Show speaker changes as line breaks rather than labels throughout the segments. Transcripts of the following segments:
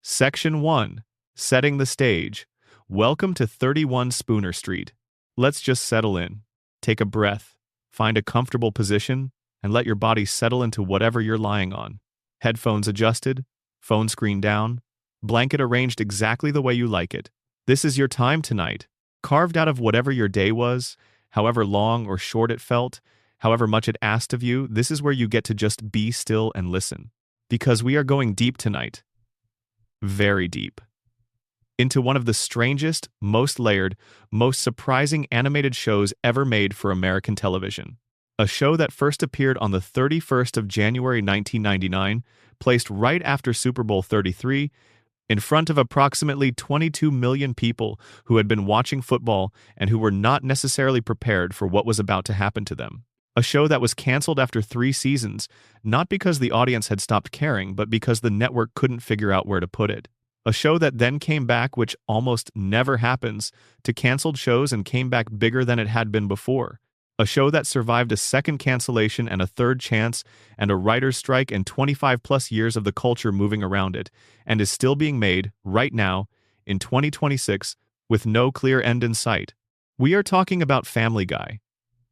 Section 1. Setting the stage. Welcome to 31 Spooner Street. Let's just settle in. Take a breath, find a comfortable position, and let your body settle into whatever you're lying on. Headphones adjusted, phone screen down, blanket arranged exactly the way you like it. This is your time tonight, carved out of whatever your day was, however long or short it felt, however much it asked of you. This is where you get to just be still and listen. Because we are going deep tonight. Very deep. Into one of the strangest, most layered, most surprising animated shows ever made for American television. A show that first appeared on the 31st of January 1999, placed right after Super Bowl 33, in front of approximately 22 million people who had been watching football and who were not necessarily prepared for what was about to happen to them. A show that was canceled after 3 seasons, not because the audience had stopped caring, but because the network couldn't figure out where to put it. A show that then came back, which almost never happens, to canceled shows and came back bigger than it had been before. A show that survived a second cancellation and a third chance and a writer's strike and 25-plus years of the culture moving around it, and is still being made, right now, in 2026, with no clear end in sight. We are talking about Family Guy.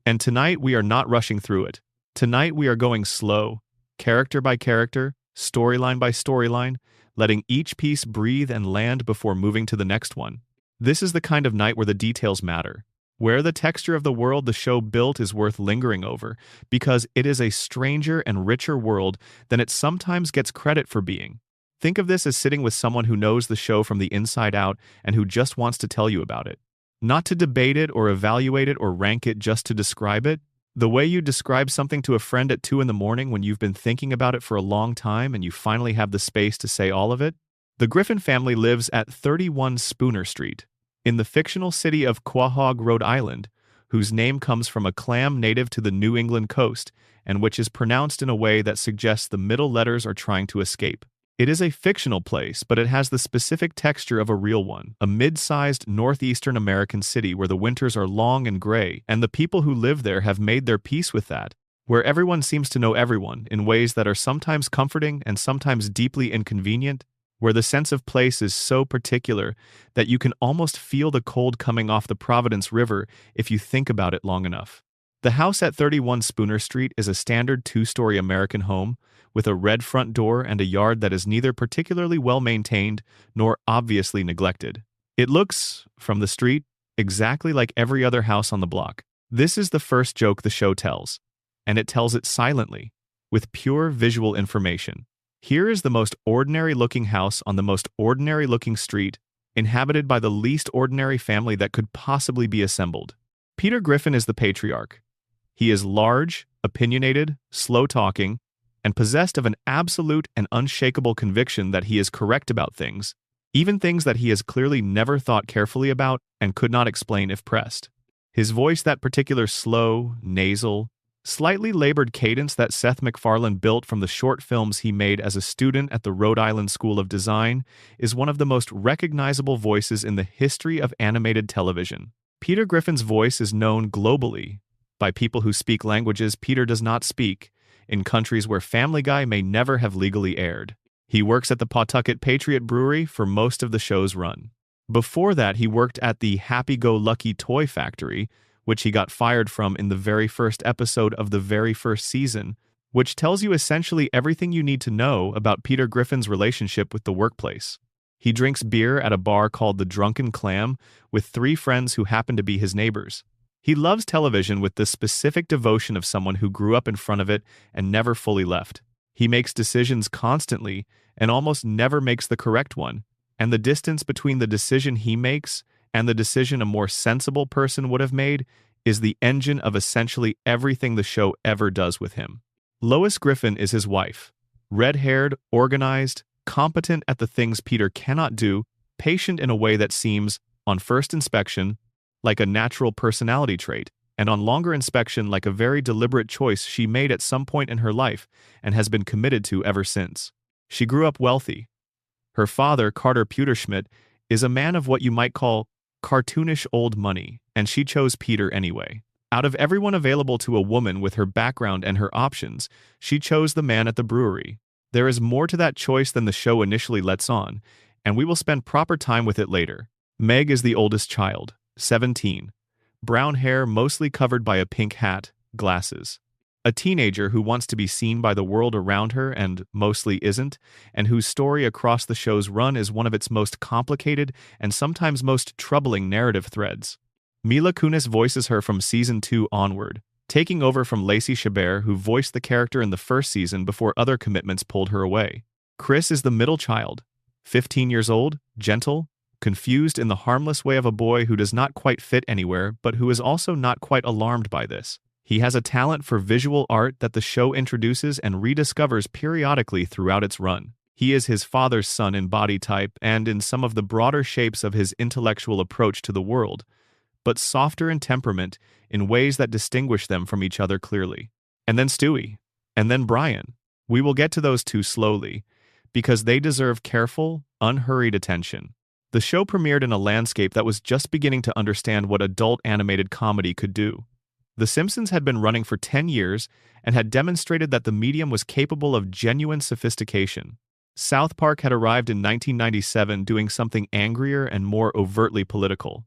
And tonight we are not rushing through it. Tonight we are going slow, character by character, storyline by storyline, letting each piece breathe and land before moving to the next one. This is the kind of night where the details matter, where the texture of the world the show built is worth lingering over, because it is a stranger and richer world than it sometimes gets credit for being. Think of this as sitting with someone who knows the show from the inside out and who just wants to tell you about it. Not to debate it or evaluate it or rank it, just to describe it. The way you describe something to a friend at 2 in the morning when you've been thinking about it for a long time and you finally have the space to say all of it. The Griffin family lives at 31 Spooner Street, in the fictional city of Quahog, Rhode Island, whose name comes from a clam native to the New England coast and which is pronounced in a way that suggests the middle letters are trying to escape. It is a fictional place, but it has the specific texture of a real one, a mid-sized northeastern American city where the winters are long and gray, and the people who live there have made their peace with that, where everyone seems to know everyone in ways that are sometimes comforting and sometimes deeply inconvenient, where the sense of place is so particular that you can almost feel the cold coming off the Providence River if you think about it long enough. The house at 31 Spooner Street is a standard 2-story American home, with a red front door and a yard that is neither particularly well maintained nor obviously neglected. It looks, from the street, exactly like every other house on the block. This is the first joke the show tells, and it tells it silently, with pure visual information. Here is the most ordinary-looking house on the most ordinary-looking street, inhabited by the least ordinary family that could possibly be assembled. Peter Griffin is the patriarch. He is large, opinionated, slow-talking, and possessed of an absolute and unshakable conviction that he is correct about things, even things that he has clearly never thought carefully about and could not explain if pressed. His voice, that particular slow, nasal, slightly labored cadence that Seth MacFarlane built from the short films he made as a student at the Rhode Island School of Design, is one of the most recognizable voices in the history of animated television. Peter Griffin's voice is known globally by people who speak languages Peter does not speak, in countries where Family Guy may never have legally aired. He works at the Pawtucket Patriot Brewery for most of the show's run. Before that, he worked at the Happy-Go-Lucky Toy Factory, which he got fired from in the very first episode of the very first season, which tells you essentially everything you need to know about Peter Griffin's relationship with the workplace. He drinks beer at a bar called the Drunken Clam with 3 friends who happen to be his neighbors. He loves television with the specific devotion of someone who grew up in front of it and never fully left. He makes decisions constantly and almost never makes the correct one, and the distance between the decision he makes and the decision a more sensible person would have made is the engine of essentially everything the show ever does with him. Lois Griffin is his wife. Red-haired, organized, competent at the things Peter cannot do, patient in a way that seems, on first inspection, like a natural personality trait, and on longer inspection like a very deliberate choice she made at some point in her life and has been committed to ever since. She grew up wealthy. Her father, Carter Pewterschmidt, is a man of what you might call cartoonish old money, and she chose Peter anyway. Out of everyone available to a woman with her background and her options, she chose the man at the brewery. There is more to that choice than the show initially lets on, and we will spend proper time with it later. Meg is the oldest child, 17. Brown hair mostly covered by a pink hat, glasses. A teenager who wants to be seen by the world around her and mostly isn't, and whose story across the show's run is one of its most complicated and sometimes most troubling narrative threads. Mila Kunis voices her from season 2 onward, taking over from Lacey Chabert, who voiced the character in the first season before other commitments pulled her away. Chris is the middle child, 15 years old, gentle, confused in the harmless way of a boy who does not quite fit anywhere, but who is also not quite alarmed by this. He has a talent for visual art that the show introduces and rediscovers periodically throughout its run. He is his father's son in body type and in some of the broader shapes of his intellectual approach to the world, but softer in temperament in ways that distinguish them from each other clearly. And then Stewie. And then Brian. We will get to those two slowly, because they deserve careful, unhurried attention. The show premiered in a landscape that was just beginning to understand what adult animated comedy could do. The Simpsons had been running for 10 years and had demonstrated that the medium was capable of genuine sophistication. South Park had arrived in 1997 doing something angrier and more overtly political.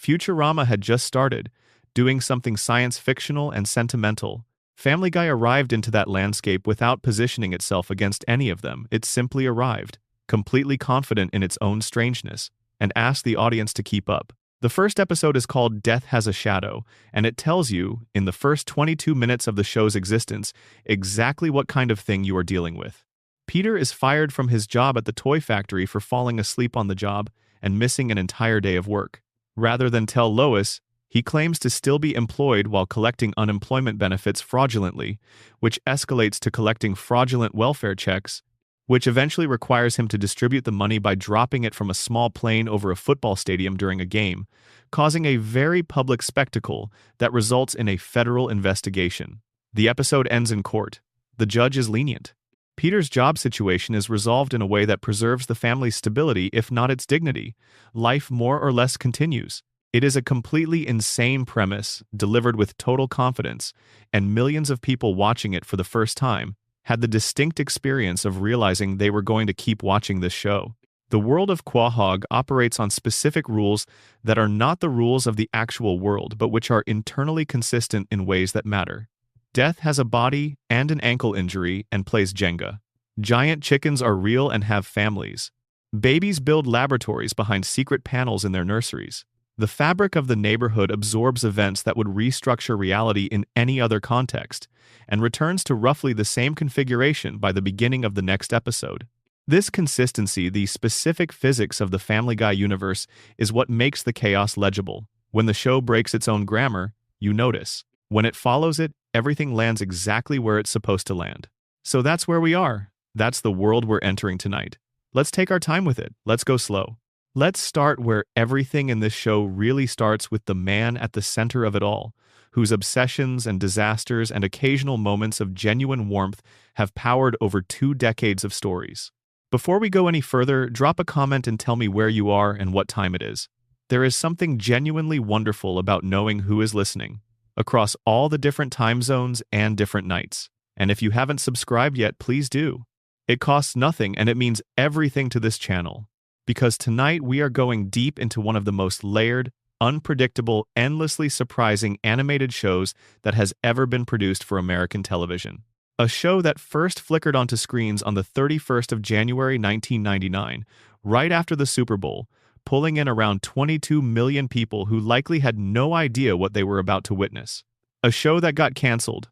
Futurama had just started, doing something science-fictional and sentimental. Family Guy arrived into that landscape without positioning itself against any of them. It simply arrived, completely confident in its own strangeness, and asked the audience to keep up. The first episode is called Death Has a Shadow, and it tells you, in the first 22 minutes of the show's existence, exactly what kind of thing you are dealing with. Peter is fired from his job at the toy factory for falling asleep on the job and missing an entire day of work. Rather than tell Lois, he claims to still be employed while collecting unemployment benefits fraudulently, which escalates to collecting fraudulent welfare checks, which eventually requires him to distribute the money by dropping it from a small plane over a football stadium during a game, causing a very public spectacle that results in a federal investigation. The episode ends in court. The judge is lenient. Peter's job situation is resolved in a way that preserves the family's stability, if not its dignity. Life more or less continues. It is a completely insane premise, delivered with total confidence, and millions of people watching it for the first time had the distinct experience of realizing they were going to keep watching this show. The world of Quahog operates on specific rules that are not the rules of the actual world, but which are internally consistent in ways that matter. Death has a body and an ankle injury and plays Jenga. Giant chickens are real and have families. Babies build laboratories behind secret panels in their nurseries. The fabric of the neighborhood absorbs events that would restructure reality in any other context, and returns to roughly the same configuration by the beginning of the next episode. This consistency, the specific physics of the Family Guy universe, is what makes the chaos legible. When the show breaks its own grammar, you notice. When it follows it, everything lands exactly where it's supposed to land. So that's where we are. That's the world we're entering tonight. Let's take our time with it. Let's go slow. Let's start where everything in this show really starts, with the man at the center of it all, whose obsessions and disasters and occasional moments of genuine warmth have powered over 2 decades of stories. Before we go any further, drop a comment and tell me where you are and what time it is. There is something genuinely wonderful about knowing who is listening, across all the different time zones and different nights. And if you haven't subscribed yet, please do. It costs nothing and it means everything to this channel. Because tonight we are going deep into one of the most layered, unpredictable, endlessly surprising animated shows that has ever been produced for American television. A show that first flickered onto screens on the 31st of January 1999, right after the Super Bowl, pulling in around 22 million people who likely had no idea what they were about to witness. A show that got canceled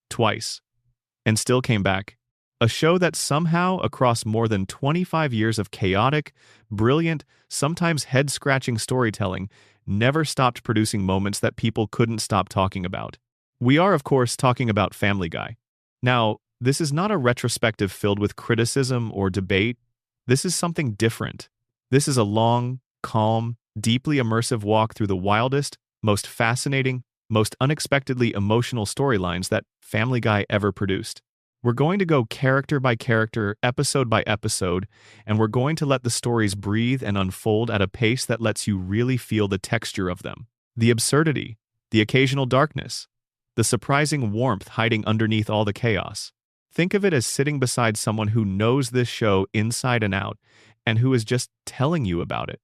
twice and still came back. A show that somehow, across more than 25 years of chaotic, brilliant, sometimes head-scratching storytelling, never stopped producing moments that people couldn't stop talking about. We are, of course, talking about Family Guy. Now, this is not a retrospective filled with criticism or debate. This is something different. This is a long, calm, deeply immersive walk through the wildest, most fascinating, most unexpectedly emotional storylines that Family Guy ever produced. We're going to go character by character, episode by episode, and we're going to let the stories breathe and unfold at a pace that lets you really feel the texture of them. The absurdity, the occasional darkness, the surprising warmth hiding underneath all the chaos. Think of it as sitting beside someone who knows this show inside and out and who is just telling you about it.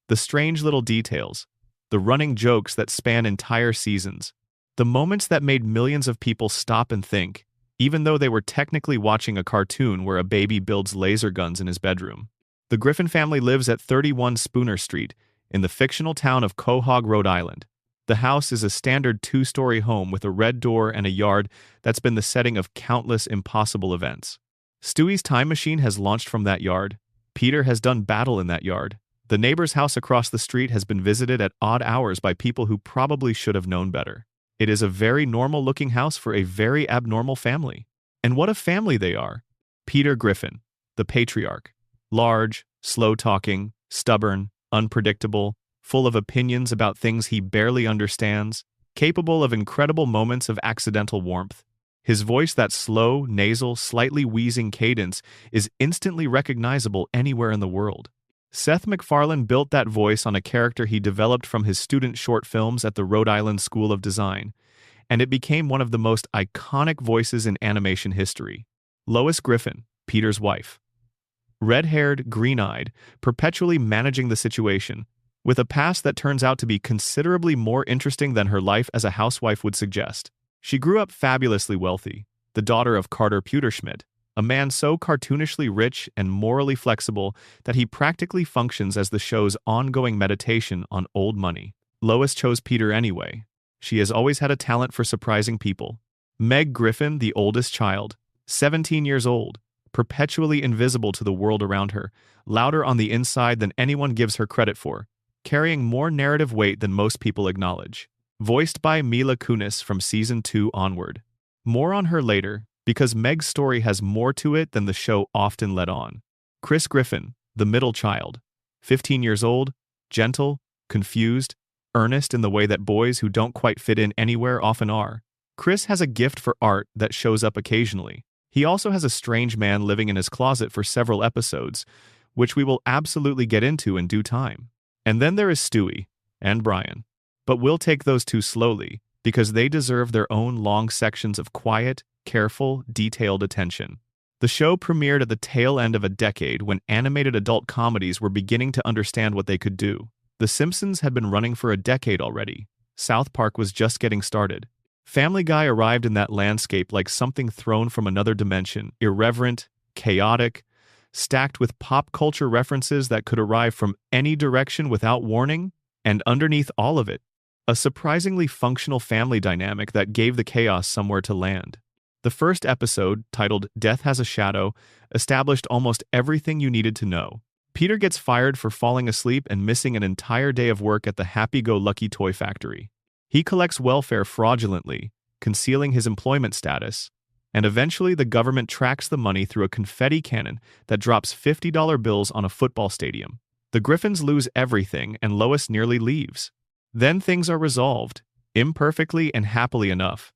The strange little details, the running jokes that span entire seasons, the moments that made millions of people stop and think, even though they were technically watching a cartoon where a baby builds laser guns in his bedroom. The Griffin family lives at 31 Spooner Street in the fictional town of Quahog, Rhode Island. The house is a standard two-story home with a red door and a yard that's been the setting of countless impossible events. Stewie's time machine has launched from that yard. Peter has done battle in that yard. The neighbor's house across the street has been visited at odd hours by people who probably should have known better. It is a very normal-looking house for a very abnormal family. And what a family they are! Peter Griffin, the patriarch. Large, slow-talking, stubborn, unpredictable, full of opinions about things he barely understands, capable of incredible moments of accidental warmth. His voice, that slow, nasal, slightly wheezing cadence, is instantly recognizable anywhere in the world. Seth MacFarlane built that voice on a character he developed from his student short films at the Rhode Island School of Design, and it became one of the most iconic voices in animation history. Lois Griffin, Peter's wife. Red-haired, green-eyed, perpetually managing the situation, with a past that turns out to be considerably more interesting than her life as a housewife would suggest. She grew up fabulously wealthy, the daughter of Carter Pewterschmidt, a man so cartoonishly rich and morally flexible that he practically functions as the show's ongoing meditation on old money. Lois chose Peter anyway. She has always had a talent for surprising people. Meg Griffin, the oldest child, 17 years old, perpetually invisible to the world around her, louder on the inside than anyone gives her credit for, carrying more narrative weight than most people acknowledge. Voiced by Mila Kunis from Season 2 onward. More on her later, because Meg's story has more to it than the show often let on. Chris Griffin, the middle child. 15 years old, gentle, confused, earnest in the way that boys who don't quite fit in anywhere often are. Chris has a gift for art that shows up occasionally. He also has a strange man living in his closet for several episodes, which we will absolutely get into in due time. And then there is Stewie and Brian. But we'll take those two slowly, because they deserve their own long sections of quiet, careful, detailed attention. The show premiered at the tail end of a decade when animated adult comedies were beginning to understand what they could do. The Simpsons had been running for a decade already. South Park was just getting started. Family Guy arrived in that landscape like something thrown from another dimension, irreverent, chaotic, stacked with pop culture references that could arrive from any direction without warning, and underneath all of it, a surprisingly functional family dynamic that gave the chaos somewhere to land. The first episode, titled Death Has a Shadow, established almost everything you needed to know. Peter gets fired for falling asleep and missing an entire day of work at the happy-go-lucky toy factory. He collects welfare fraudulently, concealing his employment status, and eventually the government tracks the money through a confetti cannon that drops $50 bills on a football stadium. The Griffins lose everything and Lois nearly leaves. Then things are resolved, imperfectly and happily enough.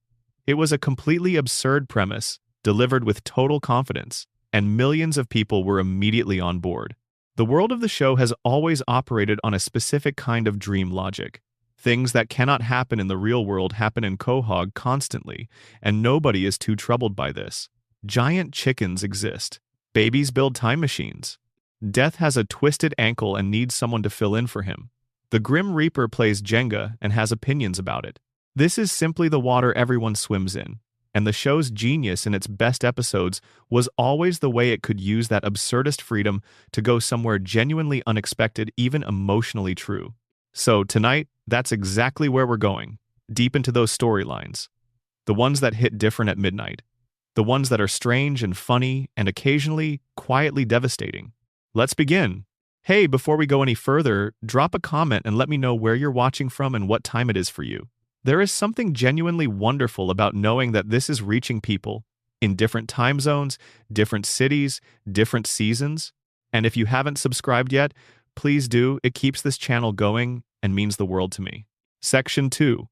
It was a completely absurd premise, delivered with total confidence, and millions of people were immediately on board. The world of the show has always operated on a specific kind of dream logic. Things that cannot happen in the real world happen in Quahog constantly, and nobody is too troubled by this. Giant chickens exist. Babies build time machines. Death has a twisted ankle and needs someone to fill in for him. The Grim Reaper plays Jenga and has opinions about it. This is simply the water everyone swims in, and the show's genius in its best episodes was always the way it could use that absurdist freedom to go somewhere genuinely unexpected, even emotionally true. So tonight, that's exactly where we're going, deep into those storylines. The ones that hit different at midnight. The ones that are strange and funny and occasionally quietly devastating. Let's begin. Hey, before we go any further, drop a comment and let me know where you're watching from and what time it is for you. There is something genuinely wonderful about knowing that this is reaching people in different time zones, different cities, different seasons. And if you haven't subscribed yet, please do. It keeps this channel going and means the world to me. Section 2.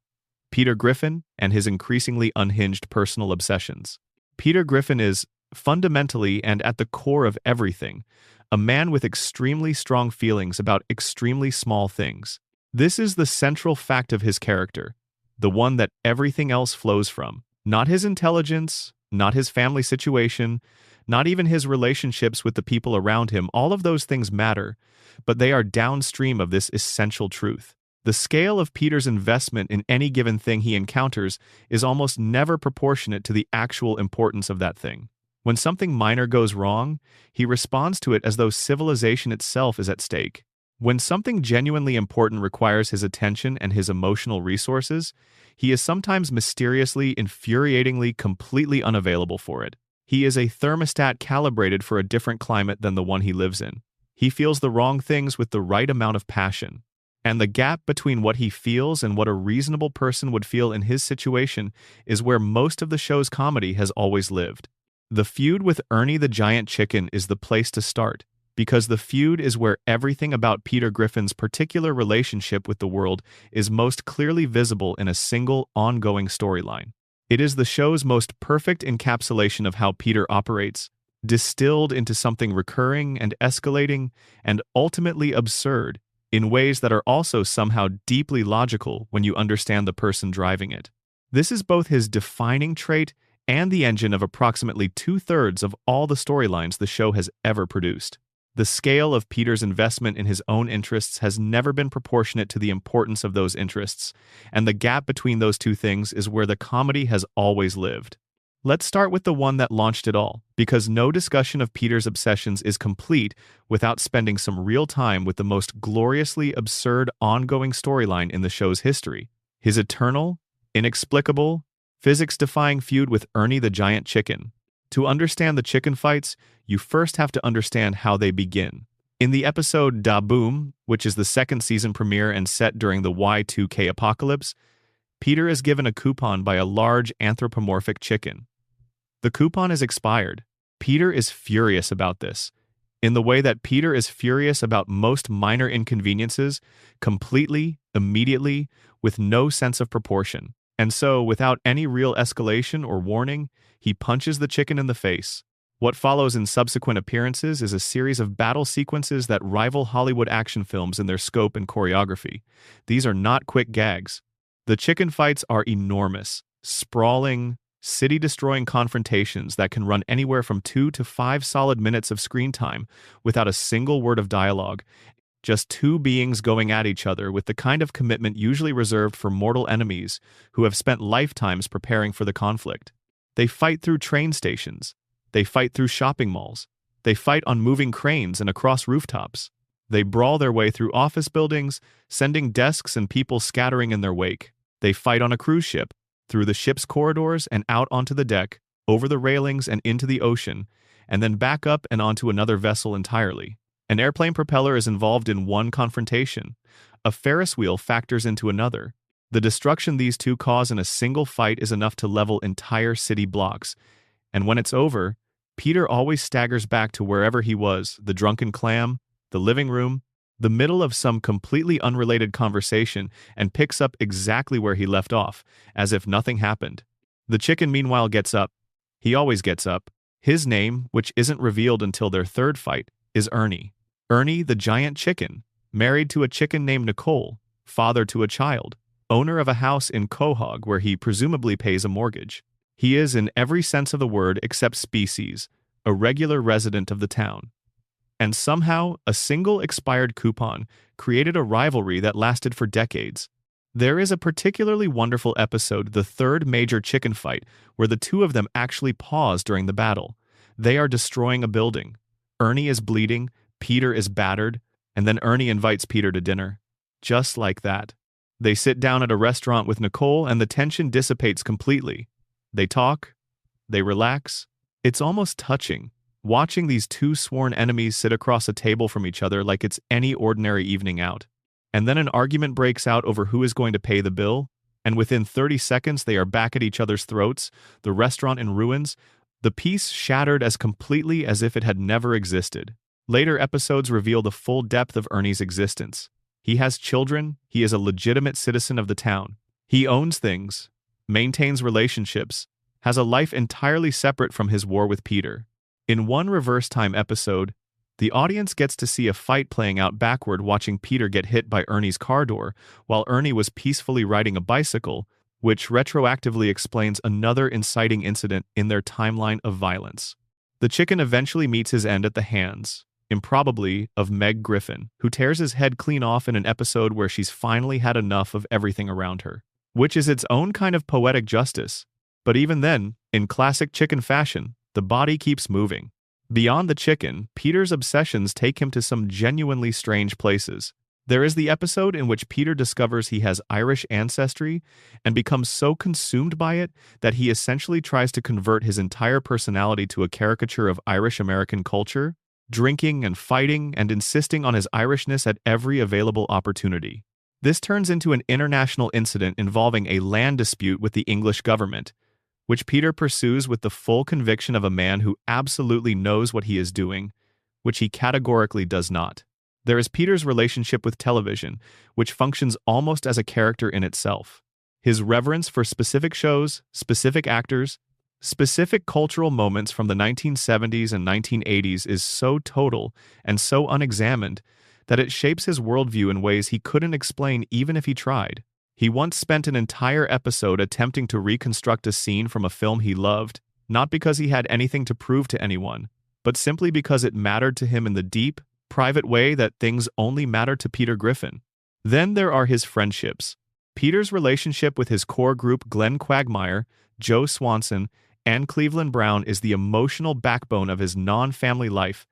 Peter Griffin and his increasingly unhinged personal obsessions. Peter Griffin is, fundamentally and at the core of everything, a man with extremely strong feelings about extremely small things. This is the central fact of his character, the one that everything else flows from. Not his intelligence, not his family situation, not even his relationships with the people around him. All of those things matter, but they are downstream of this essential truth. The scale of Peter's investment in any given thing he encounters is almost never proportionate to the actual importance of that thing. When something minor goes wrong, he responds to it as though civilization itself is at stake. When something genuinely important requires his attention and his emotional resources, he is sometimes mysteriously, infuriatingly, completely unavailable for it. He is a thermostat calibrated for a different climate than the one he lives in. He feels the wrong things with the right amount of passion. And the gap between what he feels and what a reasonable person would feel in his situation is where most of the show's comedy has always lived. The feud with Ernie the Giant Chicken is the place to start, because the feud is where everything about Peter Griffin's particular relationship with the world is most clearly visible in a single, ongoing storyline. It is the show's most perfect encapsulation of how Peter operates, distilled into something recurring and escalating and ultimately absurd in ways that are also somehow deeply logical when you understand the person driving it. This is both his defining trait and the engine of approximately 2/3 of all the storylines the show has ever produced. The scale of Peter's investment in his own interests has never been proportionate to the importance of those interests, and the gap between those two things is where the comedy has always lived. Let's start with the one that launched it all, because no discussion of Peter's obsessions is complete without spending some real time with the most gloriously absurd ongoing storyline in the show's history: his eternal, inexplicable, physics-defying feud with Ernie the Giant Chicken. To understand the chicken fights, you first have to understand how they begin. In the episode Da Boom, which is the second season premiere and set during the Y2K apocalypse, Peter is given a coupon by a large anthropomorphic chicken. The coupon is expired. Peter is furious about this, in the way that Peter is furious about most minor inconveniences, completely, immediately, with no sense of proportion. And so, without any real escalation or warning, he punches the chicken in the face. What follows in subsequent appearances is a series of battle sequences that rival Hollywood action films in their scope and choreography. These are not quick gags. The chicken fights are enormous, sprawling, city-destroying confrontations that can run anywhere from 2 to 5 solid minutes of screen time without a single word of dialogue, just two beings going at each other with the kind of commitment usually reserved for mortal enemies who have spent lifetimes preparing for the conflict. They fight through train stations. They fight through shopping malls. They fight on moving cranes and across rooftops. They brawl their way through office buildings, sending desks and people scattering in their wake. They fight on a cruise ship, through the ship's corridors and out onto the deck, over the railings and into the ocean, and then back up and onto another vessel entirely. An airplane propeller is involved in one confrontation. A Ferris wheel factors into another. The destruction these two cause in a single fight is enough to level entire city blocks. And when it's over, Peter always staggers back to wherever he was, the drunken clam, the living room, the middle of some completely unrelated conversation, and picks up exactly where he left off, as if nothing happened. The chicken meanwhile gets up. He always gets up. His name, which isn't revealed until their third fight, is Ernie. Ernie the Giant Chicken, married to a chicken named Nicole, father to a child, owner of a house in Quahog where he presumably pays a mortgage. He is, in every sense of the word except species, a regular resident of the town. And somehow, a single expired coupon created a rivalry that lasted for decades. There is a particularly wonderful episode, the third major chicken fight, where the two of them actually pause during the battle. They are destroying a building. Ernie is bleeding, Peter is battered, and then Ernie invites Peter to dinner. Just like that. They sit down at a restaurant with Nicole and the tension dissipates completely. They talk. They relax. It's almost touching, watching these two sworn enemies sit across a table from each other like it's any ordinary evening out. And then an argument breaks out over who is going to pay the bill, and within 30 seconds they are back at each other's throats, the restaurant in ruins, the piece shattered as completely as if it had never existed. Later episodes reveal the full depth of Ernie's existence. He has children, he is a legitimate citizen of the town. He owns things, maintains relationships, has a life entirely separate from his war with Peter. In one reverse time episode, the audience gets to see a fight playing out backward, watching Peter get hit by Ernie's car door while Ernie was peacefully riding a bicycle, which retroactively explains another inciting incident in their timeline of violence. The chicken eventually meets his end at the hands, improbably, of Meg Griffin, who tears his head clean off in an episode where she's finally had enough of everything around her, which is its own kind of poetic justice. But even then, in classic chicken fashion, the body keeps moving. Beyond the chicken, Peter's obsessions take him to some genuinely strange places. There is the episode in which Peter discovers he has Irish ancestry and becomes so consumed by it that he essentially tries to convert his entire personality to a caricature of Irish American culture, drinking and fighting and insisting on his Irishness at every available opportunity. This turns into an international incident involving a land dispute with the English government, which Peter pursues with the full conviction of a man who absolutely knows what he is doing, which he categorically does not. There is Peter's relationship with television, which functions almost as a character in itself. His reverence for specific shows, specific actors, specific cultural moments from the 1970s and 1980s is so total and so unexamined that it shapes his worldview in ways he couldn't explain even if he tried. He once spent an entire episode attempting to reconstruct a scene from a film he loved, not because he had anything to prove to anyone, but simply because it mattered to him in the deep, private way that things only matter to Peter Griffin. Then there are his friendships. Peter's relationship with his core group Glenn Quagmire, Joe Swanson, and Cleveland Brown is the emotional backbone of his non-family life,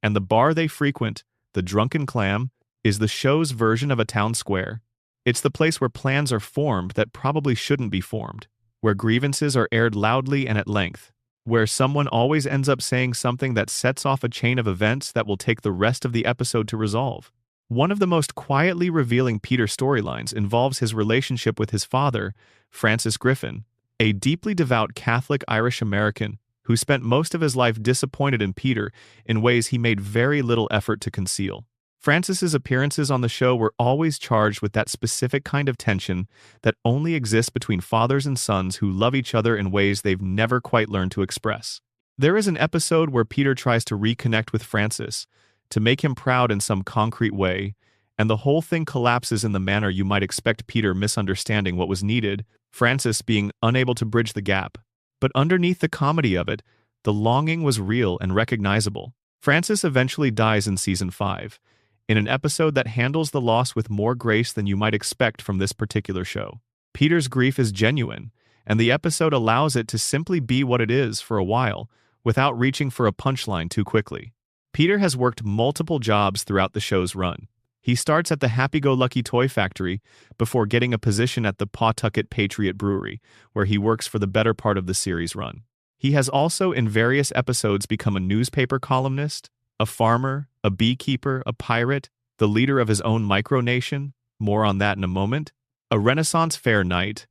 and the bar they frequent, the Drunken Clam, is the show's version of a town square. It's the place where plans are formed that probably shouldn't be formed, where grievances are aired loudly and at length, where someone always ends up saying something that sets off a chain of events that will take the rest of the episode to resolve. One of the most quietly revealing Peter storylines involves his relationship with his father, Francis Griffin, a deeply devout Catholic Irish American who spent most of his life disappointed in Peter in ways he made very little effort to conceal. Francis's appearances on the show were always charged with that specific kind of tension that only exists between fathers and sons who love each other in ways they've never quite learned to express. There is an episode where Peter tries to reconnect with Francis, to make him proud in some concrete way, and the whole thing collapses in the manner you might expect, Peter misunderstanding what was needed, Francis being unable to bridge the gap. But underneath the comedy of it, the longing was real and recognizable. Francis eventually dies in Season 5, in an episode that handles the loss with more grace than you might expect from this particular show. Peter's grief is genuine, and the episode allows it to simply be what it is for a while, without reaching for a punchline too quickly. Peter has worked multiple jobs throughout the show's run. He starts at the Happy-Go-Lucky Toy Factory before getting a position at the Pawtucket Patriot Brewery, where he works for the better part of the series run. He has also in various episodes become a newspaper columnist, a farmer, a beekeeper, a pirate, the leader of his own micronation, more on that in a moment, a Renaissance fair knight,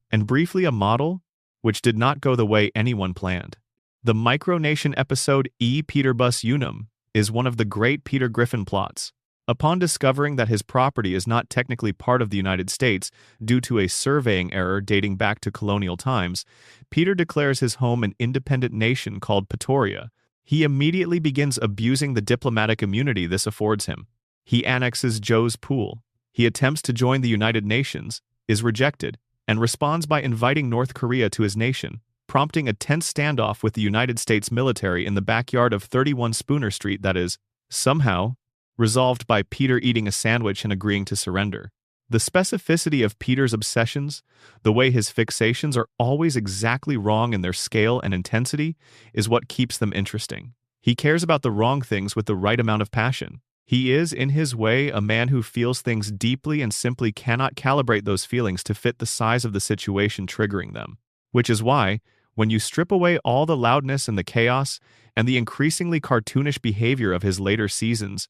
and briefly a model, which did not go the way anyone planned. The micronation episode E Peterbus Unum is one of the great Peter Griffin plots. Upon discovering that his property is not technically part of the United States due to a surveying error dating back to colonial times, Peter declares his home an independent nation called Pretoria. He immediately begins abusing the diplomatic immunity this affords him. He annexes Joe's pool. He attempts to join the United Nations, is rejected, and responds by inviting North Korea to his nation, prompting a tense standoff with the United States military in the backyard of 31 Spooner Street that is, somehow, resolved by Peter eating a sandwich and agreeing to surrender. The specificity of Peter's obsessions, the way his fixations are always exactly wrong in their scale and intensity, is what keeps them interesting. He cares about the wrong things with the right amount of passion. He is, in his way, a man who feels things deeply and simply cannot calibrate those feelings to fit the size of the situation triggering them. Which is why, when you strip away all the loudness and the chaos and the increasingly cartoonish behavior of his later seasons,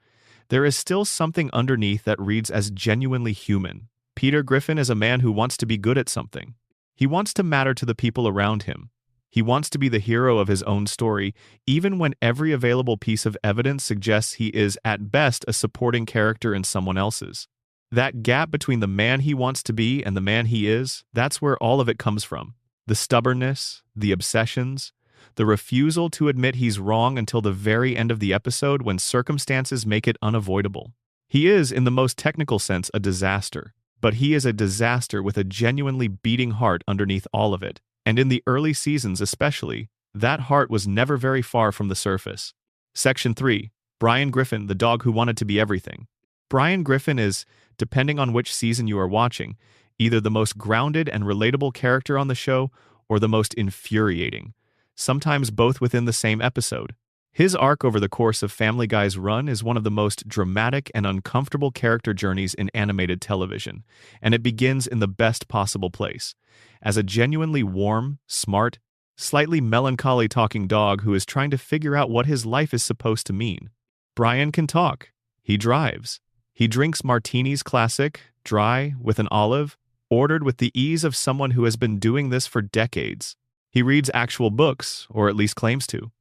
there is still something underneath that reads as genuinely human. Peter Griffin is a man who wants to be good at something. He wants to matter to the people around him. He wants to be the hero of his own story, even when every available piece of evidence suggests he is, at best, a supporting character in someone else's. That gap between the man he wants to be and the man he is, that's where all of it comes from. The stubbornness, the obsessions, the refusal to admit he's wrong until the very end of the episode when circumstances make it unavoidable. He is, in the most technical sense, a disaster. But he is a disaster with a genuinely beating heart underneath all of it. And in the early seasons especially, that heart was never very far from the surface. Section 3. Brian Griffin, the dog who wanted to be everything. Brian Griffin is, depending on which season you are watching, either the most grounded and relatable character on the show or the most infuriating, sometimes both within the same episode. His arc over the course of Family Guy's run is one of the most dramatic and uncomfortable character journeys in animated television, and it begins in the best possible place, as a genuinely warm, smart, slightly melancholy talking dog who is trying to figure out what his life is supposed to mean. Brian can talk. He drives. He drinks martinis classic, dry, with an olive, ordered with the ease of someone who has been doing this for decades. He reads actual books, or at least claims to.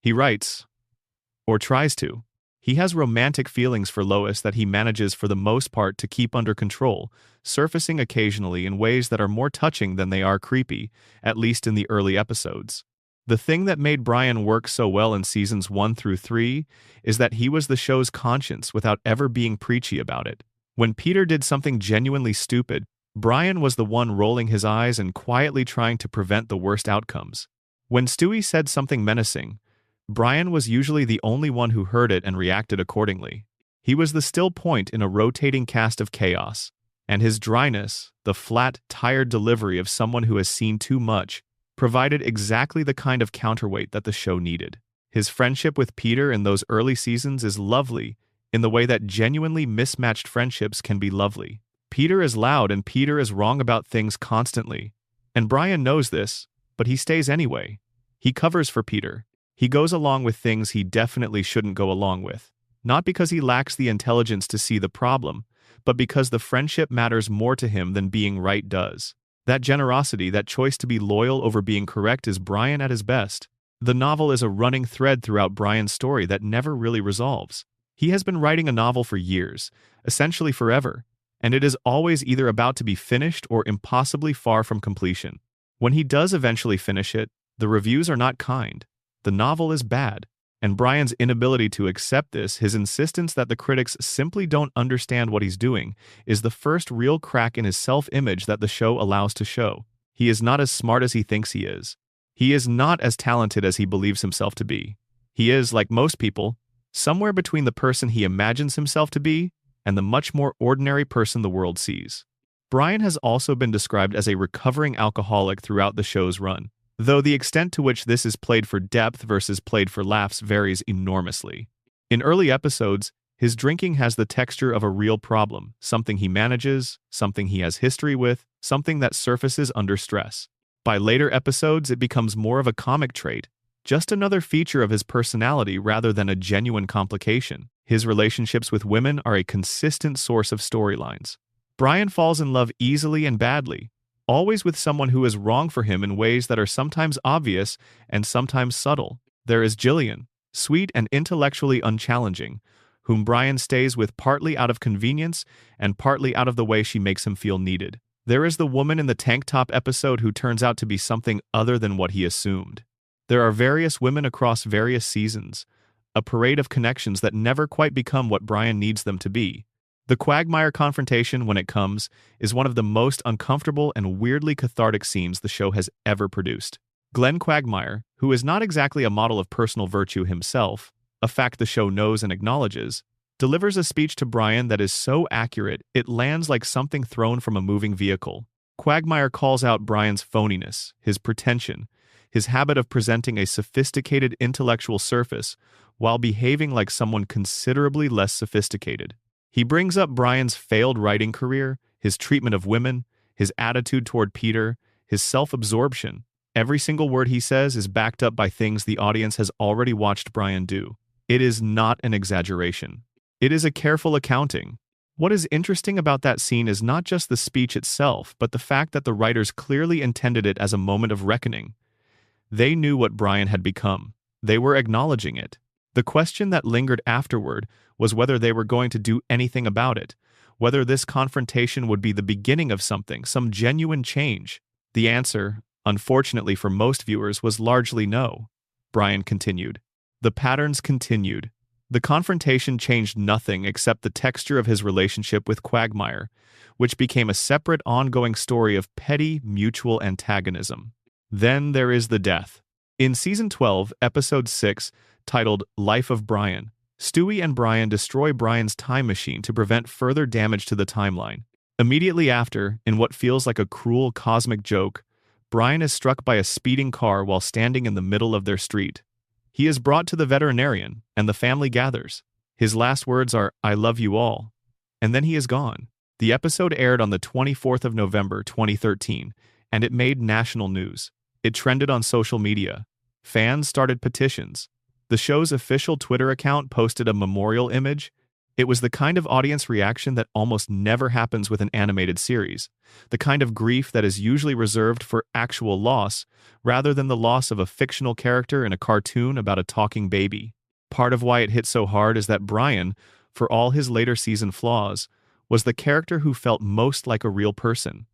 He writes, or tries to. He has romantic feelings for Lois that he manages for the most part to keep under control, surfacing occasionally in ways that are more touching than they are creepy, at least in the early episodes. The thing that made Brian work so well in seasons 1 through 3 is that he was the show's conscience without ever being preachy about it. When Peter did something genuinely stupid, Brian was the one rolling his eyes and quietly trying to prevent the worst outcomes. When Stewie said something menacing, Brian was usually the only one who heard it and reacted accordingly. He was the still point in a rotating cast of chaos, and his dryness, the flat, tired delivery of someone who has seen too much, provided exactly the kind of counterweight that the show needed. His friendship with Peter in those early seasons is lovely, in the way that genuinely mismatched friendships can be lovely. Peter is loud and Peter is wrong about things constantly, and Brian knows this, but he stays anyway. He covers for Peter. He goes along with things he definitely shouldn't go along with, not because he lacks the intelligence to see the problem, but because the friendship matters more to him than being right does. That generosity, that choice to be loyal over being correct is Brian at his best. The novel is a running thread throughout Brian's story that never really resolves. He has been writing a novel for years, essentially forever, and it is always either about to be finished or impossibly far from completion. When he does eventually finish it, the reviews are not kind. The novel is bad, and Brian's inability to accept this, his insistence that the critics simply don't understand what he's doing, is the first real crack in his self-image that the show allows to show. He is not as smart as he thinks he is. He is not as talented as he believes himself to be. He is, like most people, somewhere between the person he imagines himself to be and the much more ordinary person the world sees. Brian has also been described as a recovering alcoholic throughout the show's run, though the extent to which this is played for depth versus played for laughs varies enormously. In early episodes, his drinking has the texture of a real problem, something he manages, something he has history with, something that surfaces under stress. By later episodes, it becomes more of a comic trait, just another feature of his personality rather than a genuine complication. His relationships with women are a consistent source of storylines. Brian falls in love easily and badly, always with someone who is wrong for him in ways that are sometimes obvious and sometimes subtle. There is Jillian, sweet and intellectually unchallenging, whom Brian stays with partly out of convenience and partly out of the way she makes him feel needed. There is the woman in the tank top episode who turns out to be something other than what he assumed. There are various women across various seasons, a parade of connections that never quite become what Brian needs them to be. The Quagmire confrontation, when it comes, is one of the most uncomfortable and weirdly cathartic scenes the show has ever produced. Glenn Quagmire, who is not exactly a model of personal virtue himself, a fact the show knows and acknowledges, delivers a speech to Brian that is so accurate it lands like something thrown from a moving vehicle. Quagmire calls out Brian's phoniness, his pretension, his habit of presenting a sophisticated intellectual surface while behaving like someone considerably less sophisticated. He brings up Brian's failed writing career, his treatment of women, his attitude toward Peter, his self-absorption. Every single word he says is backed up by things the audience has already watched Brian do. It is not an exaggeration. It is a careful accounting. What is interesting about that scene is not just the speech itself, but the fact that the writers clearly intended it as a moment of reckoning. They knew what Brian had become. They were acknowledging it. The question that lingered afterward was whether they were going to do anything about it, whether this confrontation would be the beginning of something, some genuine change. The answer, unfortunately for most viewers, was largely no. Brian continued. The patterns continued. The confrontation changed nothing except the texture of his relationship with Quagmire, which became a separate ongoing story of petty mutual antagonism. Then there is the death. In Season 12, Episode 6, titled Life of Brian, Stewie and Brian destroy Brian's time machine to prevent further damage to the timeline. Immediately after, in what feels like a cruel cosmic joke, Brian is struck by a speeding car while standing in the middle of their street. He is brought to the veterinarian, and the family gathers. His last words are, "I love you all." And then he is gone. The episode aired on the 24th of November, 2013, and it made national news. It trended on social media. Fans started petitions. The show's official Twitter account posted a memorial image. It was the kind of audience reaction that almost never happens with an animated series, the kind of grief that is usually reserved for actual loss, rather than the loss of a fictional character in a cartoon about a talking baby. Part of why it hit so hard is that Brian, for all his later season flaws, was the character who felt most like a real person.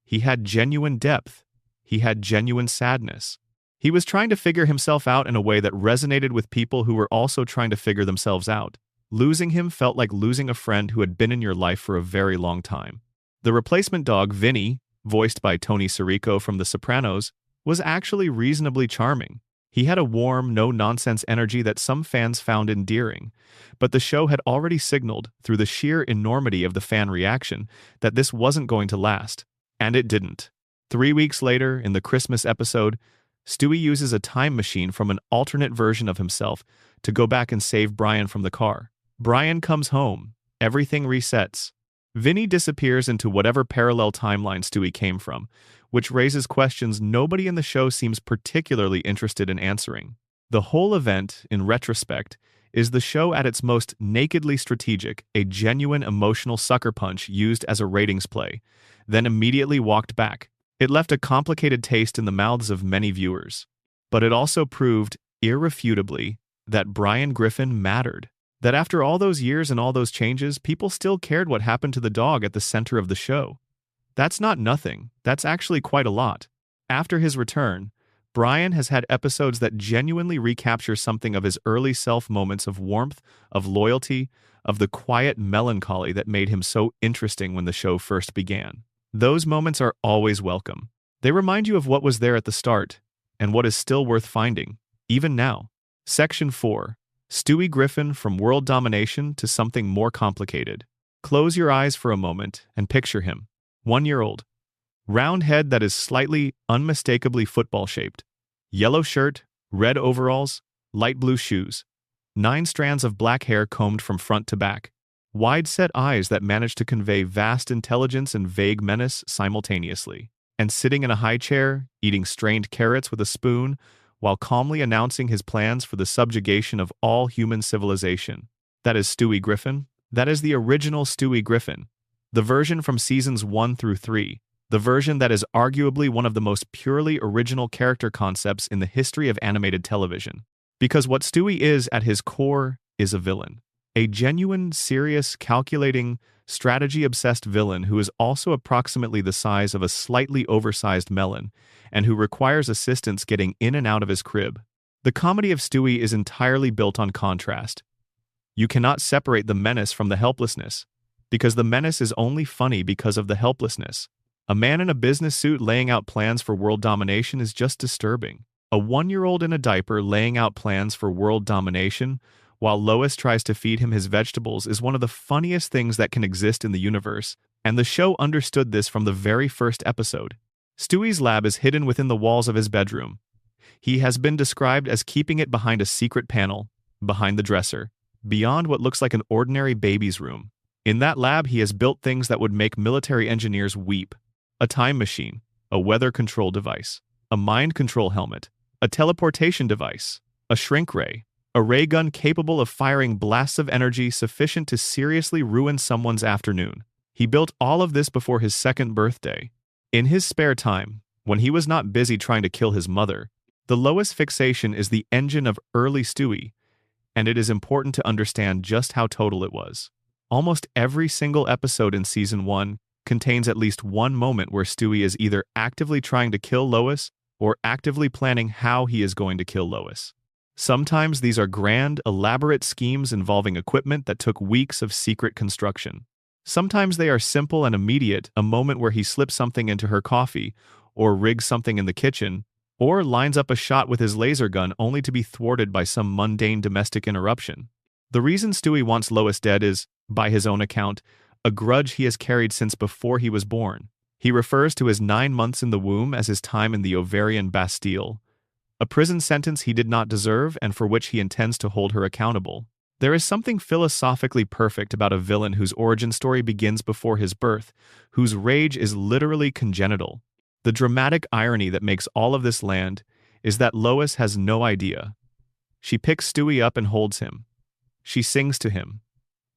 He had genuine depth. He had genuine sadness. He was trying to figure himself out in a way that resonated with people who were also trying to figure themselves out. Losing him felt like losing a friend who had been in your life for a very long time. The replacement dog, Vinny, voiced by Tony Sirico from The Sopranos, was actually reasonably charming. He had a warm, no-nonsense energy that some fans found endearing, but the show had already signaled, through the sheer enormity of the fan reaction, that this wasn't going to last. And it didn't. 3 weeks later, in the Christmas episode, Stewie uses a time machine from an alternate version of himself to go back and save Brian from the car. Brian comes home. Everything resets. Vinny disappears into whatever parallel timeline Stewie came from, which raises questions nobody in the show seems particularly interested in answering. The whole event, in retrospect, is the show at its most nakedly strategic, a genuine emotional sucker punch used as a ratings play, then immediately walked back. It left a complicated taste in the mouths of many viewers. But it also proved, irrefutably, that Brian Griffin mattered. That after all those years and all those changes, people still cared what happened to the dog at the center of the show. That's not nothing. That's actually quite a lot. After his return, Brian has had episodes that genuinely recapture something of his early self moments of warmth, of loyalty, of the quiet melancholy that made him so interesting when the show first began. Those moments are always welcome. They remind you of what was there at the start, and what is still worth finding, even now. Section 4. Stewie Griffin from world domination to something more complicated. Close your eyes for a moment and picture him. 1-year-old. Round head that is slightly, unmistakably football-shaped. Yellow shirt, red overalls, light blue shoes. 9 strands of black hair combed from front to back. Wide-set eyes that manage to convey vast intelligence and vague menace simultaneously. And sitting in a high chair, eating strained carrots with a spoon, while calmly announcing his plans for the subjugation of all human civilization. That is Stewie Griffin. That is the original Stewie Griffin. The version from seasons 1 through 3. The version that is arguably one of the most purely original character concepts in the history of animated television. Because what Stewie is at his core is a villain. A genuine, serious, calculating, strategy-obsessed villain who is also approximately the size of a slightly oversized melon, and who requires assistance getting in and out of his crib. The comedy of Stewie is entirely built on contrast. You cannot separate the menace from the helplessness, because the menace is only funny because of the helplessness. A man in a business suit laying out plans for world domination is just disturbing. A 1-year-old in a diaper laying out plans for world domination while Lois tries to feed him his vegetables is one of the funniest things that can exist in the universe, and the show understood this from the very first episode. Stewie's lab is hidden within the walls of his bedroom. He has been described as keeping it behind a secret panel, behind the dresser, beyond what looks like an ordinary baby's room. In that lab, he has built things that would make military engineers weep. A time machine, a weather control device, a mind control helmet, a teleportation device, a shrink ray, a ray gun capable of firing blasts of energy sufficient to seriously ruin someone's afternoon. He built all of this before his 2nd birthday. In his spare time, when he was not busy trying to kill his mother, the Lois fixation is the engine of early Stewie, and it is important to understand just how total it was. Almost every single episode in Season 1 contains at least one moment where Stewie is either actively trying to kill Lois or actively planning how he is going to kill Lois. Sometimes these are grand, elaborate schemes involving equipment that took weeks of secret construction. Sometimes they are simple and immediate, a moment where he slips something into her coffee, or rigs something in the kitchen, or lines up a shot with his laser gun only to be thwarted by some mundane domestic interruption. The reason Stewie wants Lois dead is, by his own account, a grudge he has carried since before he was born. He refers to his 9 months in the womb as his time in the ovarian Bastille, a prison sentence he did not deserve and for which he intends to hold her accountable. There is something philosophically perfect about a villain whose origin story begins before his birth, whose rage is literally congenital. The dramatic irony that makes all of this land is that Lois has no idea. She picks Stewie up and holds him. She sings to him.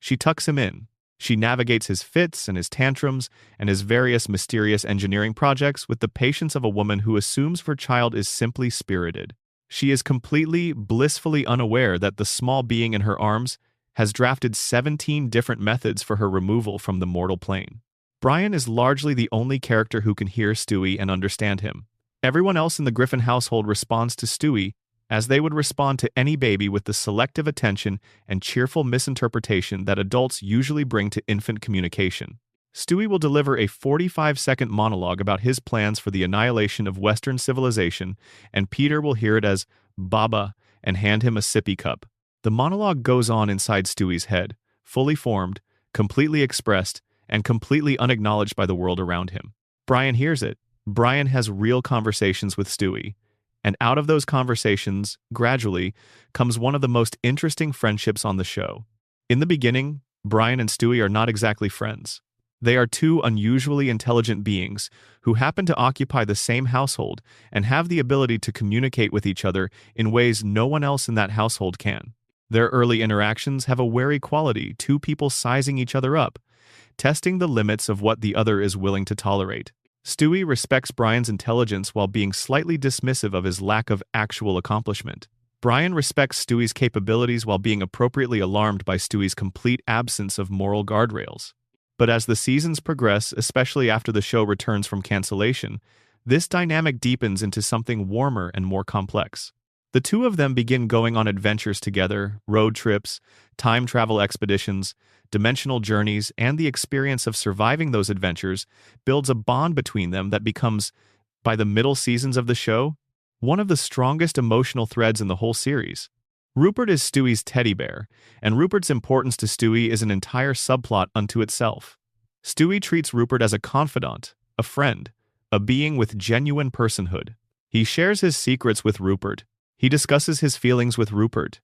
She tucks him in. She navigates his fits and his tantrums and his various mysterious engineering projects with the patience of a woman who assumes her child is simply spirited. She is completely, blissfully unaware that the small being in her arms has drafted 17 different methods for her removal from the mortal plane. Brian is largely the only character who can hear Stewie and understand him. Everyone else in the Griffin household responds to Stewie as they would respond to any baby with the selective attention and cheerful misinterpretation that adults usually bring to infant communication. Stewie will deliver a 45-second monologue about his plans for the annihilation of Western civilization, and Peter will hear it as "Baba" and hand him a sippy cup. The monologue goes on inside Stewie's head, fully formed, completely expressed, and completely unacknowledged by the world around him. Brian hears it. Brian has real conversations with Stewie. And out of those conversations, gradually, comes one of the most interesting friendships on the show. In the beginning, Brian and Stewie are not exactly friends. They are two unusually intelligent beings who happen to occupy the same household and have the ability to communicate with each other in ways no one else in that household can. Their early interactions have a wary quality, two people sizing each other up, testing the limits of what the other is willing to tolerate. Stewie respects Brian's intelligence while being slightly dismissive of his lack of actual accomplishment. Brian respects Stewie's capabilities while being appropriately alarmed by Stewie's complete absence of moral guardrails. But as the seasons progress, especially after the show returns from cancellation, this dynamic deepens into something warmer and more complex. The two of them begin going on adventures together, road trips, time travel expeditions, dimensional journeys, and the experience of surviving those adventures builds a bond between them that becomes, by the middle seasons of the show, one of the strongest emotional threads in the whole series. Rupert is Stewie's teddy bear, and Rupert's importance to Stewie is an entire subplot unto itself. Stewie treats Rupert as a confidant, a friend, a being with genuine personhood. He shares his secrets with Rupert. He discusses his feelings with Rupert.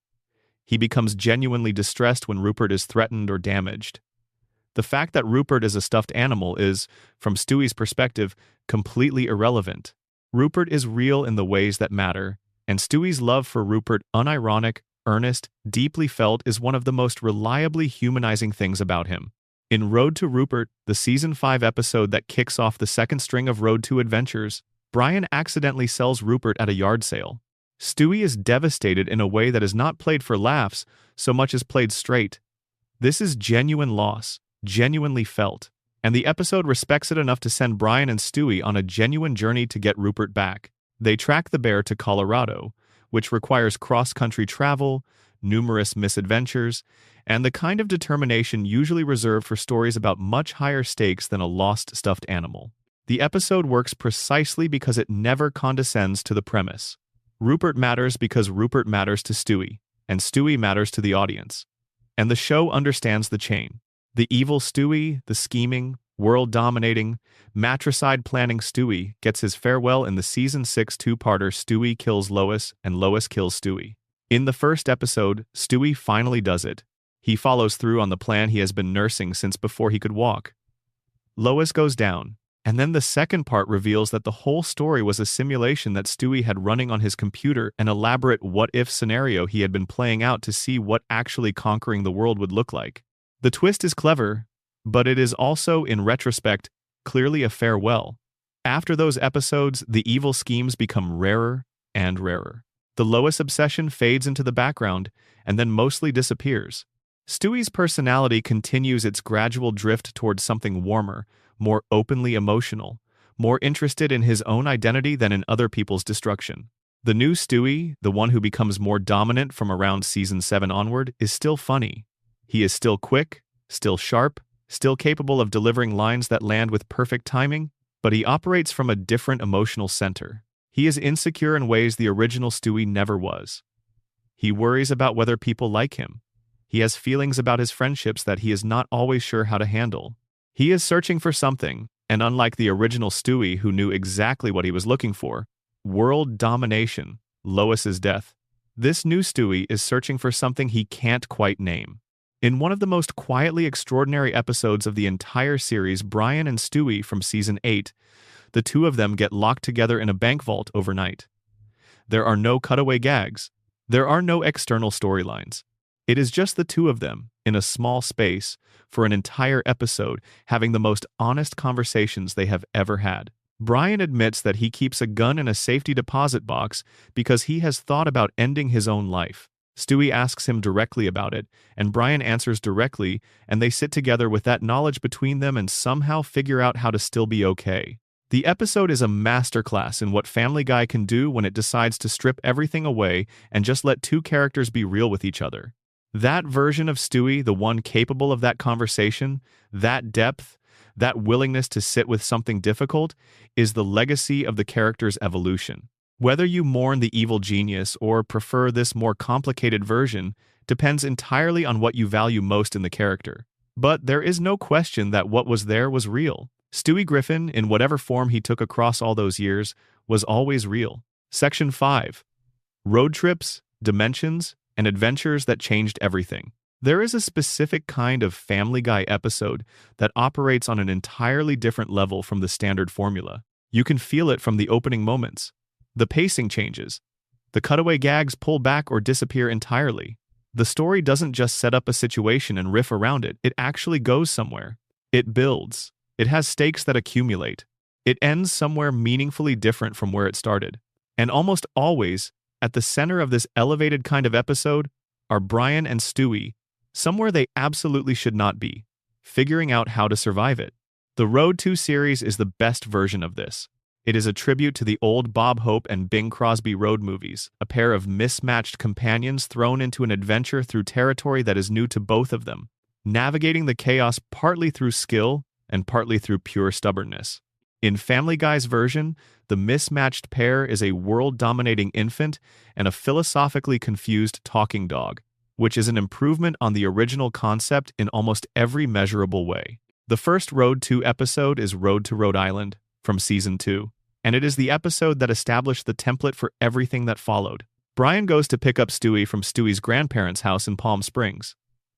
He becomes genuinely distressed when Rupert is threatened or damaged. The fact that Rupert is a stuffed animal is, from Stewie's perspective, completely irrelevant. Rupert is real in the ways that matter, and Stewie's love for Rupert, unironic, earnest, deeply felt, is one of the most reliably humanizing things about him. In Road to Rupert, the Season 5 episode that kicks off the second string of Road to Adventures, Brian accidentally sells Rupert at a yard sale. Stewie is devastated in a way that is not played for laughs so much as played straight. This is genuine loss, genuinely felt, and the episode respects it enough to send Brian and Stewie on a genuine journey to get Rupert back. They track the bear to Colorado, which requires cross-country travel, numerous misadventures, and the kind of determination usually reserved for stories about much higher stakes than a lost stuffed animal. The episode works precisely because it never condescends to the premise. Rupert matters because Rupert matters to Stewie, and Stewie matters to the audience. And the show understands the chain. The evil Stewie, the scheming, world-dominating, matricide-planning Stewie gets his farewell in the Season 6 two-parter Stewie Kills Lois and Lois Kills Stewie. In the first episode, Stewie finally does it. He follows through on the plan he has been nursing since before he could walk. Lois goes down. And then the second part reveals that the whole story was a simulation that Stewie had running on his computer, an elaborate what-if scenario he had been playing out to see what actually conquering the world would look like. The twist is clever, but it is also, in retrospect, clearly a farewell. After those episodes, the evil schemes become rarer and rarer. The Lois obsession fades into the background and then mostly disappears. Stewie's personality continues its gradual drift towards something warmer, more openly emotional, more interested in his own identity than in other people's destruction. The new Stewie, the one who becomes more dominant from around season 7 onward, is still funny. He is still quick, still sharp, still capable of delivering lines that land with perfect timing, but he operates from a different emotional center. He is insecure in ways the original Stewie never was. He worries about whether people like him. He has feelings about his friendships that he is not always sure how to handle. He is searching for something, and unlike the original Stewie who knew exactly what he was looking for, world domination, Lois's death, this new Stewie is searching for something he can't quite name. In one of the most quietly extraordinary episodes of the entire series, Brian and Stewie from season 8, the two of them get locked together in a bank vault overnight. There are no cutaway gags. There are no external storylines. It is just the two of them, in a small space, for an entire episode, having the most honest conversations they have ever had. Brian admits that he keeps a gun in a safety deposit box because he has thought about ending his own life. Stewie asks him directly about it, and Brian answers directly, and they sit together with that knowledge between them and somehow figure out how to still be okay. The episode is a masterclass in what Family Guy can do when it decides to strip everything away and just let two characters be real with each other. That version of Stewie, the one capable of that conversation, that depth, that willingness to sit with something difficult, is the legacy of the character's evolution. Whether you mourn the evil genius or prefer this more complicated version depends entirely on what you value most in the character. But there is no question that what was there was real. Stewie Griffin, in whatever form he took across all those years, was always real. Section 5. Road trips, dimensions, and adventures that changed everything. There is a specific kind of Family Guy episode that operates on an entirely different level from the standard formula. You can feel it from the opening moments. The pacing changes. The cutaway gags pull back or disappear entirely. The story doesn't just set up a situation and riff around it, it actually goes somewhere. It builds. It has stakes that accumulate. It ends somewhere meaningfully different from where it started. And almost always, at the center of this elevated kind of episode, are Brian and Stewie, somewhere they absolutely should not be, figuring out how to survive it. The Road to series is the best version of this. It is a tribute to the old Bob Hope and Bing Crosby road movies, a pair of mismatched companions thrown into an adventure through territory that is new to both of them, navigating the chaos partly through skill and partly through pure stubbornness. In Family Guy's version, the mismatched pair is a world-dominating infant and a philosophically confused talking dog, which is an improvement on the original concept in almost every measurable way. The first Road to episode is Road to Rhode Island, from Season 2, and it is the episode that established the template for everything that followed. Brian goes to pick up Stewie from Stewie's grandparents' house in Palm Springs.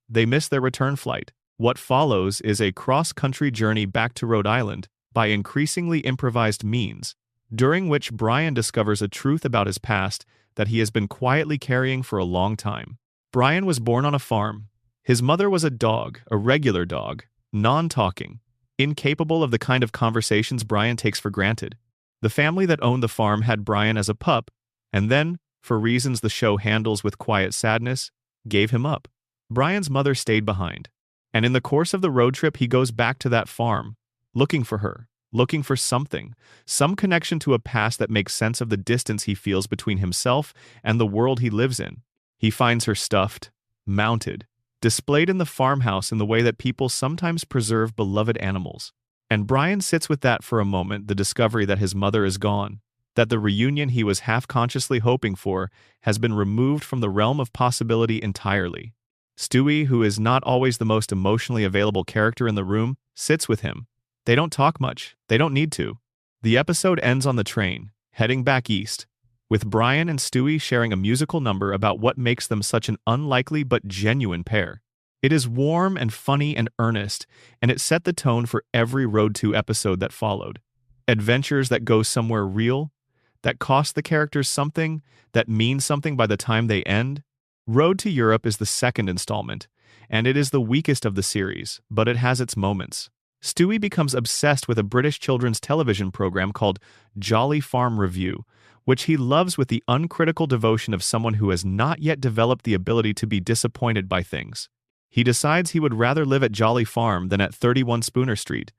They miss their return flight. What follows is a cross-country journey back to Rhode Island by increasingly improvised means, during which Brian discovers a truth about his past that he has been quietly carrying for a long time. Brian was born on a farm. His mother was a dog, a regular dog, non-talking, incapable of the kind of conversations Brian takes for granted. The family that owned the farm had Brian as a pup, and then, for reasons the show handles with quiet sadness, gave him up. Brian's mother stayed behind, and in the course of the road trip he goes back to that farm, looking for her, looking for something, some connection to a past that makes sense of the distance he feels between himself and the world he lives in. He finds her stuffed, mounted, displayed in the farmhouse in the way that people sometimes preserve beloved animals. And Brian sits with that for a moment, the discovery that his mother is gone, that the reunion he was half-consciously hoping for has been removed from the realm of possibility entirely. Stewie, who is not always the most emotionally available character in the room, sits with him. They don't talk much. They don't need to. The episode ends on the train, heading back east, with Brian and Stewie sharing a musical number about what makes them such an unlikely but genuine pair. It is warm and funny and earnest, and it set the tone for every Road to episode that followed. Adventures that go somewhere real, that cost the characters something, that mean something by the time they end. Road to Europe is the second installment, and it is the weakest of the series, but it has its moments. Stewie becomes obsessed with a British children's television program called Jolly Farm Review, which he loves with the uncritical devotion of someone who has not yet developed the ability to be disappointed by things. He decides he would rather live at Jolly Farm than at 31 Spooner Street,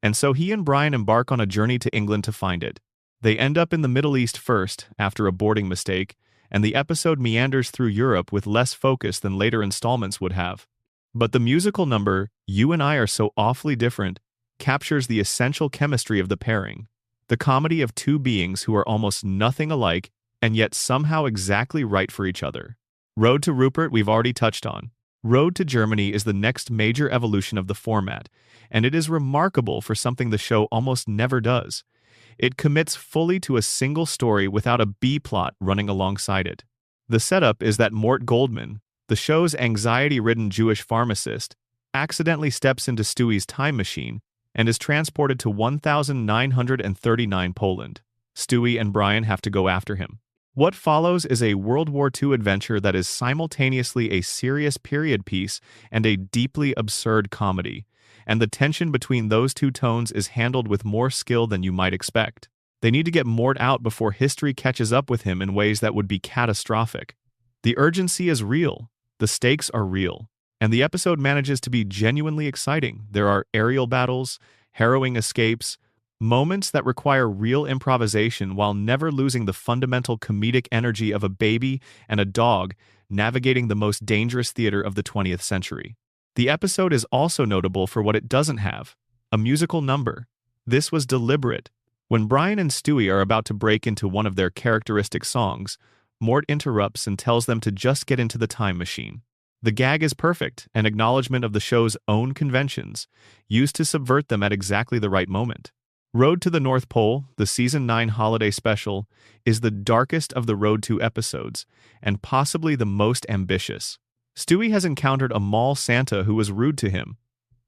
and so he and Brian embark on a journey to England to find it. They end up in the Middle East first, after a boarding mistake, and the episode meanders through Europe with less focus than later installments would have. But the musical number, You and I Are So Awfully Different, captures the essential chemistry of the pairing. The comedy of two beings who are almost nothing alike and yet somehow exactly right for each other. Road to Rupert we've already touched on. Road to Germany is the next major evolution of the format, and it is remarkable for something the show almost never does. It commits fully to a single story without a B-plot running alongside it. The setup is that Mort Goldman, the show's anxiety-ridden Jewish pharmacist, accidentally steps into Stewie's time machine and is transported to 1939 Poland. Stewie and Brian have to go after him. What follows is a World War II adventure that is simultaneously a serious period piece and a deeply absurd comedy, and the tension between those two tones is handled with more skill than you might expect. They need to get Mort out before history catches up with him in ways that would be catastrophic. The urgency is real, the stakes are real, and the episode manages to be genuinely exciting. There are aerial battles, harrowing escapes, moments that require real improvisation while never losing the fundamental comedic energy of a baby and a dog navigating the most dangerous theater of the 20th century. The episode is also notable for what it doesn't have: a musical number. This was deliberate. When Brian and Stewie are about to break into one of their characteristic songs, Mort interrupts and tells them to just get into the time machine. The gag is perfect, an acknowledgement of the show's own conventions, used to subvert them at exactly the right moment. Road to the North Pole, the Season 9 holiday special, is the darkest of the Road to episodes, and possibly the most ambitious. Stewie has encountered a mall Santa who was rude to him,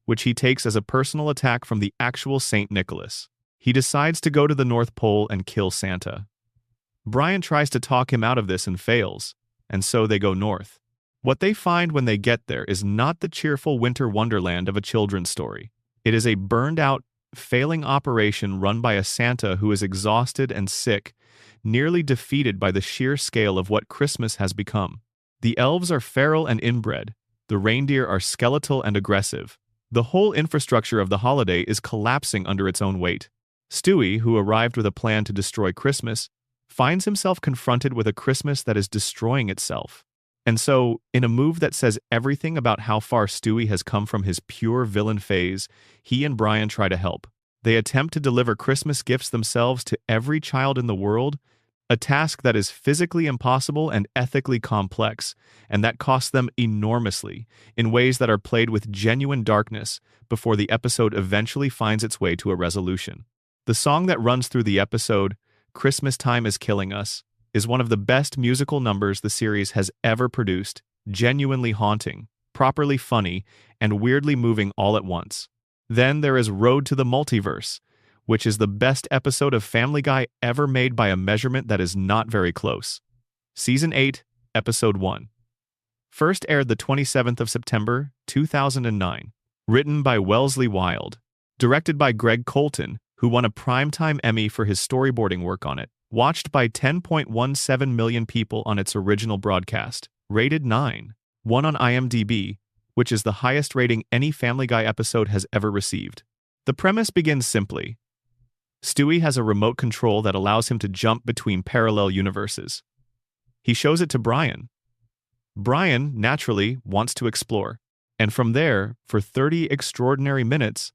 which he takes as a personal attack from the actual St. Nicholas. He decides to go to the North Pole and kill Santa. Brian tries to talk him out of this and fails, and so they go north. What they find when they get there is not the cheerful winter wonderland of a children's story. It is a burned-out, failing operation run by a Santa who is exhausted and sick, nearly defeated by the sheer scale of what Christmas has become. The elves are feral and inbred, the reindeer are skeletal and aggressive. The whole infrastructure of the holiday is collapsing under its own weight. Stewie, who arrived with a plan to destroy Christmas, finds himself confronted with a Christmas that is destroying itself. And so, in a move that says everything about how far Stewie has come from his pure villain phase, he and Brian try to help. They attempt to deliver Christmas gifts themselves to every child in the world, a task that is physically impossible and ethically complex, and that costs them enormously, in ways that are played with genuine darkness before the episode eventually finds its way to a resolution. The song that runs through the episode, Christmas Time Is Killing Us, is one of the best musical numbers the series has ever produced, genuinely haunting, properly funny, and weirdly moving all at once. Then there is Road to the Multiverse, which is the best episode of Family Guy ever made by a measurement that is not very close. Season 8, Episode 1. First aired the 27th of September, 2009. Written by Wellesley Wild. Directed by Greg Colton, who won a Primetime Emmy for his storyboarding work on it. Watched by 10.17 million people on its original broadcast. Rated 9. 1 on IMDb, which is the highest rating any Family Guy episode has ever received. The premise begins simply. Stewie has a remote control that allows him to jump between parallel universes. He shows it to Brian. Brian, naturally, wants to explore. And from there, for 30 extraordinary minutes,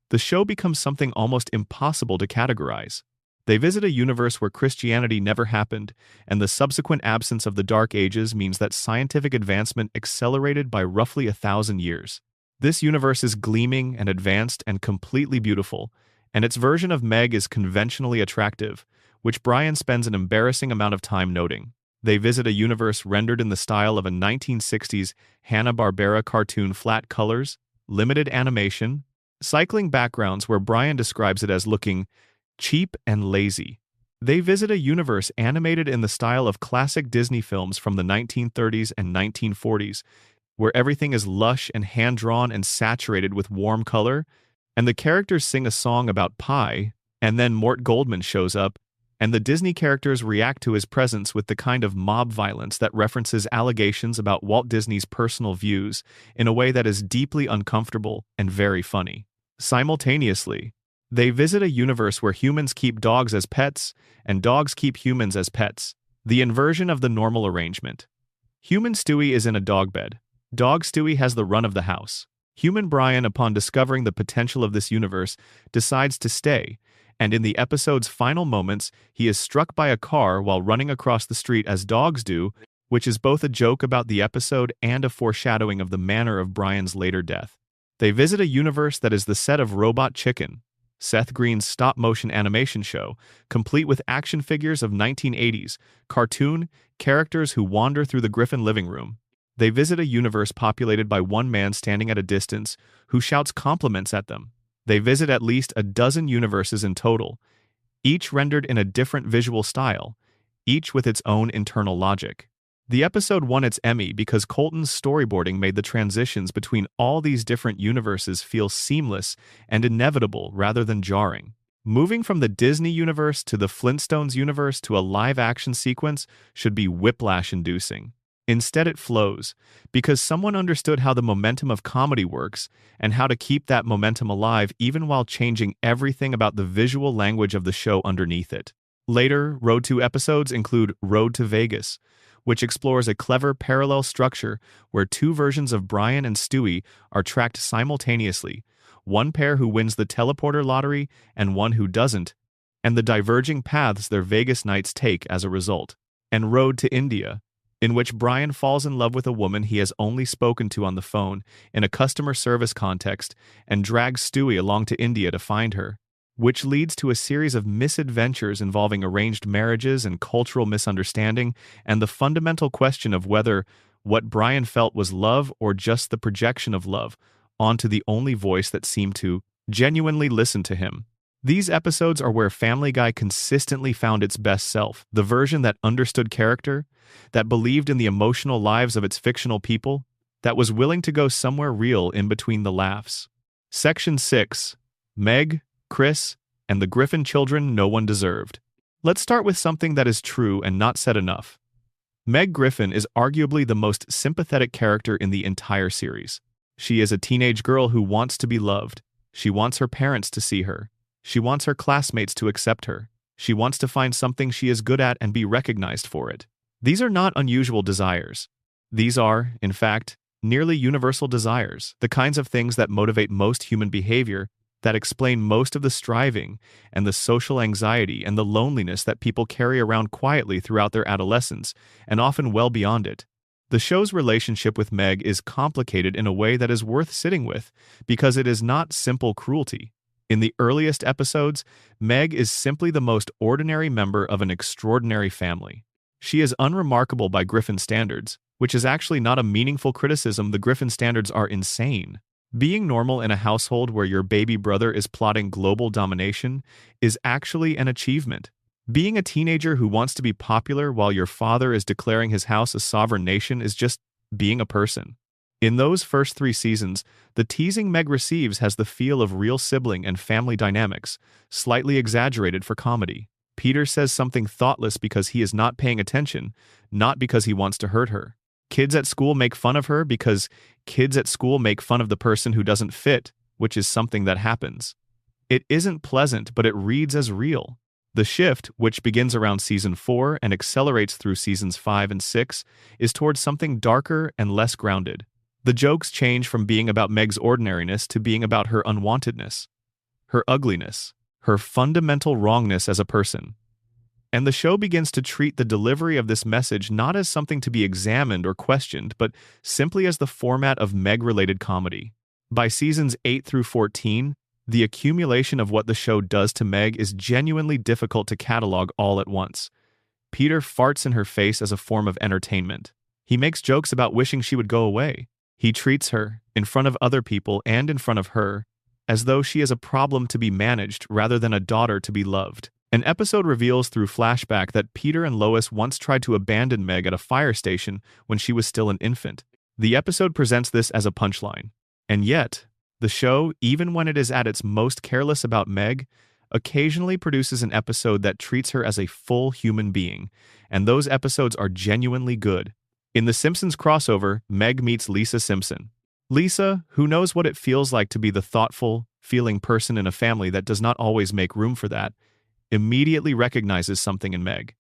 the show becomes something almost impossible to categorize. They visit a universe where Christianity never happened, and the subsequent absence of the Dark Ages means that scientific advancement accelerated by roughly 1,000 years. This universe is gleaming and advanced and completely beautiful, and its version of Meg is conventionally attractive, which Brian spends an embarrassing amount of time noting. They visit a universe rendered in the style of a 1960s Hanna-Barbera cartoon, flat colors, limited animation, cycling backgrounds where Brian describes it as looking cheap and lazy. They visit a universe animated in the style of classic Disney films from the 1930s and 1940s, where everything is lush and hand-drawn and saturated with warm color, and the characters sing a song about pie, and then Mort Goldman shows up, and the Disney characters react to his presence with the kind of mob violence that references allegations about Walt Disney's personal views in a way that is deeply uncomfortable and very funny. Simultaneously, They visit a universe where humans keep dogs as pets, and dogs keep humans as pets. The inversion of the normal arrangement. Human Stewie is in a dog bed. Dog Stewie has the run of the house. Human Brian, upon discovering the potential of this universe, decides to stay, and in the episode's final moments, he is struck by a car while running across the street as dogs do, which is both a joke about the episode and a foreshadowing of the manner of Brian's later death. They visit a universe that is the set of Robot Chicken, Seth Green's stop-motion animation show, complete with action figures of 1980s cartoon characters who wander through the Griffin living room. They visit a universe populated by one man standing at a distance who shouts compliments at them. They visit at least a dozen universes in total, each rendered in a different visual style, each with its own internal logic. The episode won its Emmy because Colton's storyboarding made the transitions between all these different universes feel seamless and inevitable rather than jarring. Moving from the Disney universe to the Flintstones universe to a live-action sequence should be whiplash-inducing. Instead, it flows, because someone understood how the momentum of comedy works and how to keep that momentum alive even while changing everything about the visual language of the show underneath it. Later, Road to episodes include Road to Vegas, which explores a clever parallel structure where two versions of Brian and Stewie are tracked simultaneously, one pair who wins the teleporter lottery and one who doesn't, and the diverging paths their Vegas nights take as a result. And Road to India, in which Brian falls in love with a woman he has only spoken to on the phone in a customer service context and drags Stewie along to India to find her, which leads to a series of misadventures involving arranged marriages and cultural misunderstanding and the fundamental question of whether what Brian felt was love or just the projection of love onto the only voice that seemed to genuinely listen to him. These episodes are where Family Guy consistently found its best self, the version that understood character, that believed in the emotional lives of its fictional people, that was willing to go somewhere real in between the laughs. Section 6. Meg, Chris, and the Griffin children no one deserved. Let's start with something that is true and not said enough. Meg Griffin is arguably the most sympathetic character in the entire series. She is a teenage girl who wants to be loved. She wants her parents to see her. She wants her classmates to accept her. She wants to find something she is good at and be recognized for it. These are not unusual desires. These are, in fact, nearly universal desires, the kinds of things that motivate most human behavior, that explain most of the striving and the social anxiety and the loneliness that people carry around quietly throughout their adolescence, and often well beyond it. The show's relationship with Meg is complicated in a way that is worth sitting with, because it is not simple cruelty. In the earliest episodes, Meg is simply the most ordinary member of an extraordinary family. She is unremarkable by Griffin standards, which is actually not a meaningful criticism. The Griffin standards are insane. Being normal in a household where your baby brother is plotting global domination is actually an achievement. Being a teenager who wants to be popular while your father is declaring his house a sovereign nation is just being a person. In those first 3 seasons, the teasing Meg receives has the feel of real sibling and family dynamics, slightly exaggerated for comedy. Peter says something thoughtless because he is not paying attention, not because he wants to hurt her. Kids at school make fun of her because kids at school make fun of the person who doesn't fit, which is something that happens. It isn't pleasant, but it reads as real. The shift, which begins around season 4 and accelerates through seasons 5 and 6, is towards something darker and less grounded. The jokes change from being about Meg's ordinariness to being about her unwantedness, her ugliness, her fundamental wrongness as a person. And the show begins to treat the delivery of this message not as something to be examined or questioned, but simply as the format of Meg-related comedy. By seasons 8 through 14, the accumulation of what the show does to Meg is genuinely difficult to catalog all at once. Peter farts in her face as a form of entertainment. He makes jokes about wishing she would go away. He treats her, in front of other people and in front of her, as though she is a problem to be managed rather than a daughter to be loved. An episode reveals through flashback that Peter and Lois once tried to abandon Meg at a fire station when she was still an infant. The episode presents this as a punchline. And yet, the show, even when it is at its most careless about Meg, occasionally produces an episode that treats her as a full human being, and those episodes are genuinely good. In The Simpsons crossover, Meg meets Lisa Simpson. Lisa, who knows what it feels like to be the thoughtful, feeling person in a family that does not always make room for that, immediately recognizes something in Meg.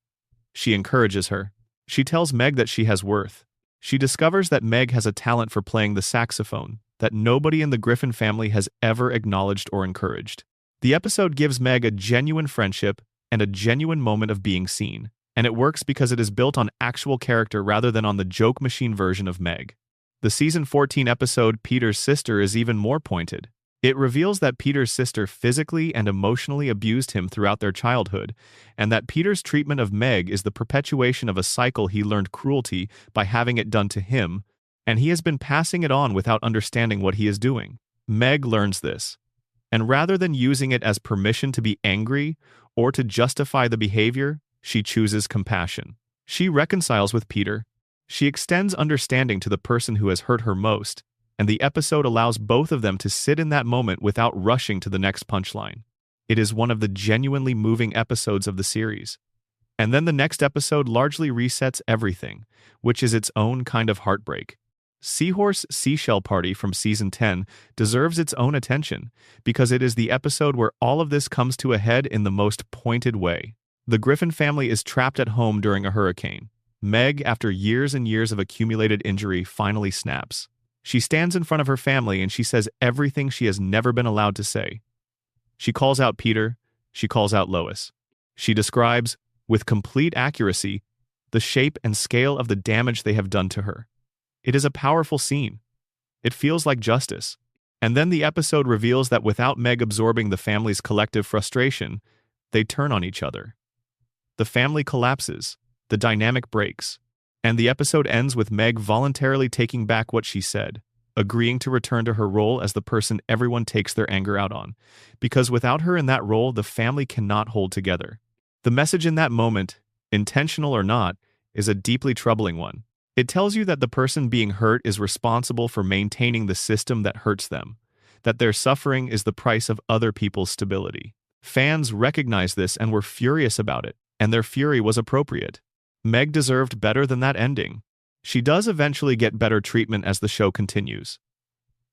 She encourages her. She tells Meg that she has worth. She discovers that Meg has a talent for playing the saxophone that nobody in the Griffin family has ever acknowledged or encouraged. The episode gives Meg a genuine friendship and a genuine moment of being seen, and it works because it is built on actual character rather than on the joke machine version of Meg. The season 14 episode Peter's Sister is even more pointed. It reveals that Peter's sister physically and emotionally abused him throughout their childhood, and that Peter's treatment of Meg is the perpetuation of a cycle he learned cruelty by having it done to him, and he has been passing it on without understanding what he is doing. Meg learns this, and rather than using it as permission to be angry or to justify the behavior, she chooses compassion. She reconciles with Peter. She extends understanding to the person who has hurt her most, and the episode allows both of them to sit in that moment without rushing to the next punchline. It is one of the genuinely moving episodes of the series. And then the next episode largely resets everything, which is its own kind of heartbreak. Seahorse Seashell Party from Season 10 deserves its own attention because it is the episode where all of this comes to a head in the most pointed way. The Griffin family is trapped at home during a hurricane. Meg, after years and years of accumulated injury, finally snaps. She stands in front of her family and she says everything she has never been allowed to say. She calls out Peter. She calls out Lois. She describes, with complete accuracy, the shape and scale of the damage they have done to her. It is a powerful scene. It feels like justice. And then the episode reveals that without Meg absorbing the family's collective frustration, they turn on each other. The family collapses. The dynamic breaks. And the episode ends with Meg voluntarily taking back what she said, agreeing to return to her role as the person everyone takes their anger out on. Because without her in that role, the family cannot hold together. The message in that moment, intentional or not, is a deeply troubling one. It tells you that the person being hurt is responsible for maintaining the system that hurts them, that their suffering is the price of other people's stability. Fans recognized this and were furious about it, and their fury was appropriate. Meg deserved better than that ending. She does eventually get better treatment as the show continues.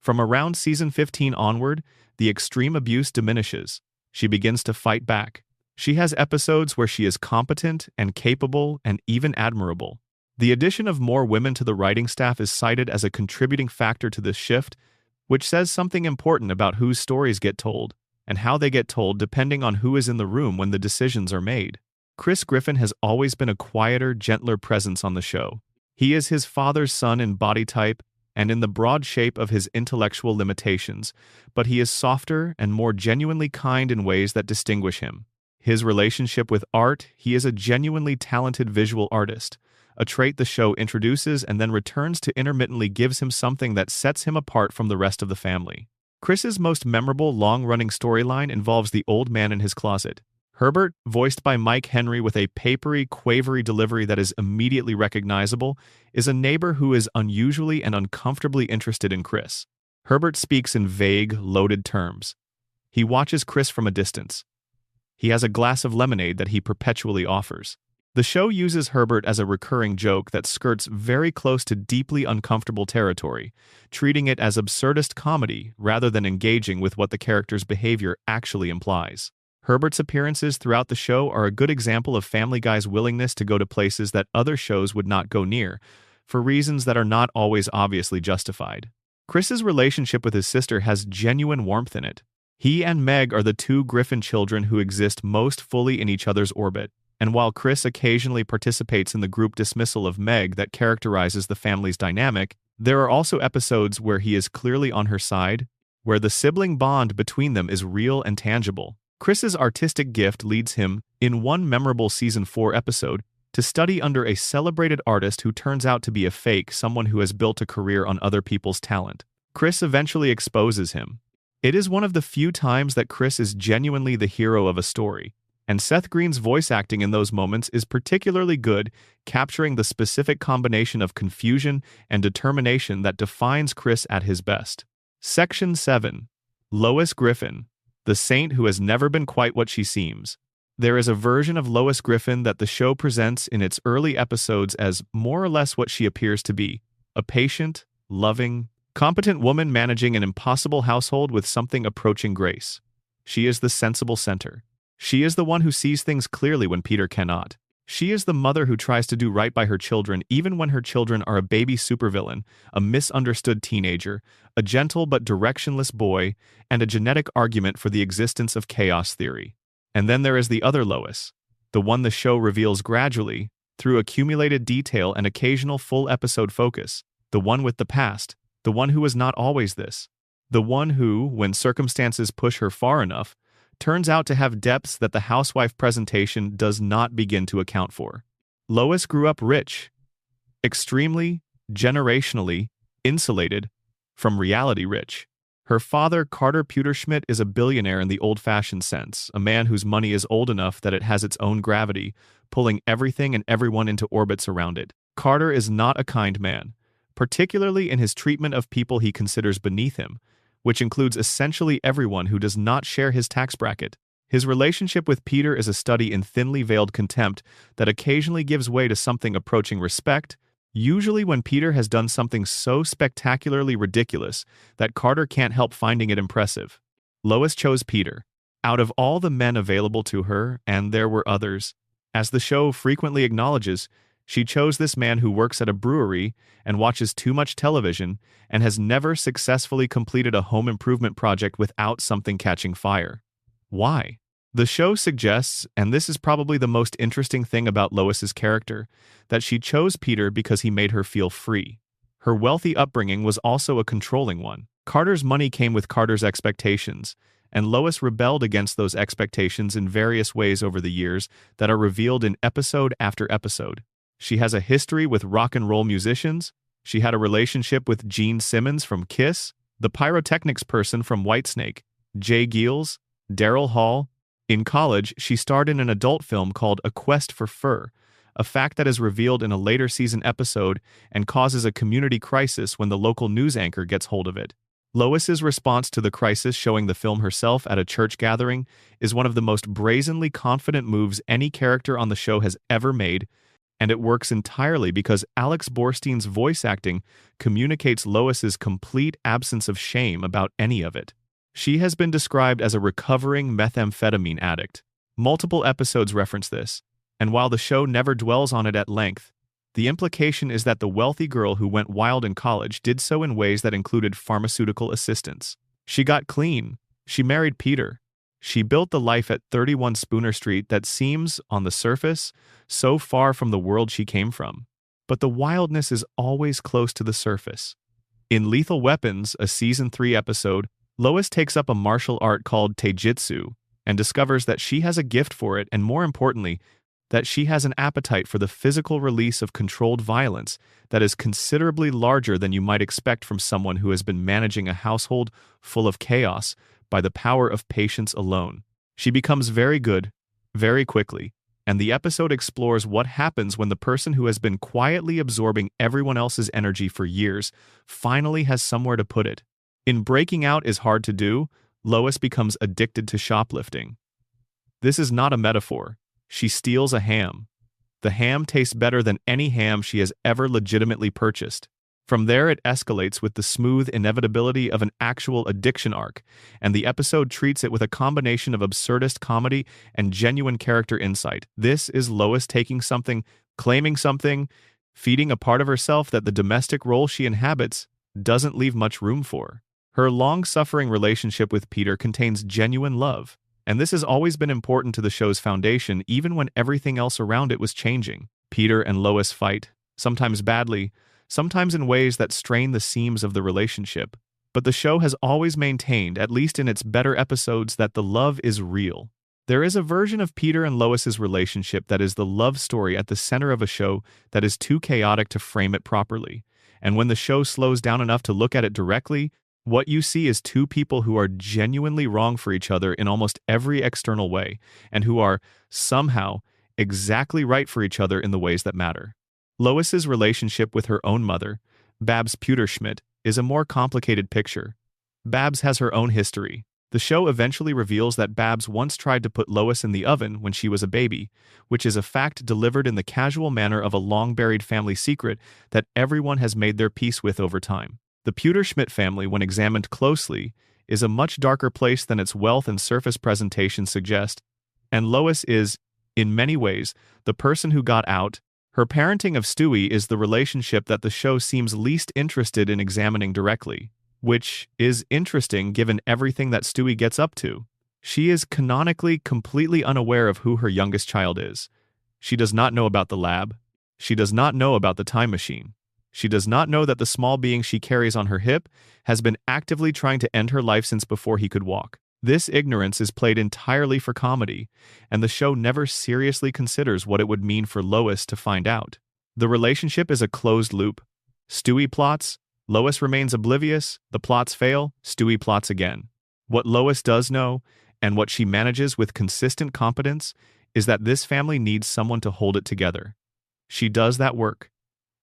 From around season 15 onward, the extreme abuse diminishes. She begins to fight back. She has episodes where she is competent and capable and even admirable. The addition of more women to the writing staff is cited as a contributing factor to this shift, which says something important about whose stories get told and how they get told depending on who is in the room when the decisions are made. Chris Griffin has always been a quieter, gentler presence on the show. He is his father's son in body type and in the broad shape of his intellectual limitations, but he is softer and more genuinely kind in ways that distinguish him. His relationship with art, he is a genuinely talented visual artist, a trait the show introduces and then returns to intermittently gives him something that sets him apart from the rest of the family. Chris's most memorable long-running storyline involves the old man in his closet. Herbert, voiced by Mike Henry with a papery, quavery delivery that is immediately recognizable, is a neighbor who is unusually and uncomfortably interested in Chris. Herbert speaks in vague, loaded terms. He watches Chris from a distance. He has a glass of lemonade that he perpetually offers. The show uses Herbert as a recurring joke that skirts very close to deeply uncomfortable territory, treating it as absurdist comedy rather than engaging with what the character's behavior actually implies. Herbert's appearances throughout the show are a good example of Family Guy's willingness to go to places that other shows would not go near, for reasons that are not always obviously justified. Chris's relationship with his sister has genuine warmth in it. He and Meg are the two Griffin children who exist most fully in each other's orbit, and while Chris occasionally participates in the group dismissal of Meg that characterizes the family's dynamic, there are also episodes where he is clearly on her side, where the sibling bond between them is real and tangible. Chris's artistic gift leads him, in one memorable Season 4 episode, to study under a celebrated artist who turns out to be a fake, someone who has built a career on other people's talent. Chris eventually exposes him. It is one of the few times that Chris is genuinely the hero of a story, and Seth Green's voice acting in those moments is particularly good, capturing the specific combination of confusion and determination that defines Chris at his best. Section 7. Lois Griffin, the saint who has never been quite what she seems. There is a version of Lois Griffin that the show presents in its early episodes as more or less what she appears to be, a patient, loving, Competent woman managing an impossible household with something approaching grace. She is the sensible center. She is the one who sees things clearly when Peter cannot. She is the mother who tries to do right by her children even when her children are a baby supervillain, a misunderstood teenager, a gentle but directionless boy, and a genetic argument for the existence of chaos theory. And then there is the other Lois, the one the show reveals gradually, through accumulated detail and occasional full episode focus, the one with the past, the one who was not always this, the one who, when circumstances push her far enough, turns out to have depths that the housewife presentation does not begin to account for. Lois grew up rich, extremely, generationally, insulated from reality rich. Her father, Carter Pewterschmidt, is a billionaire in the old-fashioned sense, a man whose money is old enough that it has its own gravity, pulling everything and everyone into orbits around it. Carter is not a kind man, particularly in his treatment of people he considers beneath him, which includes essentially everyone who does not share his tax bracket. His relationship with Peter is a study in thinly veiled contempt that occasionally gives way to something approaching respect, usually when Peter has done something so spectacularly ridiculous that Carter can't help finding it impressive. Lois chose Peter. Out of all the men available to her, and there were others, as the show frequently acknowledges, she chose this man who works at a brewery and watches too much television and has never successfully completed a home improvement project without something catching fire. Why? The show suggests, and this is probably the most interesting thing about Lois's character, that she chose Peter because he made her feel free. Her wealthy upbringing was also a controlling one. Carter's money came with Carter's expectations, and Lois rebelled against those expectations in various ways over the years that are revealed in episode after episode. She has a history with rock and roll musicians. She had a relationship with Gene Simmons from Kiss, the pyrotechnics person from Whitesnake, Jay Giles, Daryl Hall. In college, she starred in an adult film called A Quest for Fur, a fact that is revealed in a later season episode and causes a community crisis when the local news anchor gets hold of it. Lois's response to the crisis, showing the film herself at a church gathering, is one of the most brazenly confident moves any character on the show has ever made, and it works entirely because Alex Borstein's voice acting communicates Lois's complete absence of shame about any of it. She has been described as a recovering methamphetamine addict. Multiple episodes reference this, and while the show never dwells on it at length, the implication is that the wealthy girl who went wild in college did so in ways that included pharmaceutical assistance. She got clean. She married Peter. She built the life at 31 Spooner Street that seems, on the surface, so far from the world she came from. But the wildness is always close to the surface. In Lethal Weapons, a Season 3 episode, Lois takes up a martial art called Taijutsu and discovers that she has a gift for it and, more importantly, that she has an appetite for the physical release of controlled violence that is considerably larger than you might expect from someone who has been managing a household full of chaos by the power of patience alone. She becomes very good, very quickly, and the episode explores what happens when the person who has been quietly absorbing everyone else's energy for years finally has somewhere to put it. In Breaking Out Is Hard to Do, Lois becomes addicted to shoplifting. This is not a metaphor. She steals a ham. The ham tastes better than any ham she has ever legitimately purchased. From there, it escalates with the smooth inevitability of an actual addiction arc, and the episode treats it with a combination of absurdist comedy and genuine character insight. This is Lois taking something, claiming something, feeding a part of herself that the domestic role she inhabits doesn't leave much room for. Her long-suffering relationship with Peter contains genuine love, and this has always been important to the show's foundation even when everything else around it was changing. Peter and Lois fight, sometimes badly, sometimes in ways that strain the seams of the relationship. But the show has always maintained, at least in its better episodes, that the love is real. There is a version of Peter and Lois's relationship that is the love story at the center of a show that is too chaotic to frame it properly. And when the show slows down enough to look at it directly, what you see is two people who are genuinely wrong for each other in almost every external way, and who are, somehow, exactly right for each other in the ways that matter. Lois's relationship with her own mother, Babs Pewterschmidt, is a more complicated picture. Babs has her own history. The show eventually reveals that Babs once tried to put Lois in the oven when she was a baby, which is a fact delivered in the casual manner of a long-buried family secret that everyone has made their peace with over time. The Pewter-Schmidt family, when examined closely, is a much darker place than its wealth and surface presentation suggest, and Lois is, in many ways, the person who got out. Her parenting of Stewie is the relationship that the show seems least interested in examining directly, which is interesting given everything that Stewie gets up to. She is canonically completely unaware of who her youngest child is. She does not know about the lab. She does not know about the time machine. She does not know that the small being she carries on her hip has been actively trying to end her life since before he could walk. This ignorance is played entirely for comedy, and the show never seriously considers what it would mean for Lois to find out. The relationship is a closed loop. Stewie plots, Lois remains oblivious, the plots fail, Stewie plots again. What Lois does know, and what she manages with consistent competence, is that this family needs someone to hold it together. She does that work.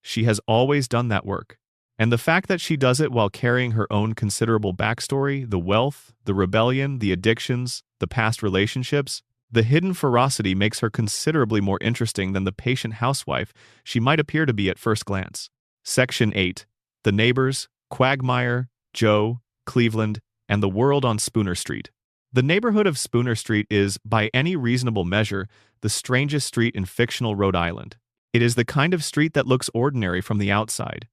She has always done that work. And the fact that she does it while carrying her own considerable backstory, the wealth, the rebellion, the addictions, the past relationships, the hidden ferocity makes her considerably more interesting than the patient housewife she might appear to be at first glance. Section 8. The Neighbors, Quagmire, Joe, Cleveland, and the World on Spooner Street. The neighborhood of Spooner Street is, by any reasonable measure, the strangest street in fictional Rhode Island. It is the kind of street that looks ordinary from the outside.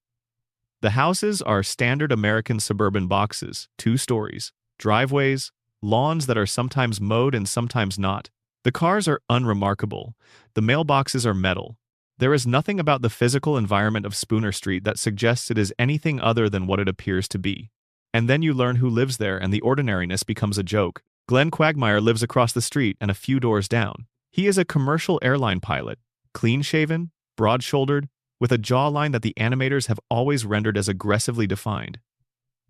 The houses are standard American suburban boxes, 2 stories, driveways, lawns that are sometimes mowed and sometimes not. The cars are unremarkable. The mailboxes are metal. There is nothing about the physical environment of Spooner Street that suggests it is anything other than what it appears to be. And then you learn who lives there and the ordinariness becomes a joke. Glenn Quagmire lives across the street and a few doors down. He is a commercial airline pilot, clean-shaven, broad-shouldered, with a jawline that the animators have always rendered as aggressively defined.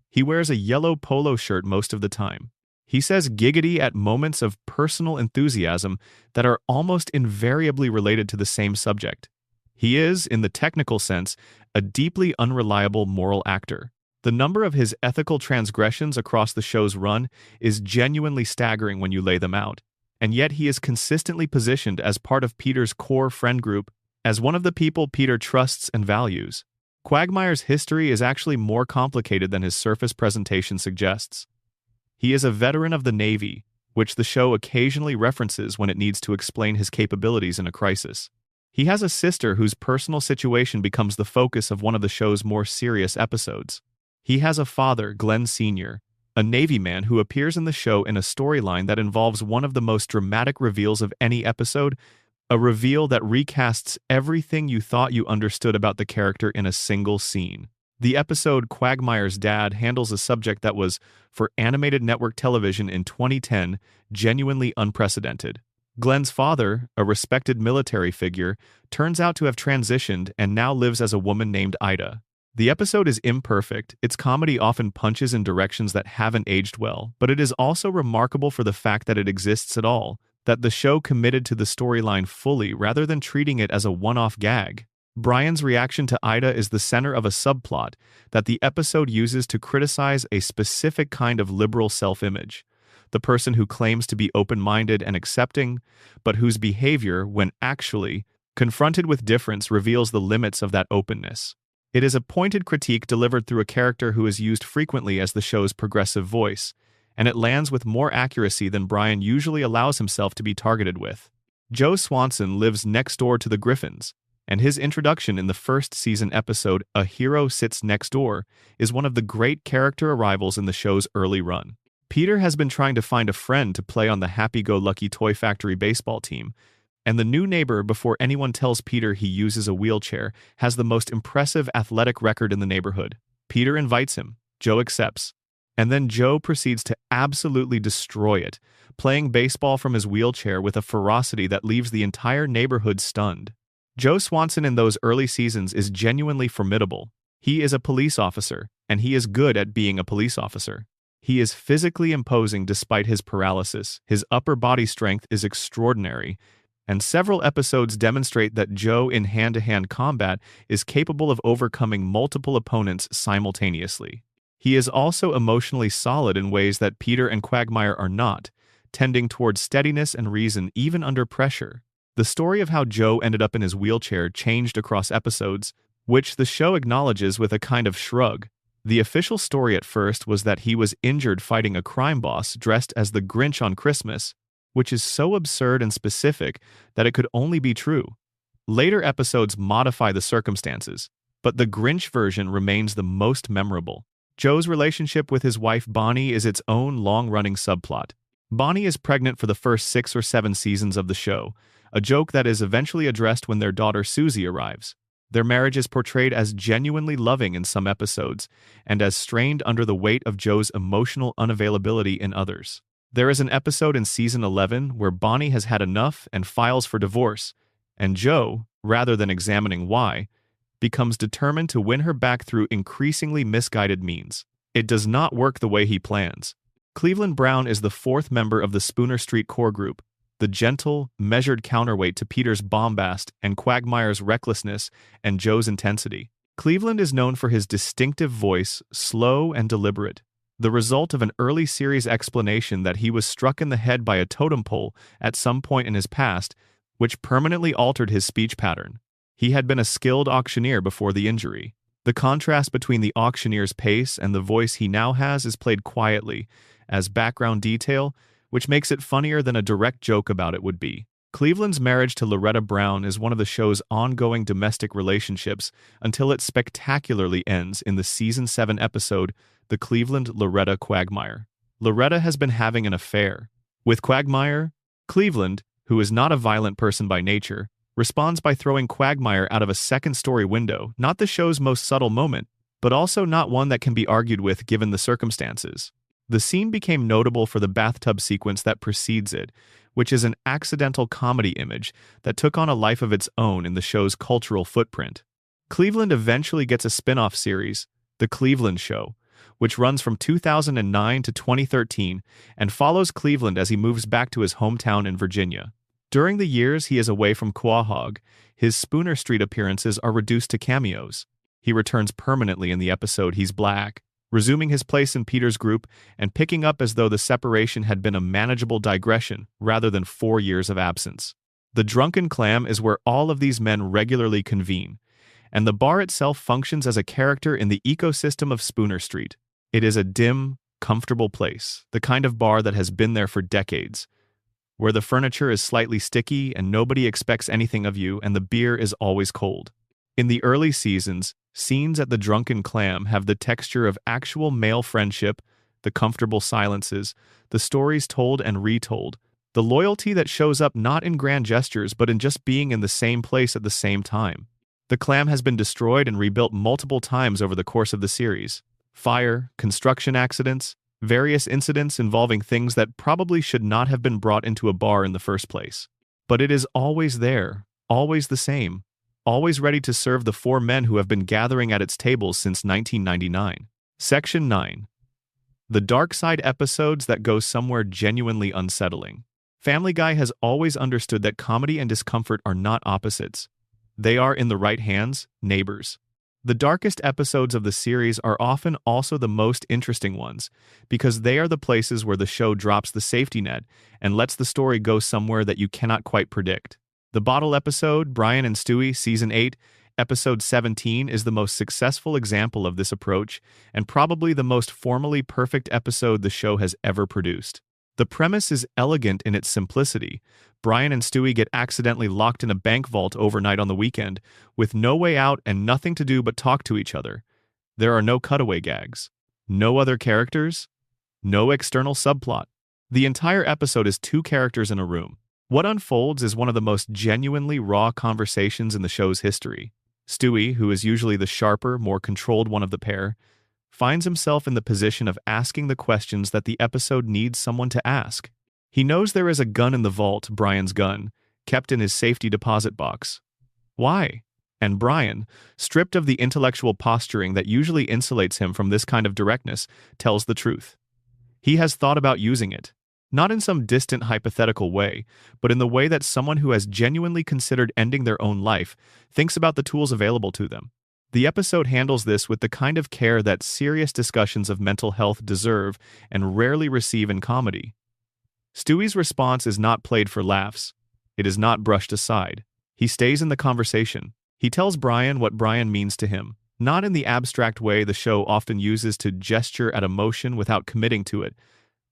He wears a yellow polo shirt most of the time. He says giggity at moments of personal enthusiasm that are almost invariably related to the same subject. He is, in the technical sense, a deeply unreliable moral actor. The number of his ethical transgressions across the show's run is genuinely staggering when you lay them out, and yet he is consistently positioned as part of Peter's core friend group, as one of the people Peter trusts and values. Quagmire's history is actually more complicated than his surface presentation suggests. He is a veteran of the Navy, which the show occasionally references when it needs to explain his capabilities in a crisis. He has a sister whose personal situation becomes the focus of one of the show's more serious episodes. He has a father, Glenn Sr., a Navy man who appears in the show in a storyline that involves one of the most dramatic reveals of any episode, a reveal that recasts everything you thought you understood about the character in a single scene. The episode Quagmire's Dad handles a subject that was, for animated network television in 2010, genuinely unprecedented. Glenn's father, a respected military figure, turns out to have transitioned and now lives as a woman named Ida. The episode is imperfect, its comedy often punches in directions that haven't aged well, but it is also remarkable for the fact that it exists at all, that the show committed to the storyline fully rather than treating it as a one-off gag. Brian's reaction to Ida is the center of a subplot that the episode uses to criticize a specific kind of liberal self-image, the person who claims to be open-minded and accepting, but whose behavior, when actually confronted with difference, reveals the limits of that openness. It is a pointed critique delivered through a character who is used frequently as the show's progressive voice, and it lands with more accuracy than Brian usually allows himself to be targeted with. Joe Swanson lives next door to the Griffins, and his introduction in the first season episode, A Hero Sits Next Door, is one of the great character arrivals in the show's early run. Peter has been trying to find a friend to play on the happy-go-lucky Toy Factory baseball team, and the new neighbor, before anyone tells Peter he uses a wheelchair, has the most impressive athletic record in the neighborhood. Peter invites him. Joe accepts. And then Joe proceeds to absolutely destroy it, playing baseball from his wheelchair with a ferocity that leaves the entire neighborhood stunned. Joe Swanson in those early seasons is genuinely formidable. He is a police officer, and he is good at being a police officer. He is physically imposing despite his paralysis. His upper body strength is extraordinary, and several episodes demonstrate that Joe in hand-to-hand combat is capable of overcoming multiple opponents simultaneously. He is also emotionally solid in ways that Peter and Quagmire are not, tending towards steadiness and reason even under pressure. The story of how Joe ended up in his wheelchair changed across episodes, which the show acknowledges with a kind of shrug. The official story at first was that he was injured fighting a crime boss dressed as the Grinch on Christmas, which is so absurd and specific that it could only be true. Later episodes modify the circumstances, but the Grinch version remains the most memorable. Joe's relationship with his wife Bonnie is its own long-running subplot. Bonnie is pregnant for the first 6 or 7 seasons of the show, a joke that is eventually addressed when their daughter Susie arrives. Their marriage is portrayed as genuinely loving in some episodes, and as strained under the weight of Joe's emotional unavailability in others. There is an episode in season 11 where Bonnie has had enough and files for divorce, and Joe, rather than examining why, becomes determined to win her back through increasingly misguided means. It does not work the way he plans. Cleveland Brown is the 4th member of the Spooner Street core group, the gentle, measured counterweight to Peter's bombast and Quagmire's recklessness and Joe's intensity. Cleveland is known for his distinctive voice, slow and deliberate, the result of an early series explanation that he was struck in the head by a totem pole at some point in his past, which permanently altered his speech pattern. He had been a skilled auctioneer before the injury. The contrast between the auctioneer's pace and the voice he now has is played quietly, as background detail, which makes it funnier than a direct joke about it would be. Cleveland's marriage to Loretta Brown is one of the show's ongoing domestic relationships until it spectacularly ends in the season 7 episode, The Cleveland-Loretta Quagmire. Loretta has been having an affair. With Quagmire, Cleveland, who is not a violent person by nature, responds by throwing Quagmire out of a second-story window, not the show's most subtle moment, but also not one that can be argued with given the circumstances. The scene became notable for the bathtub sequence that precedes it, which is an accidental comedy image that took on a life of its own in the show's cultural footprint. Cleveland eventually gets a spin-off series, The Cleveland Show, which runs from 2009 to 2013 and follows Cleveland as he moves back to his hometown in Virginia. During the years he is away from Quahog, his Spooner Street appearances are reduced to cameos. He returns permanently in the episode He's Black, resuming his place in Peter's group and picking up as though the separation had been a manageable digression rather than 4 years of absence. The Drunken Clam is where all of these men regularly convene, and the bar itself functions as a character in the ecosystem of Spooner Street. It is a dim, comfortable place, the kind of bar that has been there for decades, where the furniture is slightly sticky and nobody expects anything of you and the beer is always cold. In the early seasons, scenes at the Drunken Clam have the texture of actual male friendship, the comfortable silences, the stories told and retold, the loyalty that shows up not in grand gestures but in just being in the same place at the same time. The Clam has been destroyed and rebuilt multiple times over the course of the series. Fire, construction accidents, various incidents involving things that probably should not have been brought into a bar in the first place. But it is always there, always the same, always ready to serve the 4 men who have been gathering at its tables since 1999. Section 9. The dark side episodes that go somewhere genuinely unsettling. Family Guy has always understood that comedy and discomfort are not opposites. They are, in the right hands, neighbors. The darkest episodes of the series are often also the most interesting ones, because they are the places where the show drops the safety net and lets the story go somewhere that you cannot quite predict. The bottle episode, Brian and Stewie, Season 8, Episode 17, is the most successful example of this approach, and probably the most formally perfect episode the show has ever produced. The premise is elegant in its simplicity. Brian and Stewie get accidentally locked in a bank vault overnight on the weekend, with no way out and nothing to do but talk to each other. There are no cutaway gags, no other characters, no external subplot. The entire episode is 2 characters in a room. What unfolds is one of the most genuinely raw conversations in the show's history. Stewie, who is usually the sharper, more controlled one of the pair, finds himself in the position of asking the questions that the episode needs someone to ask. He knows there is a gun in the vault, Brian's gun, kept in his safety deposit box. Why? And Brian, stripped of the intellectual posturing that usually insulates him from this kind of directness, tells the truth. He has thought about using it, not in some distant hypothetical way, but in the way that someone who has genuinely considered ending their own life thinks about the tools available to them. The episode handles this with the kind of care that serious discussions of mental health deserve and rarely receive in comedy. Stewie's response is not played for laughs. It is not brushed aside. He stays in the conversation. He tells Brian what Brian means to him. not in the abstract way the show often uses to gesture at emotion without committing to it,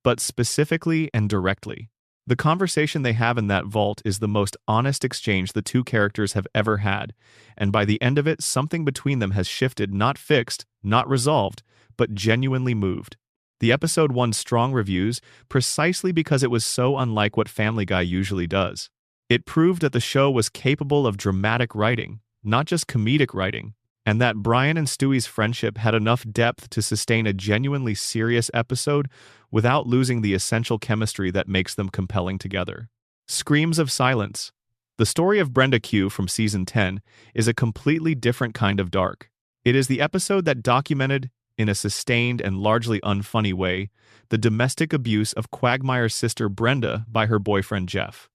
but specifically and directly. The conversation they have in that vault is the most honest exchange the two characters have ever had, and by the end of it, something between them has shifted, not fixed, not resolved, but genuinely moved. The episode won strong reviews precisely because it was so unlike what Family Guy usually does. It proved that the show was capable of dramatic writing, not just comedic writing, and that Brian and Stewie's friendship had enough depth to sustain a genuinely serious episode without losing the essential chemistry that makes them compelling together. Screams of Silence. The story of Brenda Q from Season 10 is a completely different kind of dark. It is the episode that documented, in a sustained and largely unfunny way, the domestic abuse of Quagmire's sister Brenda by her boyfriend Jeff.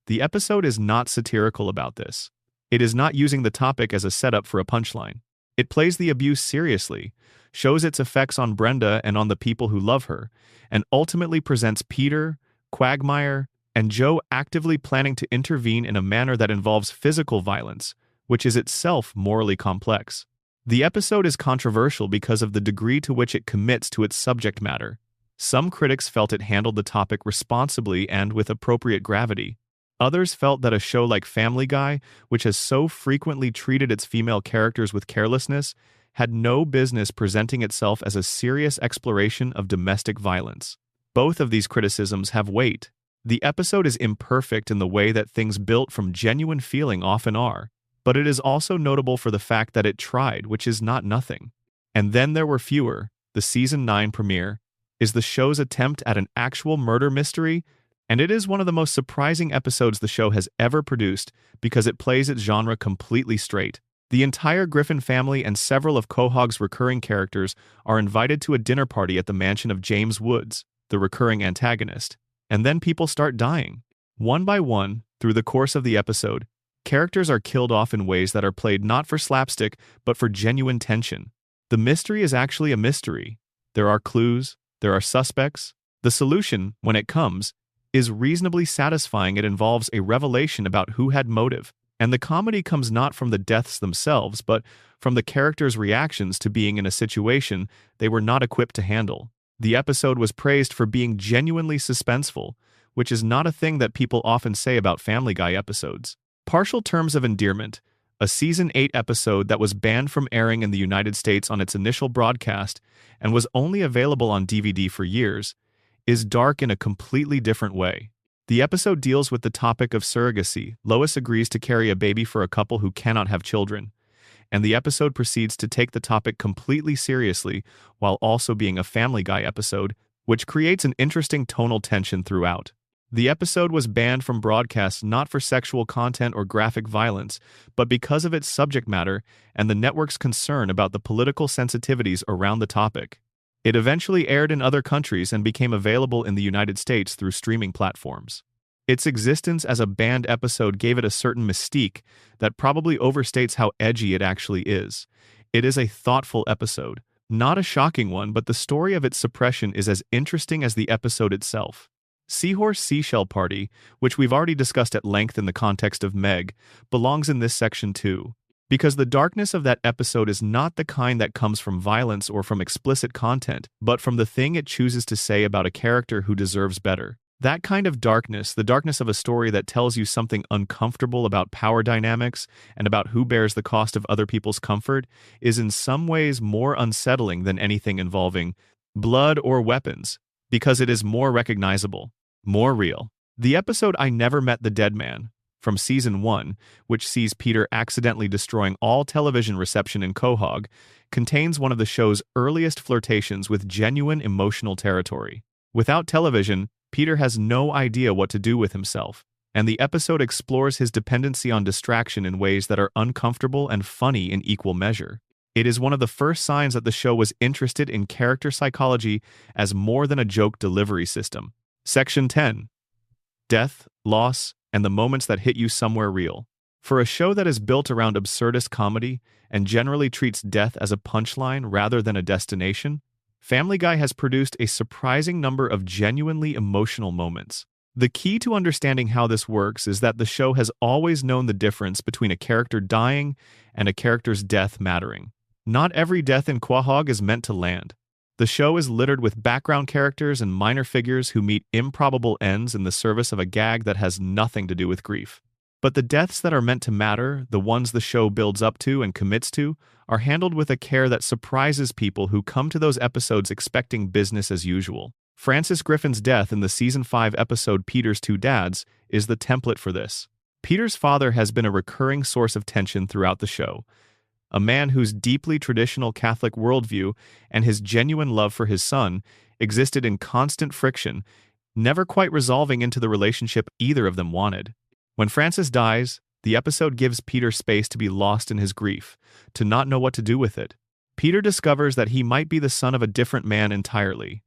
The episode is not satirical about this. It is not using the topic as a setup for a punchline. It plays the abuse seriously, shows its effects on Brenda and on the people who love her, and ultimately presents Peter, Quagmire, and Joe actively planning to intervene in a manner that involves physical violence, which is itself morally complex. The episode is controversial because of the degree to which it commits to its subject matter. Some critics felt it handled the topic responsibly and with appropriate gravity. Others felt that a show like Family Guy, which has so frequently treated its female characters with carelessness, had no business presenting itself as a serious exploration of domestic violence. Both of these criticisms have weight. The episode is imperfect in the way that things built from genuine feeling often are, but it is also notable for the fact that it tried, which is not nothing. And Then There Were Fewer, the Season 9 premiere, is the show's attempt at an actual murder mystery, and it is one of the most surprising episodes the show has ever produced because it plays its genre completely straight. The entire Griffin family and several of Quahog's recurring characters are invited to a dinner party at the mansion of James Woods, the recurring antagonist, and then people start dying. One by one, through the course of the episode, characters are killed off in ways that are played not for slapstick, but for genuine tension. The mystery is actually a mystery. There are clues, there are suspects. The solution, when it comes, is reasonably satisfying. It involves a revelation about who had motive, and the comedy comes not from the deaths themselves, but from the characters' reactions to being in a situation they were not equipped to handle. The episode was praised for being genuinely suspenseful, which is not a thing that people often say about Family Guy episodes. Partial Terms of Endearment, a Season 8 episode that was banned from airing in the United States on its initial broadcast and was only available on DVD for years, is dark in a completely different way. The episode deals with the topic of surrogacy. Lois agrees to carry a baby for a couple who cannot have children, and the episode proceeds to take the topic completely seriously while also being a Family Guy episode, which creates an interesting tonal tension throughout. The episode was banned from broadcast not for sexual content or graphic violence, but because of its subject matter and the network's concern about the political sensitivities around the topic. It eventually aired in other countries and became available in the United States through streaming platforms. Its existence as a banned episode gave it a certain mystique that probably overstates how edgy it actually is. It is a thoughtful episode, not a shocking one, but the story of its suppression is as interesting as the episode itself. Seahorse Seashell Party, which we've already discussed at length in the context of Meg, belongs in this section too. Because the darkness of that episode is not the kind that comes from violence or from explicit content, but from the thing it chooses to say about a character who deserves better. That kind of darkness, the darkness of a story that tells you something uncomfortable about power dynamics and about who bears the cost of other people's comfort, is in some ways more unsettling than anything involving blood or weapons, because it is more recognizable, more real. The episode I Never Met the Dead Man, from Season 1, which sees Peter accidentally destroying all television reception in Quahog, contains one of the show's earliest flirtations with genuine emotional territory. Without television, Peter has no idea what to do with himself, and the episode explores his dependency on distraction in ways that are uncomfortable and funny in equal measure. It is one of the first signs that the show was interested in character psychology as more than a joke delivery system. Section 10. Death, Loss, and the Moments That Hit You Somewhere Real. For a show that is built around absurdist comedy and generally treats death as a punchline rather than a destination, Family Guy has produced a surprising number of genuinely emotional moments. The key to understanding how this works is that the show has always known the difference between a character dying and a character's death mattering. Not every death in Quahog is meant to land. The show is littered with background characters and minor figures who meet improbable ends in the service of a gag that has nothing to do with grief. But the deaths that are meant to matter, the ones the show builds up to and commits to, are handled with a care that surprises people who come to those episodes expecting business as usual. Francis Griffin's death in the Season 5 episode Peter's Two Dads is the template for this. Peter's father has been a recurring source of tension throughout the show, a man whose deeply traditional Catholic worldview and his genuine love for his son existed in constant friction, never quite resolving into the relationship either of them wanted. When Francis dies, the episode gives Peter space to be lost in his grief, to not know what to do with it. Peter discovers that he might be the son of a different man entirely,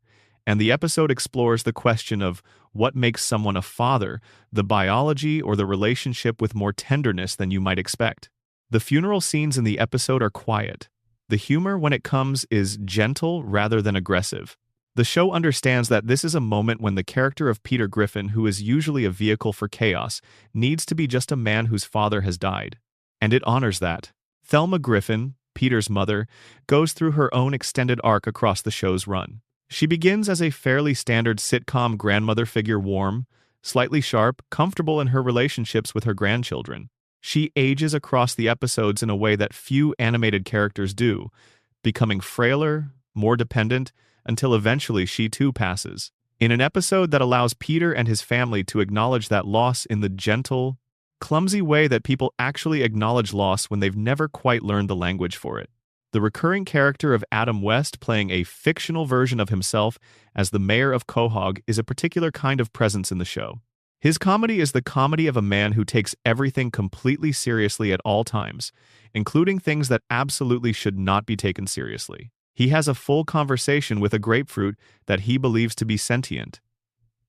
and the episode explores the question of what makes someone a father, the biology or the relationship, with more tenderness than you might expect. The funeral scenes in the episode are quiet. The humor, when it comes, is gentle rather than aggressive. The show understands that this is a moment when the character of Peter Griffin, who is usually a vehicle for chaos, needs to be just a man whose father has died. And it honors that. Thelma Griffin, Peter's mother, goes through her own extended arc across the show's run. She begins as a fairly standard sitcom grandmother figure, warm, slightly sharp, comfortable in her relationships with her grandchildren. She ages across the episodes in a way that few animated characters do, becoming frailer, more dependent, until eventually she too passes. In an episode that allows Peter and his family to acknowledge that loss in the gentle, clumsy way that people actually acknowledge loss when they've never quite learned the language for it. The recurring character of Adam West playing a fictional version of himself as the mayor of Quahog is a particular kind of presence in the show. His comedy is the comedy of a man who takes everything completely seriously at all times, including things that absolutely should not be taken seriously. He has a full conversation with a grapefruit that he believes to be sentient.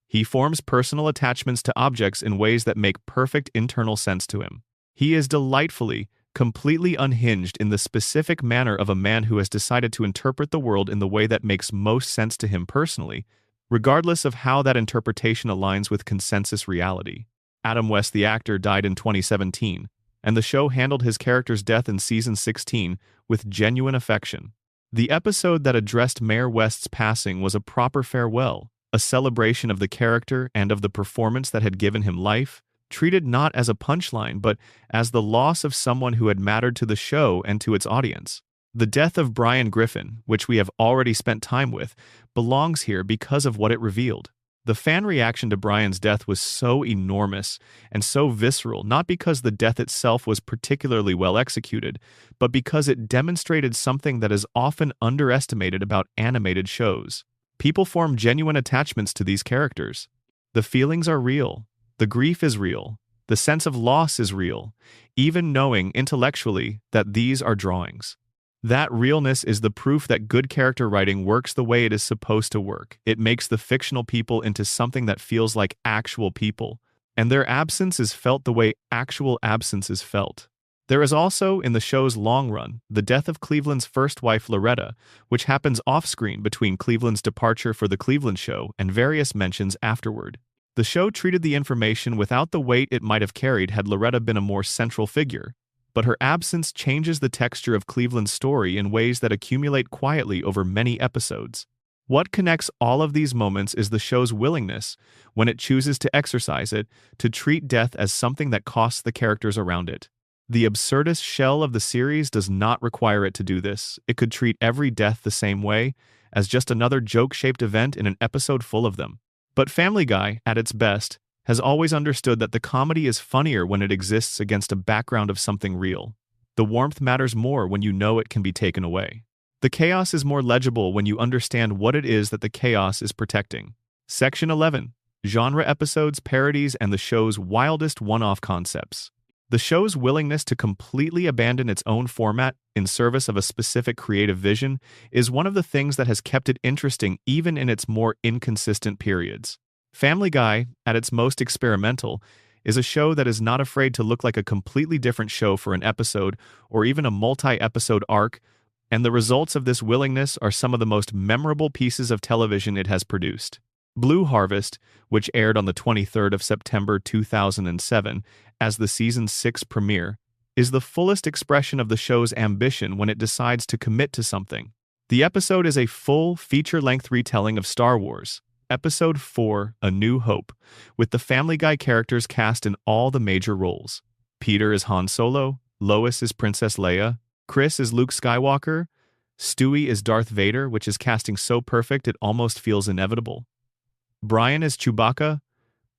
He forms personal attachments to objects in ways that make perfect internal sense to him. He is delightfully, completely unhinged in the specific manner of a man who has decided to interpret the world in the way that makes most sense to him personally, regardless of how that interpretation aligns with consensus reality. Adam West, the actor, died in 2017, and the show handled his character's death in Season 16 with genuine affection. The episode that addressed Mayor West's passing was a proper farewell, a celebration of the character and of the performance that had given him life, treated not as a punchline but as the loss of someone who had mattered to the show and to its audience. The death of Brian Griffin, which we have already spent time with, belongs here because of what it revealed. The fan reaction to Brian's death was so enormous and so visceral, not because the death itself was particularly well executed, but because it demonstrated something that is often underestimated about animated shows. People form genuine attachments to these characters. The feelings are real. The grief is real. The sense of loss is real, even knowing intellectually that these are drawings. That realness is the proof that good character writing works the way it is supposed to work. It makes the fictional people into something that feels like actual people, and their absence is felt the way actual absence is felt. There is also, in the show's long run, the death of Cleveland's first wife Loretta, which happens off-screen between Cleveland's departure for the Cleveland show and various mentions afterward. The show treated the information without the weight it might have carried had Loretta been a more central figure, but her absence changes the texture of Cleveland's story in ways that accumulate quietly over many episodes. What connects all of these moments is the show's willingness, when it chooses to exercise it, to treat death as something that costs the characters around it. The absurdist shell of the series does not require it to do this. It could treat every death the same way, as just another joke-shaped event in an episode full of them. But Family Guy, at its best, has always understood that the comedy is funnier when it exists against a background of something real. The warmth matters more when you know it can be taken away. The chaos is more legible when you understand what it is that the chaos is protecting. Section 11. Genre episodes, parodies, and the show's wildest one-off concepts. The show's willingness to completely abandon its own format in service of a specific creative vision is one of the things that has kept it interesting even in its more inconsistent periods. Family Guy, at its most experimental, is a show that is not afraid to look like a completely different show for an episode or even a multi-episode arc, and the results of this willingness are some of the most memorable pieces of television it has produced. Blue Harvest, which aired on the 23rd of September 2007 as the season 6 premiere, is the fullest expression of the show's ambition when it decides to commit to something. The episode is a full, feature-length retelling of Star Wars, Episode 4, A New Hope, with the Family Guy characters cast in all the major roles. Peter is Han Solo, Lois is Princess Leia, Chris is Luke Skywalker, Stewie is Darth Vader, which is casting so perfect it almost feels inevitable. Brian is Chewbacca,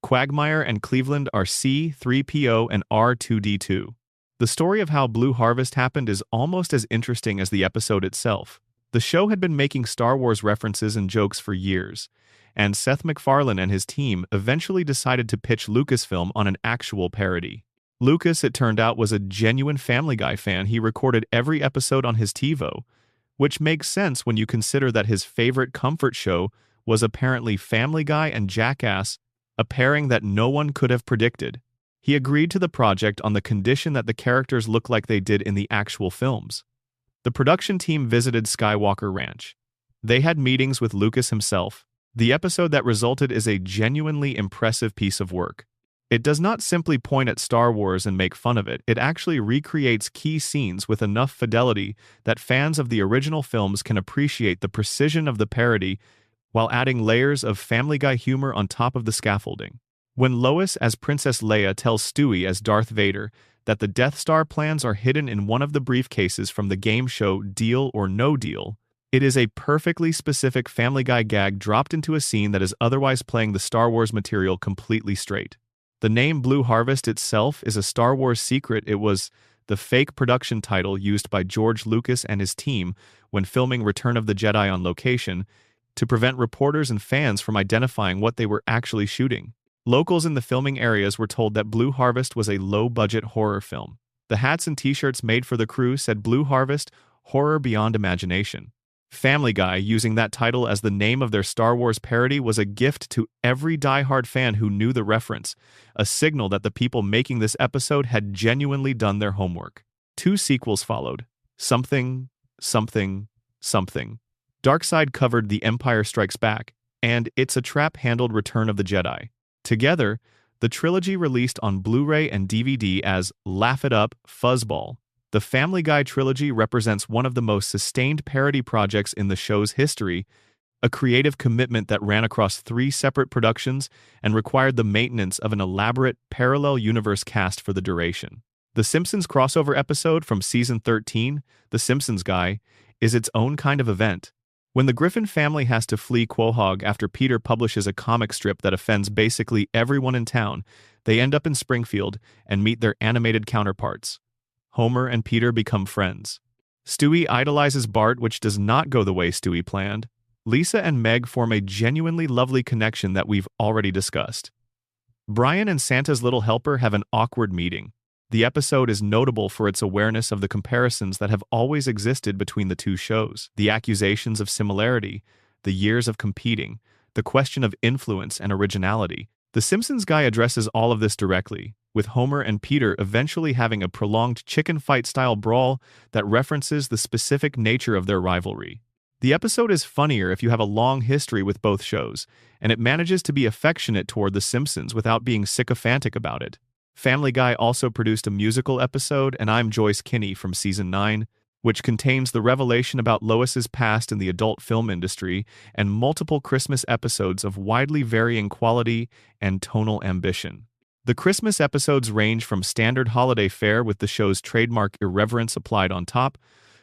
Quagmire and Cleveland are C-3PO and R2-D2. The story of how Blue Harvest happened is almost as interesting as the episode itself. The show had been making Star Wars references and jokes for years, and Seth MacFarlane and his team eventually decided to pitch Lucasfilm on an actual parody. Lucas, it turned out, was a genuine Family Guy fan. He recorded every episode on his TiVo, which makes sense when you consider that his favorite comfort show was apparently Family Guy and Jackass, a pairing that no one could have predicted. He agreed to the project on the condition that the characters look like they did in the actual films. The production team visited Skywalker Ranch. They had meetings with Lucas himself. The episode that resulted is a genuinely impressive piece of work. It does not simply point at Star Wars and make fun of it. It actually recreates key scenes with enough fidelity that fans of the original films can appreciate the precision of the parody while adding layers of Family Guy humor on top of the scaffolding. When Lois as Princess Leia tells Stewie as Darth Vader that the Death Star plans are hidden in one of the briefcases from the game show Deal or No Deal, it is a perfectly specific Family Guy gag dropped into a scene that is otherwise playing the Star Wars material completely straight. The name Blue Harvest itself is a Star Wars secret. It was the fake production title used by George Lucas and his team when filming Return of the Jedi on location to prevent reporters and fans from identifying what they were actually shooting. Locals in the filming areas were told that Blue Harvest was a low-budget horror film. The hats and t-shirts made for the crew said Blue Harvest, Horror Beyond Imagination. Family Guy, using that title as the name of their Star Wars parody, was a gift to every die-hard fan who knew the reference, a signal that the people making this episode had genuinely done their homework. 2 sequels followed. Something, Something, Something. Darkseid covered The Empire Strikes Back, and It's a Trap handled Return of the Jedi. Together, the trilogy released on Blu-ray and DVD as Laugh It Up, Fuzzball. The Family Guy trilogy represents one of the most sustained parody projects in the show's history, a creative commitment that ran across 3 separate productions and required the maintenance of an elaborate parallel universe cast for the duration. The Simpsons crossover episode from Season 13, The Simpsons Guy, is its own kind of event. When the Griffin family has to flee Quahog after Peter publishes a comic strip that offends basically everyone in town, they end up in Springfield and meet their animated counterparts. Homer and Peter become friends. Stewie idolizes Bart, which does not go the way Stewie planned. Lisa and Meg form a genuinely lovely connection that we've already discussed. Brian and Santa's little helper have an awkward meeting. The episode is notable for its awareness of the comparisons that have always existed between the two shows, the accusations of similarity, the years of competing, the question of influence and originality. The Simpsons Guy addresses all of this directly, with Homer and Peter eventually having a prolonged chicken fight-style brawl that references the specific nature of their rivalry. The episode is funnier if you have a long history with both shows, and it manages to be affectionate toward The Simpsons without being sycophantic about it. Family Guy also produced a musical episode, And I'm Joyce Kinney from Season 9, which contains the revelation about Lois's past in the adult film industry and multiple Christmas episodes of widely varying quality and tonal ambition. The Christmas episodes range from standard holiday fare with the show's trademark irreverence applied on top,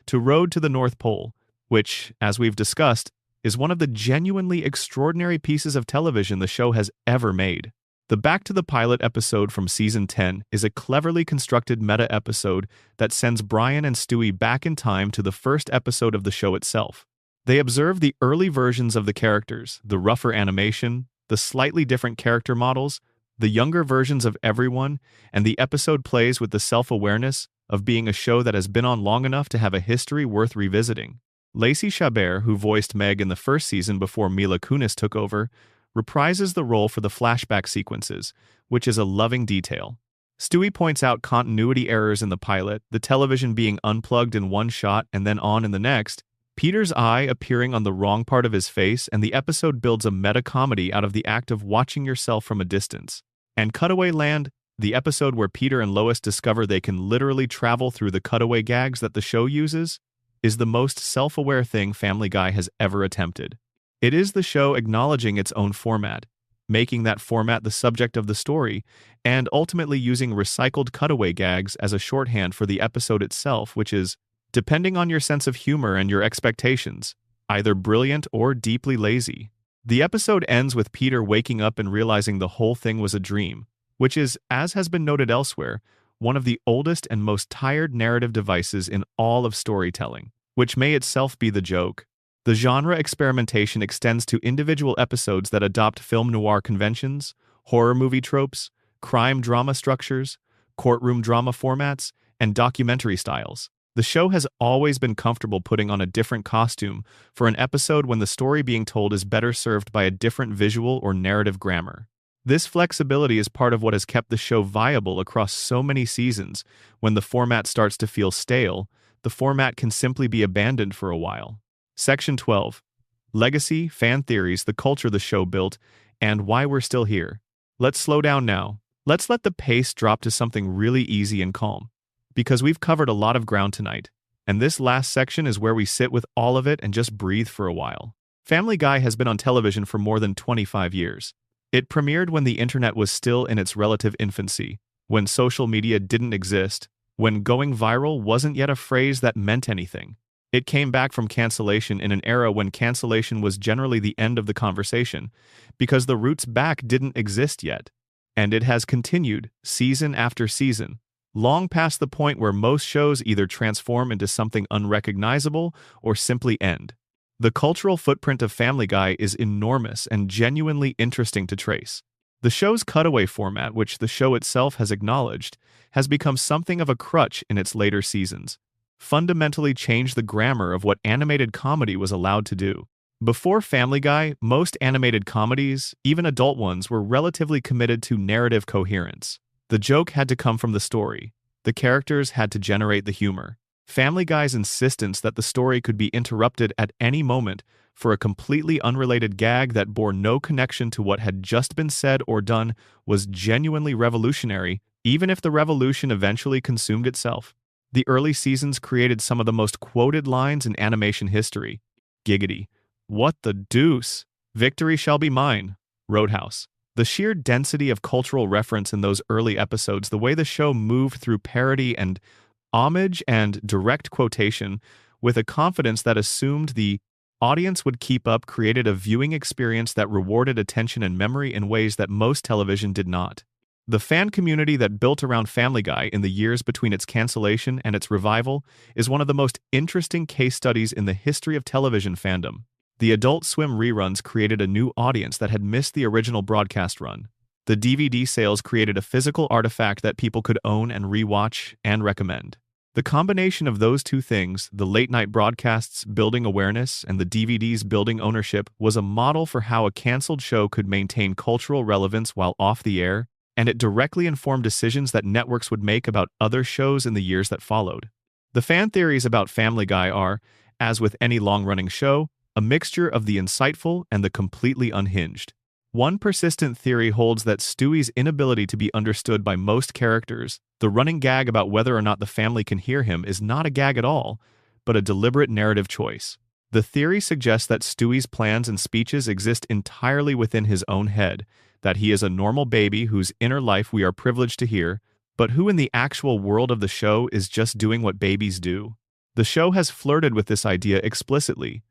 to Road to the North Pole, which, as we've discussed, is one of the genuinely extraordinary pieces of television the show has ever made. The Back to the Pilot episode from Season 10 is a cleverly constructed meta-episode that sends Brian and Stewie back in time to the first episode of the show itself. They observe the early versions of the characters, the rougher animation, the slightly different character models, the younger versions of everyone, and the episode plays with the self-awareness of being a show that has been on long enough to have a history worth revisiting. Lacey Chabert, who voiced Meg in the first season before Mila Kunis took over, reprises the role for the flashback sequences, which is a loving detail. Stewie points out continuity errors in the pilot, the television being unplugged in one shot and then on in the next, Peter's eye appearing on the wrong part of his face, and the episode builds a meta-comedy out of the act of watching yourself from a distance. And Cutaway Land, the episode where Peter and Lois discover they can literally travel through the cutaway gags that the show uses, is the most self-aware thing Family Guy has ever attempted. It is the show acknowledging its own format, making that format the subject of the story, and ultimately using recycled cutaway gags as a shorthand for the episode itself, which is, depending on your sense of humor and your expectations, either brilliant or deeply lazy. The episode ends with Peter waking up and realizing the whole thing was a dream, which is, as has been noted elsewhere, one of the oldest and most tired narrative devices in all of storytelling, which may itself be the joke. The genre experimentation extends to individual episodes that adopt film noir conventions, horror movie tropes, crime drama structures, courtroom drama formats, and documentary styles. The show has always been comfortable putting on a different costume for an episode when the story being told is better served by a different visual or narrative grammar. This flexibility is part of what has kept the show viable across so many seasons. When the format starts to feel stale, the format can simply be abandoned for a while. Section 12. Legacy, fan theories, the culture the show built, and why we're still here. Let's slow down now. Let's let the pace drop to something really easy and calm, because we've covered a lot of ground tonight, and this last section is where we sit with all of it and just breathe for a while. Family Guy has been on television for more than 25 years. It premiered when the internet was still in its relative infancy, when social media didn't exist, when going viral wasn't yet a phrase that meant anything. It came back from cancellation in an era when cancellation was generally the end of the conversation, because the roots back didn't exist yet. And it has continued, season after season, long past the point where most shows either transform into something unrecognizable or simply end. The cultural footprint of Family Guy is enormous and genuinely interesting to trace. The show's cutaway format, which the show itself has acknowledged, has become something of a crutch in its later seasons, fundamentally changed the grammar of what animated comedy was allowed to do. Before Family Guy, most animated comedies, even adult ones, were relatively committed to narrative coherence. The joke had to come from the story. The characters had to generate the humor. Family Guy's insistence that the story could be interrupted at any moment for a completely unrelated gag that bore no connection to what had just been said or done was genuinely revolutionary, even if the revolution eventually consumed itself. The early seasons created some of the most quoted lines in animation history. Giggity. What the deuce? Victory shall be mine. Roadhouse. The sheer density of cultural reference in those early episodes, the way the show moved through parody and homage and direct quotation with a confidence that assumed the audience would keep up, created a viewing experience that rewarded attention and memory in ways that most television did not. The fan community that built around Family Guy in the years between its cancellation and its revival is one of the most interesting case studies in the history of television fandom. The Adult Swim reruns created a new audience that had missed the original broadcast run. The DVD sales created a physical artifact that people could own and rewatch and recommend. The combination of those two things, the late-night broadcasts building awareness and the DVDs building ownership, was a model for how a canceled show could maintain cultural relevance while off the air, and it directly informed decisions that networks would make about other shows in the years that followed. The fan theories about Family Guy are, as with any long-running show, a mixture of the insightful and the completely unhinged. One persistent theory holds that Stewie's inability to be understood by most characters, the running gag about whether or not the family can hear him, is not a gag at all, but a deliberate narrative choice. The theory suggests that Stewie's plans and speeches exist entirely within his own head, that he is a normal baby whose inner life we are privileged to hear, but who in the actual world of the show is just doing what babies do. The show has flirted with this idea explicitly.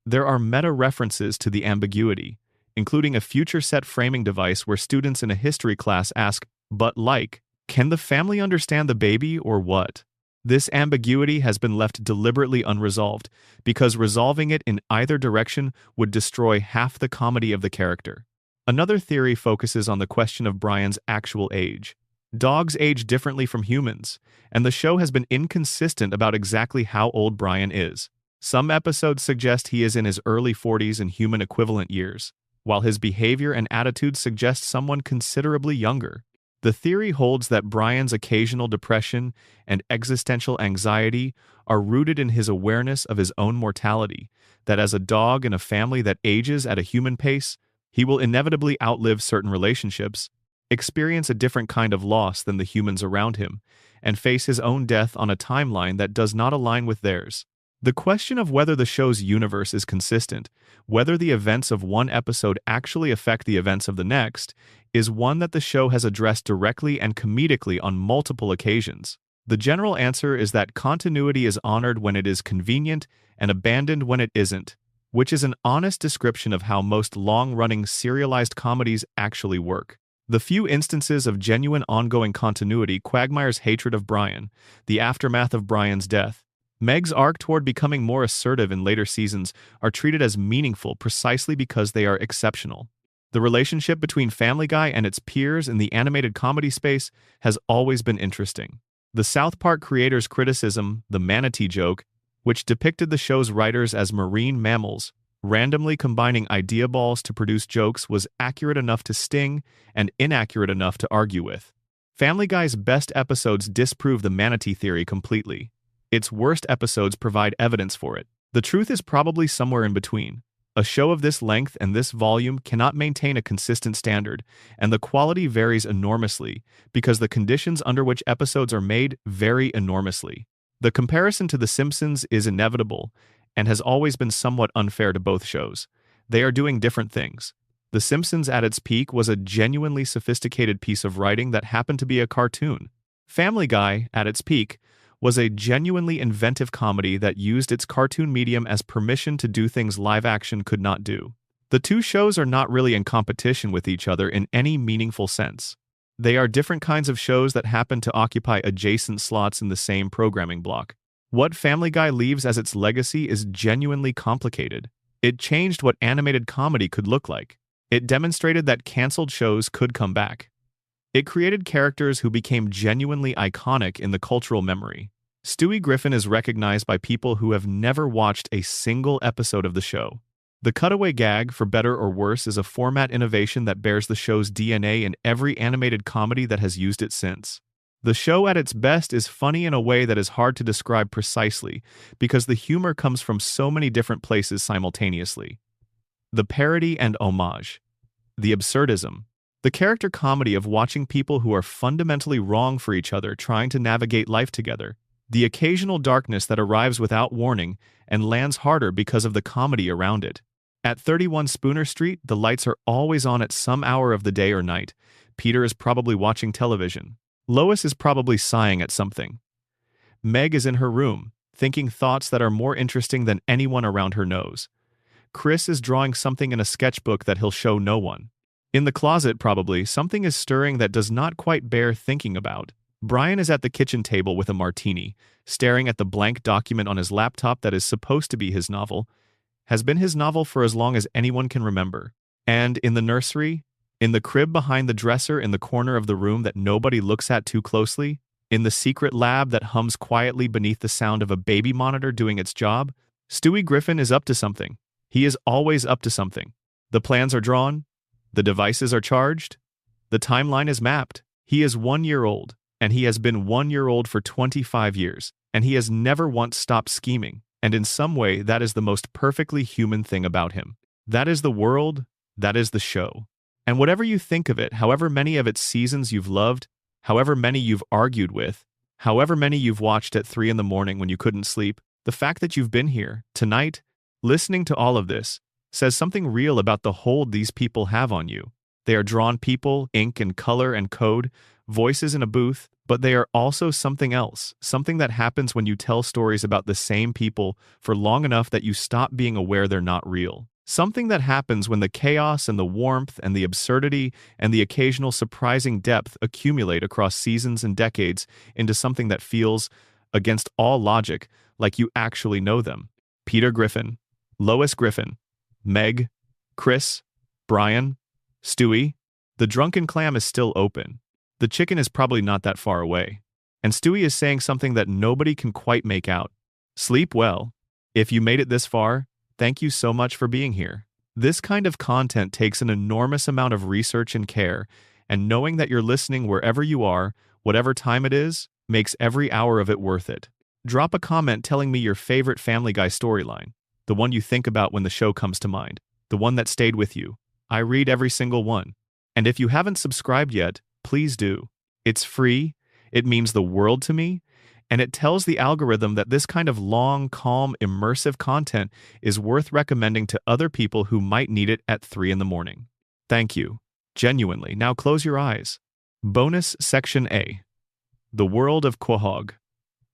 There are meta-references to the ambiguity, including a future-set framing device where students in a history class ask, but like, can the family understand the baby or what? This ambiguity has been left deliberately unresolved, because resolving it in either direction would destroy half the comedy of the character. Another theory focuses on the question of Brian's actual age. Dogs age differently from humans, and the show has been inconsistent about exactly how old Brian is. Some episodes suggest he is in his early 40s in human equivalent years, while his behavior and attitude suggest someone considerably younger. The theory holds that Brian's occasional depression and existential anxiety are rooted in his awareness of his own mortality, that as a dog in a family that ages at a human pace, he will inevitably outlive certain relationships, experience a different kind of loss than the humans around him, and face his own death on a timeline that does not align with theirs. The question of whether the show's universe is consistent, whether the events of one episode actually affect the events of the next, is one that the show has addressed directly and comedically on multiple occasions. The general answer is that continuity is honored when it is convenient and abandoned when it isn't, which is an honest description of how most long-running serialized comedies actually work. The few instances of genuine ongoing continuity: Quagmire's hatred of Brian, the aftermath of Brian's death, Meg's arc toward becoming more assertive in later seasons, are treated as meaningful precisely because they are exceptional. The relationship between Family Guy and its peers in the animated comedy space has always been interesting. The South Park creators' criticism, the manatee joke, which depicted the show's writers as marine mammals, randomly combining idea balls to produce jokes, was accurate enough to sting and inaccurate enough to argue with. Family Guy's best episodes disprove the manatee theory completely. Its worst episodes provide evidence for it. The truth is probably somewhere in between. A show of this length and this volume cannot maintain a consistent standard, and the quality varies enormously because the conditions under which episodes are made vary enormously. The comparison to The Simpsons is inevitable and has always been somewhat unfair to both shows. They are doing different things. The Simpsons at its peak was a genuinely sophisticated piece of writing that happened to be a cartoon. Family Guy, at its peak, was a genuinely inventive comedy that used its cartoon medium as permission to do things live action could not do. The two shows are not really in competition with each other in any meaningful sense. They are different kinds of shows that happen to occupy adjacent slots in the same programming block. What Family Guy leaves as its legacy is genuinely complicated. It changed what animated comedy could look like. It demonstrated that canceled shows could come back. It created characters who became genuinely iconic in the cultural memory. Stewie Griffin is recognized by people who have never watched a single episode of the show. The cutaway gag, for better or worse, is a format innovation that bears the show's DNA in every animated comedy that has used it since. The show at its best is funny in a way that is hard to describe precisely because the humor comes from so many different places simultaneously. The parody and homage. The absurdism. The character comedy of watching people who are fundamentally wrong for each other trying to navigate life together. The occasional darkness that arrives without warning and lands harder because of the comedy around it. At 31 Spooner Street, the lights are always on at some hour of the day or night. Peter is probably watching television. Lois is probably sighing at something. Meg is in her room, thinking thoughts that are more interesting than anyone around her knows. Chris is drawing something in a sketchbook that he'll show no one. In the closet, probably, something is stirring that does not quite bear thinking about. Brian is at the kitchen table with a martini, staring at the blank document on his laptop that is supposed to be his novel, has been his novel for as long as anyone can remember. And in the nursery, in the crib behind the dresser in the corner of the room that nobody looks at too closely, in the secret lab that hums quietly beneath the sound of a baby monitor doing its job, Stewie Griffin is up to something. He is always up to something. The plans are drawn. The devices are charged. The timeline is mapped. He is 1 year old, and he has been 1 year old for 25 years, and he has never once stopped scheming, and in some way that is the most perfectly human thing about him. That is the world, that is the show. And whatever you think of it, however many of its seasons you've loved, however many you've argued with, however many you've watched at 3 in the morning when you couldn't sleep, the fact that you've been here, tonight, listening to all of this, says something real about the hold these people have on you. They are drawn people, ink and color and code, voices in a booth, but they are also something else, something that happens when you tell stories about the same people for long enough that you stop being aware they're not real. Something that happens when the chaos and the warmth and the absurdity and the occasional surprising depth accumulate across seasons and decades into something that feels, against all logic, like you actually know them. Peter Griffin, Lois Griffin, Meg, Chris, Brian, Stewie. The drunken clam is still open. The chicken is probably not that far away. And Stewie is saying something that nobody can quite make out. Sleep well. If you made it this far, thank you so much for being here. This kind of content takes an enormous amount of research and care, and knowing that you're listening wherever you are, whatever time it is, makes every hour of it worth it. Drop a comment telling me your favorite Family Guy storyline, the one you think about when the show comes to mind, the one that stayed with you. I read every single one. And if you haven't subscribed yet, please do. It's free, it means the world to me, and it tells the algorithm that this kind of long, calm, immersive content is worth recommending to other people who might need it at 3 in the morning. Thank you. Genuinely. Now close your eyes. Bonus Section A. The World of Quahog.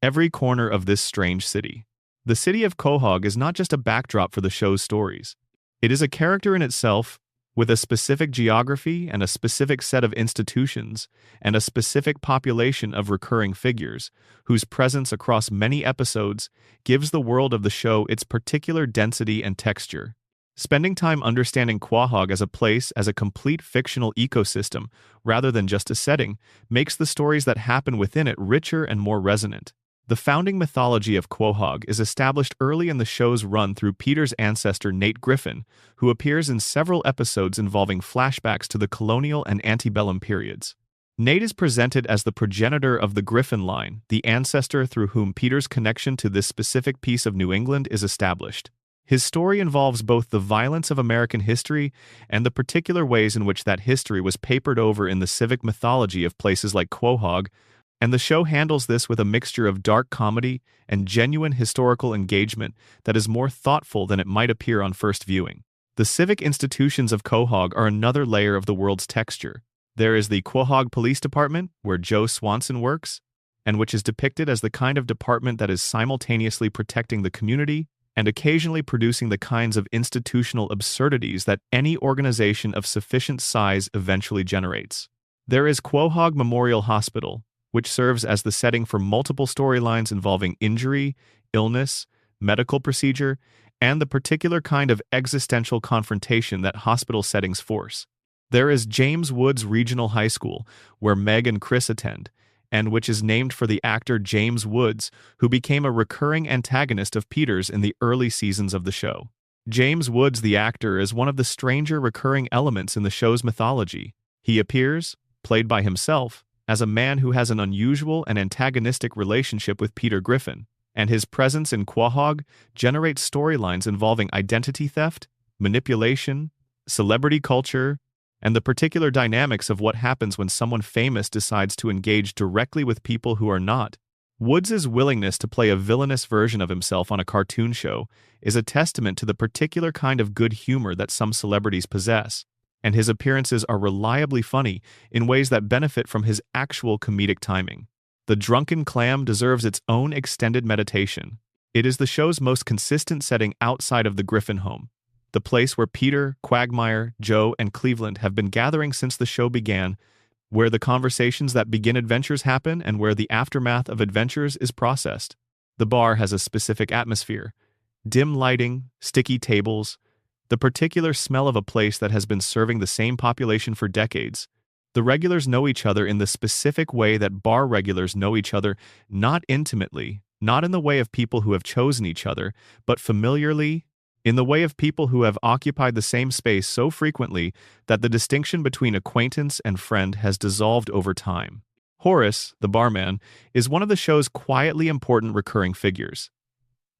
Every corner of this strange city. The city of Quahog is not just a backdrop for the show's stories. It is a character in itself, with a specific geography and a specific set of institutions and a specific population of recurring figures, whose presence across many episodes gives the world of the show its particular density and texture. Spending time understanding Quahog as a place, as a complete fictional ecosystem, rather than just a setting, makes the stories that happen within it richer and more resonant. The founding mythology of Quahog is established early in the show's run through Peter's ancestor Nate Griffin, who appears in several episodes involving flashbacks to the colonial and antebellum periods. Nate is presented as the progenitor of the Griffin line, the ancestor through whom Peter's connection to this specific piece of New England is established. His story involves both the violence of American history and the particular ways in which that history was papered over in the civic mythology of places like Quahog, and the show handles this with a mixture of dark comedy and genuine historical engagement that is more thoughtful than it might appear on first viewing. The civic institutions of Quahog are another layer of the world's texture. There is the Quahog Police Department, where Joe Swanson works, and which is depicted as the kind of department that is simultaneously protecting the community and occasionally producing the kinds of institutional absurdities that any organization of sufficient size eventually generates. There is Quahog Memorial Hospital, which serves as the setting for multiple storylines involving injury, illness, medical procedure, and the particular kind of existential confrontation that hospital settings force. There is James Woods Regional High School, where Meg and Chris attend, and which is named for the actor James Woods, who became a recurring antagonist of Peter's in the early seasons of the show. James Woods, the actor, is one of the stranger recurring elements in the show's mythology. He appears, played by himself, as a man who has an unusual and antagonistic relationship with Peter Griffin, and his presence in Quahog generates storylines involving identity theft, manipulation, celebrity culture, and the particular dynamics of what happens when someone famous decides to engage directly with people who are not. Woods' willingness to play a villainous version of himself on a cartoon show is a testament to the particular kind of good humor that some celebrities possess, and his appearances are reliably funny in ways that benefit from his actual comedic timing. The Drunken Clam deserves its own extended meditation. It is the show's most consistent setting outside of the Griffin home, the place where Peter, Quagmire, Joe, and Cleveland have been gathering since the show began, where the conversations that begin adventures happen and where the aftermath of adventures is processed. The bar has a specific atmosphere: dim lighting, sticky tables, the particular smell of a place that has been serving the same population for decades. The regulars know each other in the specific way that bar regulars know each other, not intimately, not in the way of people who have chosen each other, but familiarly, in the way of people who have occupied the same space so frequently that the distinction between acquaintance and friend has dissolved over time. Horace, the barman, is one of the show's quietly important recurring figures.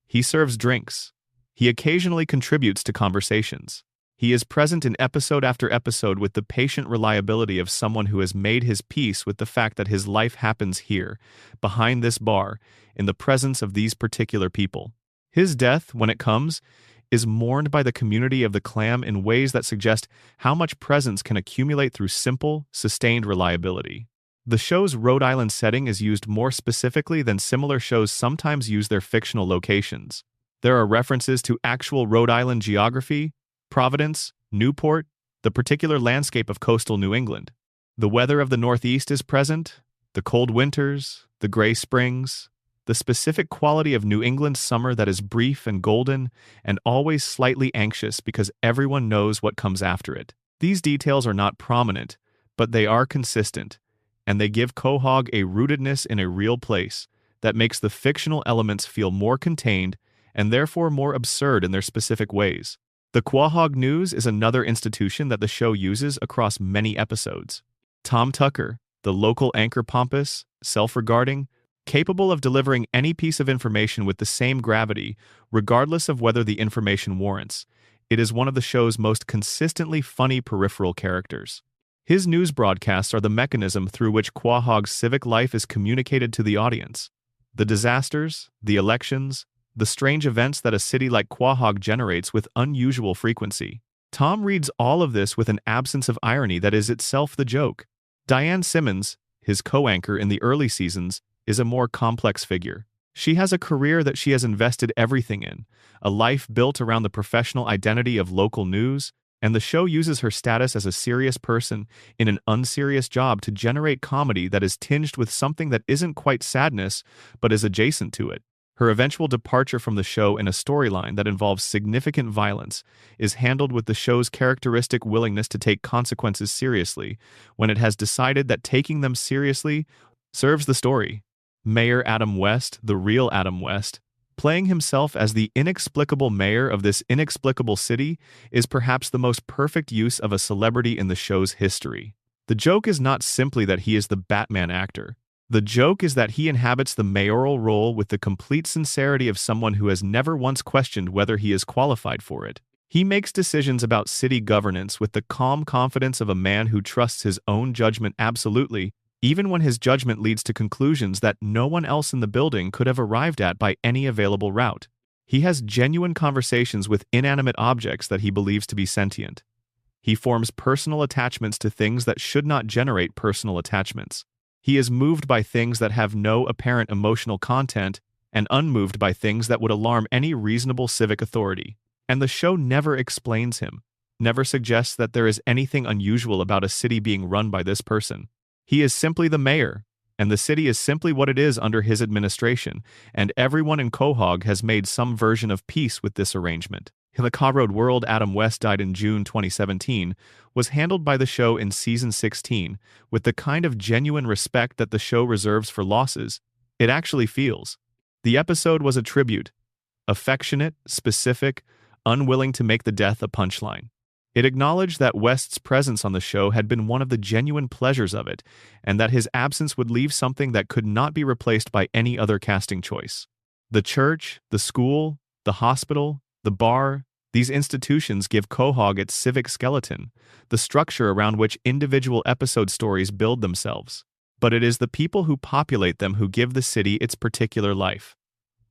He serves drinks. He occasionally contributes to conversations. He is present in episode after episode with the patient reliability of someone who has made his peace with the fact that his life happens here, behind this bar, in the presence of these particular people. His death, when it comes, is mourned by the community of the Clam in ways that suggest how much presence can accumulate through simple, sustained reliability. The show's Rhode Island setting is used more specifically than similar shows sometimes use their fictional locations. There are references to actual Rhode Island geography, Providence, Newport, the particular landscape of coastal New England. The weather of the Northeast is present, the cold winters, the gray springs, the specific quality of New England's summer that is brief and golden and always slightly anxious because everyone knows what comes after it. These details are not prominent, but they are consistent, and they give Quahog a rootedness in a real place that makes the fictional elements feel more contained and therefore more absurd in their specific ways. The Quahog News is another institution that the show uses across many episodes. Tom Tucker, the local anchor, pompous, self-regarding, capable of delivering any piece of information with the same gravity, regardless of whether the information warrants. It is one of the show's most consistently funny peripheral characters. His news broadcasts are the mechanism through which Quahog's civic life is communicated to the audience. The disasters, the elections, the strange events that a city like Quahog generates with unusual frequency. Tom reads all of this with an absence of irony that is itself the joke. Diane Simmons, his co-anchor in the early seasons, is a more complex figure. She has a career that she has invested everything in, a life built around the professional identity of local news, and the show uses her status as a serious person in an unserious job to generate comedy that is tinged with something that isn't quite sadness, but is adjacent to it. Her eventual departure from the show in a storyline that involves significant violence is handled with the show's characteristic willingness to take consequences seriously when it has decided that taking them seriously serves the story. Mayor Adam West, the real Adam West, playing himself as the inexplicable mayor of this inexplicable city, is perhaps the most perfect use of a celebrity in the show's history. The joke is not simply that he is the Batman actor. The joke is that he inhabits the mayoral role with the complete sincerity of someone who has never once questioned whether he is qualified for it. He makes decisions about city governance with the calm confidence of a man who trusts his own judgment absolutely, even when his judgment leads to conclusions that no one else in the building could have arrived at by any available route. He has genuine conversations with inanimate objects that he believes to be sentient. He forms personal attachments to things that should not generate personal attachments. He is moved by things that have no apparent emotional content and unmoved by things that would alarm any reasonable civic authority. And the show never explains him, never suggests that there is anything unusual about a city being run by this person. He is simply the mayor, and the city is simply what it is under his administration, and everyone in Quahog has made some version of peace with this arrangement. In the Quahog world, Adam West died in June 2017, was handled by the show in season 16 with the kind of genuine respect that the show reserves for losses it actually feels. The episode was a tribute, affectionate, specific, unwilling to make the death a punchline. It acknowledged that West's presence on the show had been one of the genuine pleasures of it, and that his absence would leave something that could not be replaced by any other casting choice. The church, the school, the hospital, the bar, these institutions give Quahog its civic skeleton, the structure around which individual episode stories build themselves. But it is the people who populate them who give the city its particular life.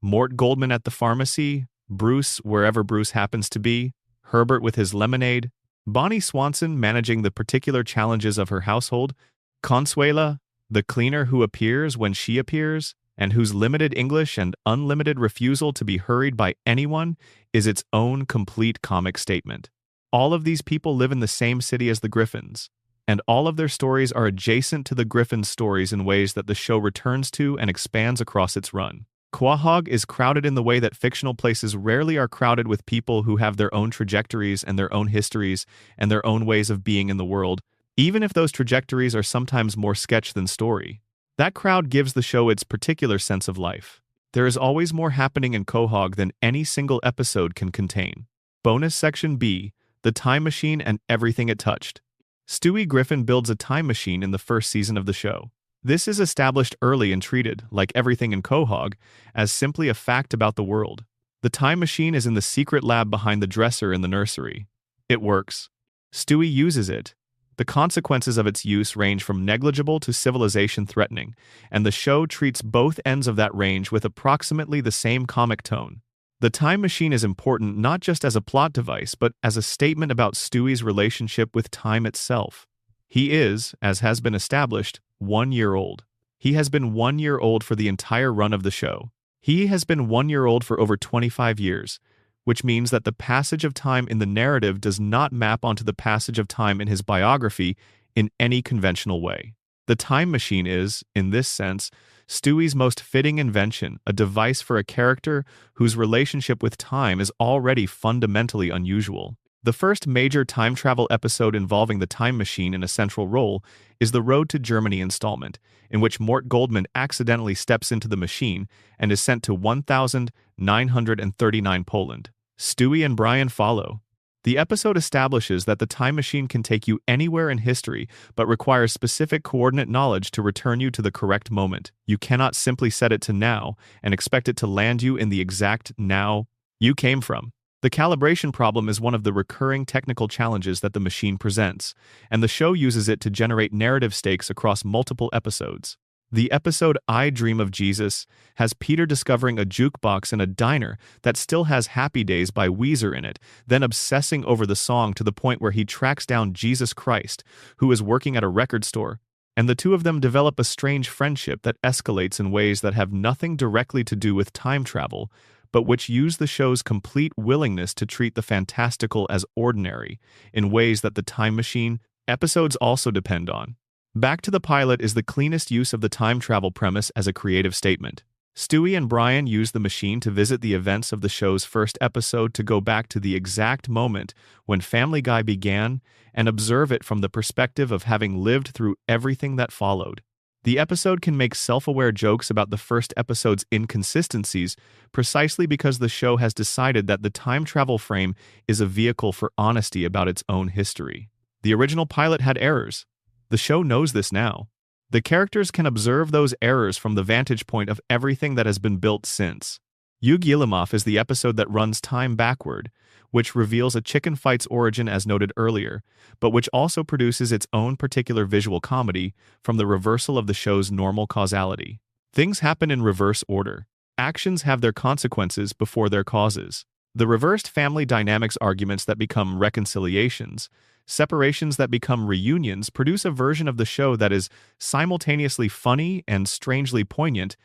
Mort Goldman at the pharmacy, Bruce wherever Bruce happens to be, Herbert with his lemonade, Bonnie Swanson managing the particular challenges of her household, Consuela, the cleaner who appears when she appears, and whose limited English and unlimited refusal to be hurried by anyone is its own complete comic statement. All of these people live in the same city as the Griffins, and all of their stories are adjacent to the Griffins' stories in ways that the show returns to and expands across its run. Quahog is crowded in the way that fictional places rarely are crowded with people who have their own trajectories and their own histories and their own ways of being in the world, even if those trajectories are sometimes more sketch than story. That crowd gives the show its particular sense of life. There is always more happening in Quahog than any single episode can contain. Bonus Section B, The Time Machine and Everything It Touched. Stewie Griffin builds a time machine in the first season of the show. This is established early and treated, like everything in Quahog, as simply a fact about the world. The time machine is in the secret lab behind the dresser in the nursery. It works. Stewie uses it. The consequences of its use range from negligible to civilization-threatening, and the show treats both ends of that range with approximately the same comic tone. The time machine is important not just as a plot device, but as a statement about Stewie's relationship with time itself. He is, as has been established, 1 year old. He has been 1 year old for the entire run of the show. He has been 1 year old for over 25 years, which means that the passage of time in the narrative does not map onto the passage of time in his biography in any conventional way. The time machine is, in this sense, Stewie's most fitting invention, a device for a character whose relationship with time is already fundamentally unusual. The first major time travel episode involving the time machine in a central role is the Road to Germany installment, in which Mort Goldman accidentally steps into the machine and is sent to 1939 Poland. Stewie and Brian follow. The episode establishes that the time machine can take you anywhere in history, but requires specific coordinate knowledge to return you to the correct moment. You cannot simply set it to now and expect it to land you in the exact now you came from. The calibration problem is one of the recurring technical challenges that the machine presents, and the show uses it to generate narrative stakes across multiple episodes. The episode I Dream of Jesus has Peter discovering a jukebox in a diner that still has Happy Days by Weezer in it, then obsessing over the song to the point where he tracks down Jesus Christ, who is working at a record store, and the two of them develop a strange friendship that escalates in ways that have nothing directly to do with time travel, but which use the show's complete willingness to treat the fantastical as ordinary, in ways that the Time Machine episodes also depend on. Back to the Pilot is the cleanest use of the time travel premise as a creative statement. Stewie and Brian use the machine to visit the events of the show's first episode to go back to the exact moment when Family Guy began and observe it from the perspective of having lived through everything that followed. The episode can make self-aware jokes about the first episode's inconsistencies precisely because the show has decided that the time travel frame is a vehicle for honesty about its own history. The original pilot had errors. The show knows this now. The characters can observe those errors from the vantage point of everything that has been built since. Yug Yilimov is the episode that runs time backward, which reveals a chicken fight's origin as noted earlier, but which also produces its own particular visual comedy from the reversal of the show's normal causality. Things happen in reverse order. Actions have their consequences before their causes. The reversed family dynamics arguments that become reconciliations, separations that become reunions produce a version of the show that is simultaneously funny and strangely poignant,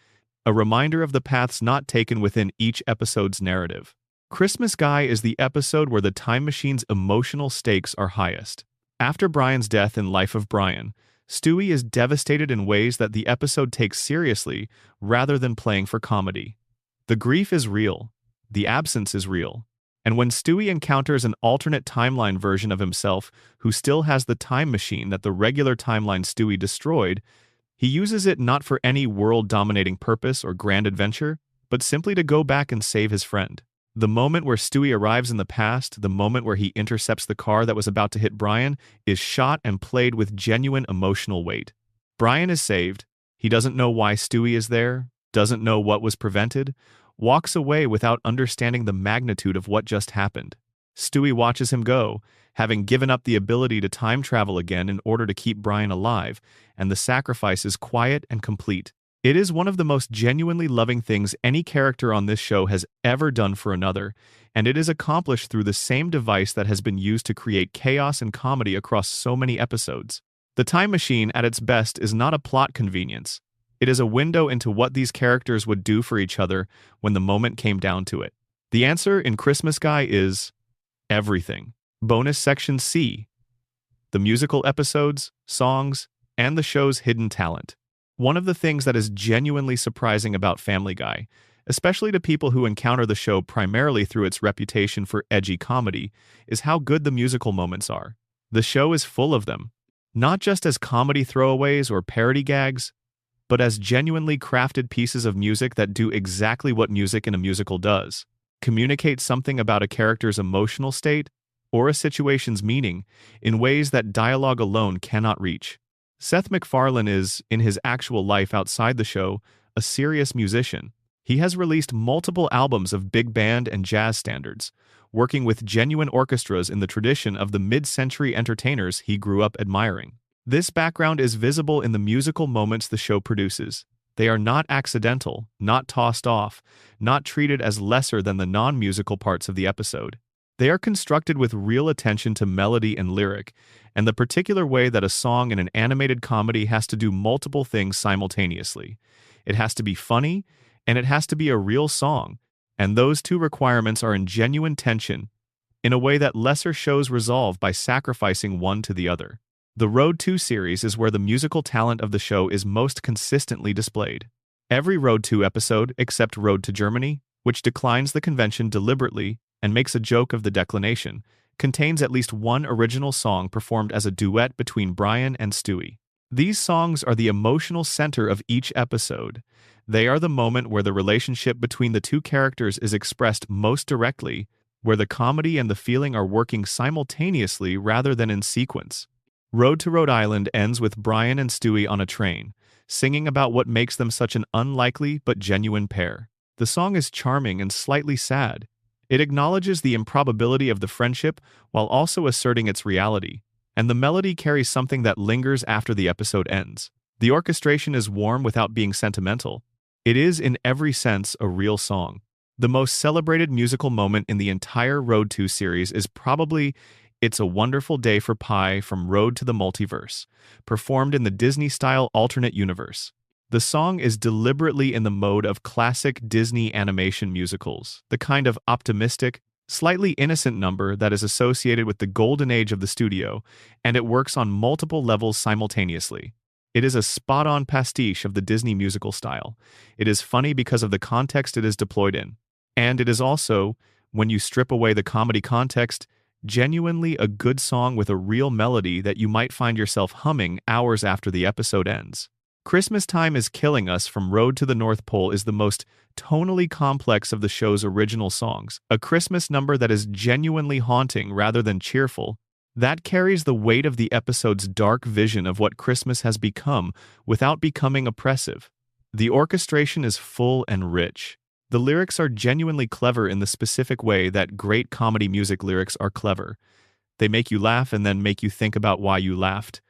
a reminder of the paths not taken within each episode's narrative. Christmas Guy is the episode where the time machine's emotional stakes are highest. After Brian's death in Life of Brian, Stewie is devastated in ways that the episode takes seriously rather than playing for comedy. The grief is real. The absence is real. And when Stewie encounters an alternate timeline version of himself who still has the time machine that the regular timeline Stewie destroyed, he uses it not for any world-dominating purpose or grand adventure, but simply to go back and save his friend. The moment where Stewie arrives in the past, the moment where he intercepts the car that was about to hit Brian, is shot and played with genuine emotional weight. Brian is saved. He doesn't know why Stewie is there, doesn't know what was prevented, walks away without understanding the magnitude of what just happened. Stewie watches him go, having given up the ability to time travel again in order to keep Brian alive, and the sacrifice is quiet and complete. It is one of the most genuinely loving things any character on this show has ever done for another, and it is accomplished through the same device that has been used to create chaos and comedy across so many episodes. The Time Machine, at its best, is not a plot convenience. It is a window into what these characters would do for each other when the moment came down to it. The answer in Christmas Guy is everything. Bonus Section C: the musical episodes, songs, and the show's hidden talent. One of the things that is genuinely surprising about Family Guy, especially to people who encounter the show primarily through its reputation for edgy comedy, is how good the musical moments are. The show is full of them, not just as comedy throwaways or parody gags, but as genuinely crafted pieces of music that do exactly what music in a musical does: communicate something about a character's emotional state or a situation's meaning in ways that dialogue alone cannot reach. Seth MacFarlane is, in his actual life outside the show, a serious musician. He has released multiple albums of big band and jazz standards, working with genuine orchestras in the tradition of the mid-century entertainers he grew up admiring. This background is visible in the musical moments the show produces. They are not accidental, not tossed off, not treated as lesser than the non-musical parts of the episode. They are constructed with real attention to melody and lyric, and the particular way that a song in an animated comedy has to do multiple things simultaneously. It has to be funny, and it has to be a real song, and those two requirements are in genuine tension, in a way that lesser shows resolve by sacrificing one to the other. The Road To series is where the musical talent of the show is most consistently displayed. Every Road To episode, except Road to Germany, which declines the convention deliberately and makes a joke of the declination, contains at least one original song performed as a duet between Brian and Stewie. These songs are the emotional center of each episode. They are the moment where the relationship between the two characters is expressed most directly, where the comedy and the feeling are working simultaneously rather than in sequence. Road to Rhode Island ends with Brian and Stewie on a train, singing about what makes them such an unlikely but genuine pair. The song is charming and slightly sad. It acknowledges the improbability of the friendship while also asserting its reality, and the melody carries something that lingers after the episode ends. The orchestration is warm without being sentimental. It is, in every sense, a real song. The most celebrated musical moment in the entire Road to series is probably It's a Wonderful Day for Pi from Road to the Multiverse, performed in the Disney-style alternate universe. The song is deliberately in the mode of classic Disney animation musicals, the kind of optimistic, slightly innocent number that is associated with the golden age of the studio, and it works on multiple levels simultaneously. It is a spot-on pastiche of the Disney musical style. It is funny because of the context it is deployed in. And it is also, when you strip away the comedy context, genuinely a good song with a real melody that you might find yourself humming hours after the episode ends. Christmas Time is Killing Us from Road to the North Pole is the most tonally complex of the show's original songs, a Christmas number that is genuinely haunting rather than cheerful, that carries the weight of the episode's dark vision of what Christmas has become without becoming oppressive. The orchestration is full and rich. The lyrics are genuinely clever in the specific way that great comedy music lyrics are clever. They make you laugh and then make you think about why you laughed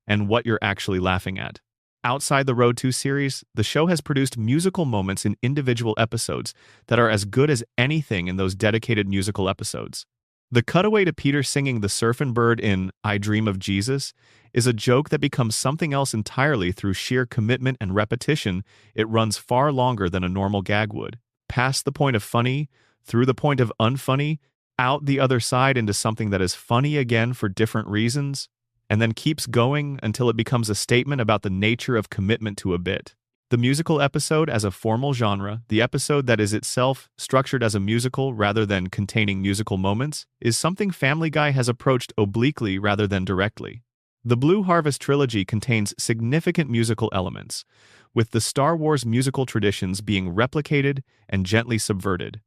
and what you're actually laughing at. Outside the Road to series, the show has produced musical moments in individual episodes that are as good as anything in those dedicated musical episodes. The cutaway to Peter singing The Surfin' Bird in I Dream of Jesus is a joke that becomes something else entirely through sheer commitment and repetition. It runs far longer than a normal gag would. Past the point of funny, through the point of unfunny, out the other side into something that is funny again for different reasons, and then keeps going until it becomes a statement about the nature of commitment to a bit. The musical episode as a formal genre, the episode that is itself structured as a musical rather than containing musical moments, is something Family Guy has approached obliquely rather than directly. The Blue Harvest trilogy contains significant musical elements, with the Star Wars musical traditions being replicated and gently subverted.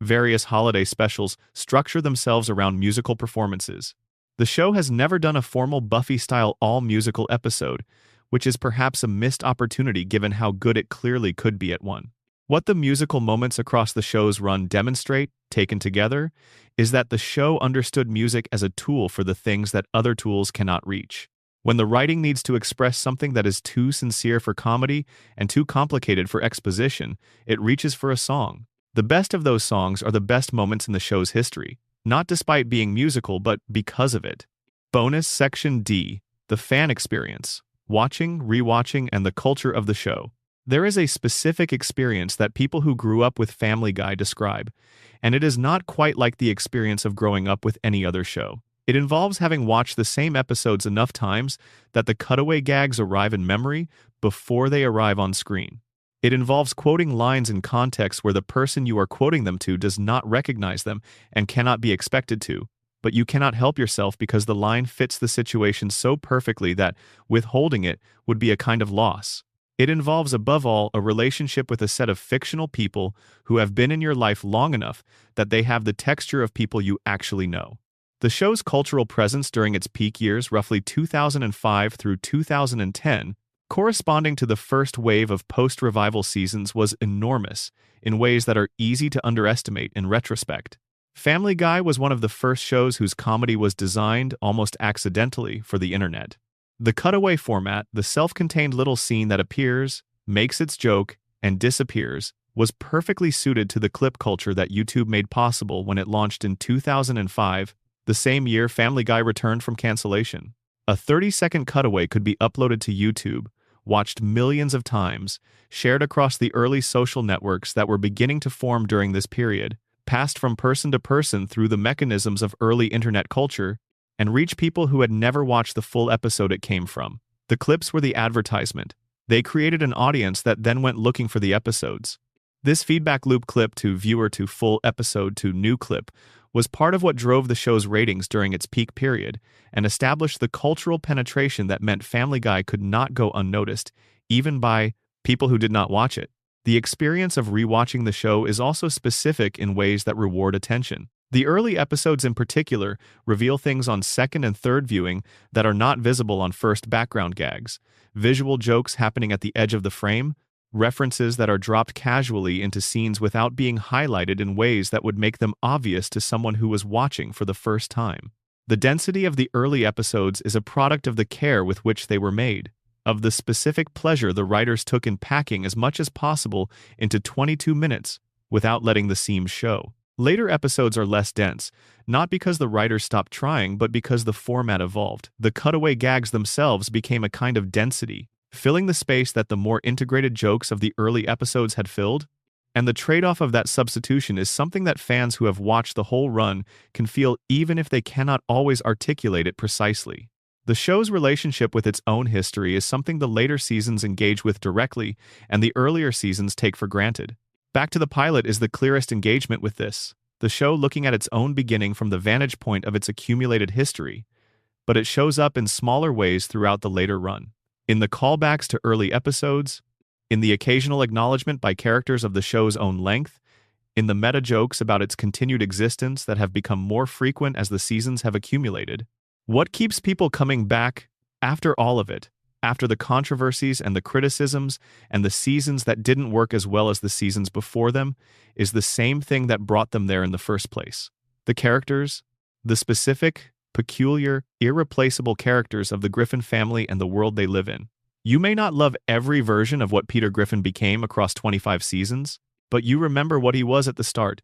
Various holiday specials structure themselves around musical performances. The show has never done a formal Buffy-style all-musical episode, which is perhaps a missed opportunity given how good it clearly could be at one. What the musical moments across the show's run demonstrate, taken together, is that the show understood music as a tool for the things that other tools cannot reach. When the writing needs to express something that is too sincere for comedy and too complicated for exposition, it reaches for a song. The best of those songs are the best moments in the show's history, not despite being musical but because of it. Bonus Section D, the fan experience, watching, rewatching, and the culture of the show. There is a specific experience that people who grew up with Family Guy describe, and it is not quite like the experience of growing up with any other show. It involves having watched the same episodes enough times that the cutaway gags arrive in memory before they arrive on screen. It involves quoting lines in context where the person you are quoting them to does not recognize them and cannot be expected to, but you cannot help yourself because the line fits the situation so perfectly that withholding it would be a kind of loss. It involves, above all, a relationship with a set of fictional people who have been in your life long enough that they have the texture of people you actually know. The show's cultural presence during its peak years, roughly 2005 through 2010, corresponding to the first wave of post-revival seasons, was enormous in ways that are easy to underestimate in retrospect. Family Guy was one of the first shows whose comedy was designed, almost accidentally, for the internet. The cutaway format, the self-contained little scene that appears, makes its joke, and disappears, was perfectly suited to the clip culture that YouTube made possible when it launched in 2005, the same year Family Guy returned from cancellation. A 30-second cutaway could be uploaded to YouTube, watched millions of times, shared across the early social networks that were beginning to form during this period, passed from person to person through the mechanisms of early internet culture, and reach people who had never watched the full episode it came from. The clips were the advertisement. They created an audience that then went looking for the episodes. This feedback loop, clip to viewer to full episode to new clip, was part of what drove the show's ratings during its peak period and established the cultural penetration that meant Family Guy could not go unnoticed, even by people who did not watch it. The experience of rewatching the show is also specific in ways that reward attention. The early episodes in particular reveal things on second and third viewing that are not visible on first. Background gags, visual jokes happening at the edge of the frame, references that are dropped casually into scenes without being highlighted in ways that would make them obvious to someone who was watching for the first time. The density of the early episodes is a product of the care with which they were made, of the specific pleasure the writers took in packing as much as possible into 22 minutes without letting the seams show. Later episodes are less dense, not because the writers stopped trying, but because the format evolved. The cutaway gags themselves became a kind of density, filling the space that the more integrated jokes of the early episodes had filled. And the trade-off of that substitution is something that fans who have watched the whole run can feel even if they cannot always articulate it precisely. The show's relationship with its own history is something the later seasons engage with directly and the earlier seasons take for granted. Back to the Pilot is the clearest engagement with this, the show looking at its own beginning from the vantage point of its accumulated history, but it shows up in smaller ways throughout the later run. In the callbacks to early episodes, in the occasional acknowledgement by characters of the show's own length, in the meta-jokes about its continued existence that have become more frequent as the seasons have accumulated. What keeps people coming back after all of it? After the controversies and the criticisms and the seasons that didn't work as well as the seasons before them, is the same thing that brought them there in the first place. The characters, the specific, peculiar, irreplaceable characters of the Griffin family and the world they live in. You may not love every version of what Peter Griffin became across 25 seasons, but you remember what he was at the start,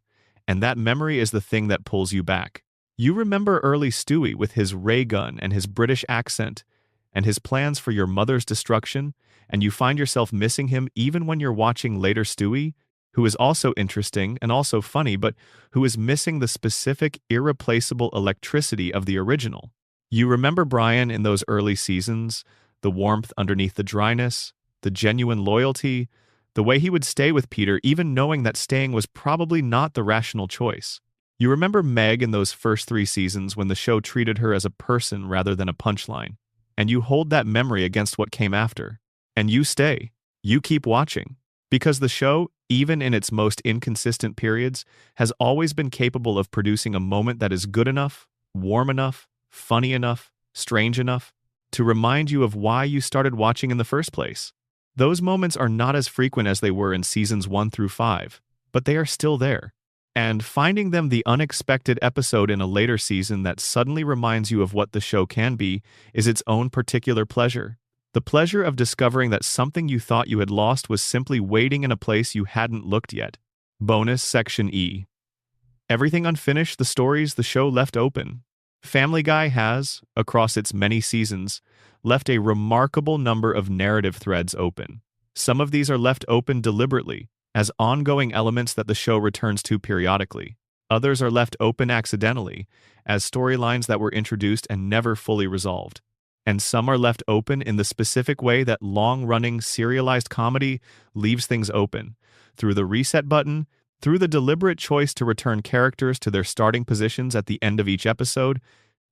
and that memory is the thing that pulls you back. You remember early Stewie with his ray gun and his British accent, and his plans for your mother's destruction, and you find yourself missing him even when you're watching later Stewie, who is also interesting and also funny, but who is missing the specific, irreplaceable electricity of the original. You remember Brian in those early seasons, the warmth underneath the dryness, the genuine loyalty, the way he would stay with Peter even knowing that staying was probably not the rational choice. You remember Meg in those first 3 seasons when the show treated her as a person rather than a punchline. And you hold that memory against what came after. And you stay. You keep watching. Because the show, even in its most inconsistent periods, has always been capable of producing a moment that is good enough, warm enough, funny enough, strange enough, to remind you of why you started watching in the first place. Those moments are not as frequent as they were in seasons 1 through 5, but they are still there. And finding them the unexpected episode in a later season that suddenly reminds you of what the show can be is its own particular pleasure. The pleasure of discovering that something you thought you had lost was simply waiting in a place you hadn't looked yet. Bonus Section E. Everything unfinished, the stories the show left open. Family Guy has, across its many seasons, left a remarkable number of narrative threads open. Some of these are left open deliberately, as ongoing elements that the show returns to periodically. Others are left open accidentally, as storylines that were introduced and never fully resolved. And some are left open in the specific way that long-running serialized comedy leaves things open, through the reset button, through the deliberate choice to return characters to their starting positions at the end of each episode,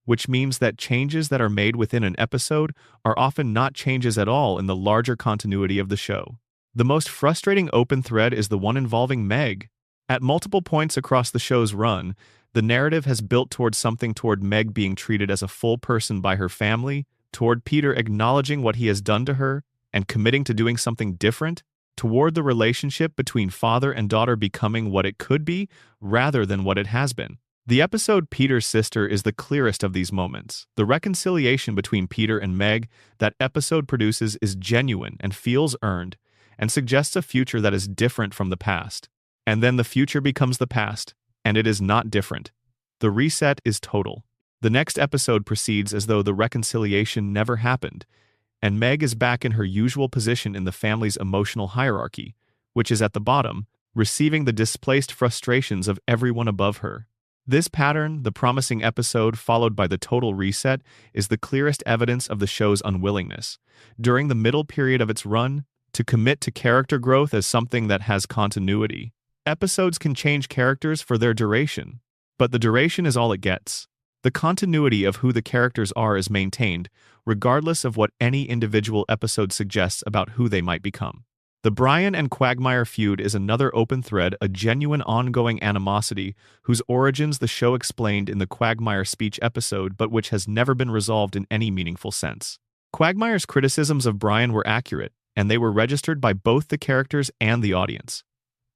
which means that changes that are made within an episode are often not changes at all in the larger continuity of the show. The most frustrating open thread is the one involving Meg. At multiple points across the show's run, the narrative has built towards something toward Meg being treated as a full person by her family, toward Peter acknowledging what he has done to her and committing to doing something different, toward the relationship between father and daughter becoming what it could be rather than what it has been. The episode Peter's Sister is the clearest of these moments. The reconciliation between Peter and Meg that episode produces is genuine and feels earned, and suggests a future that is different from the past. And then the future becomes the past, and it is not different. The reset is total. The next episode proceeds as though the reconciliation never happened, and Meg is back in her usual position in the family's emotional hierarchy, which is at the bottom, receiving the displaced frustrations of everyone above her. This pattern, the promising episode followed by the total reset, is the clearest evidence of the show's unwillingness, during the middle period of its run, to commit to character growth as something that has continuity. Episodes can change characters for their duration, but the duration is all it gets. The continuity of who the characters are is maintained, regardless of what any individual episode suggests about who they might become. The Brian and Quagmire feud is another open thread, a genuine ongoing animosity whose origins the show explained in the Quagmire speech episode but which has never been resolved in any meaningful sense. Quagmire's criticisms of Brian were accurate, and they were registered by both the characters and the audience.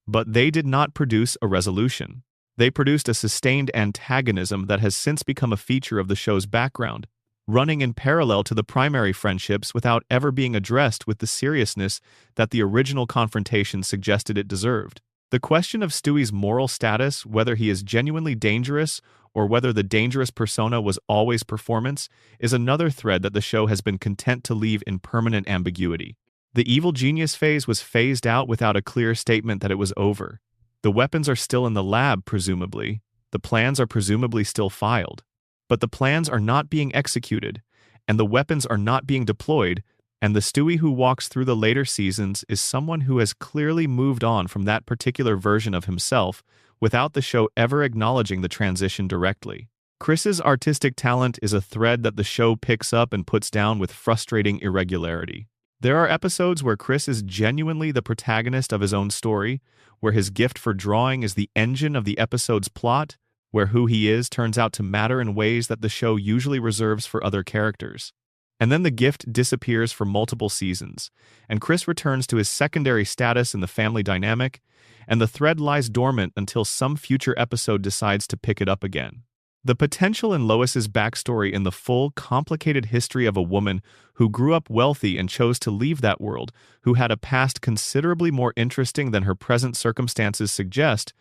But they did not produce a resolution. They produced a sustained antagonism that has since become a feature of the show's background, running in parallel to the primary friendships without ever being addressed with the seriousness that the original confrontation suggested it deserved. The question of Stewie's moral status, whether he is genuinely dangerous or whether the dangerous persona was always performance, is another thread that the show has been content to leave in permanent ambiguity. The evil genius phase was phased out without a clear statement that it was over. The weapons are still in the lab, presumably. The plans are presumably still filed. But the plans are not being executed, and the weapons are not being deployed, and the Stewie who walks through the later seasons is someone who has clearly moved on from that particular version of himself without the show ever acknowledging the transition directly. Chris's artistic talent is a thread that the show picks up and puts down with frustrating irregularity. There are episodes where Chris is genuinely the protagonist of his own story, where his gift for drawing is the engine of the episode's plot, where who he is turns out to matter in ways that the show usually reserves for other characters. And then the gift disappears for multiple seasons, and Chris returns to his secondary status in the family dynamic, and the thread lies dormant until some future episode decides to pick it up again. The potential in Lois's backstory in the full, complicated history of a woman who grew up wealthy and chose to leave that world, who had a past considerably more interesting than her present circumstances suggest,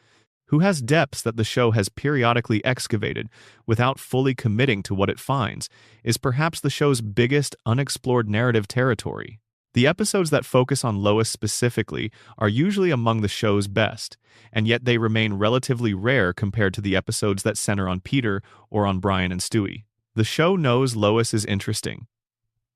who has depths that the show has periodically excavated without fully committing to what it finds, is perhaps the show's biggest unexplored narrative territory. The episodes that focus on Lois specifically are usually among the show's best, and yet they remain relatively rare compared to the episodes that center on Peter or on Brian and Stewie. The show knows Lois is interesting.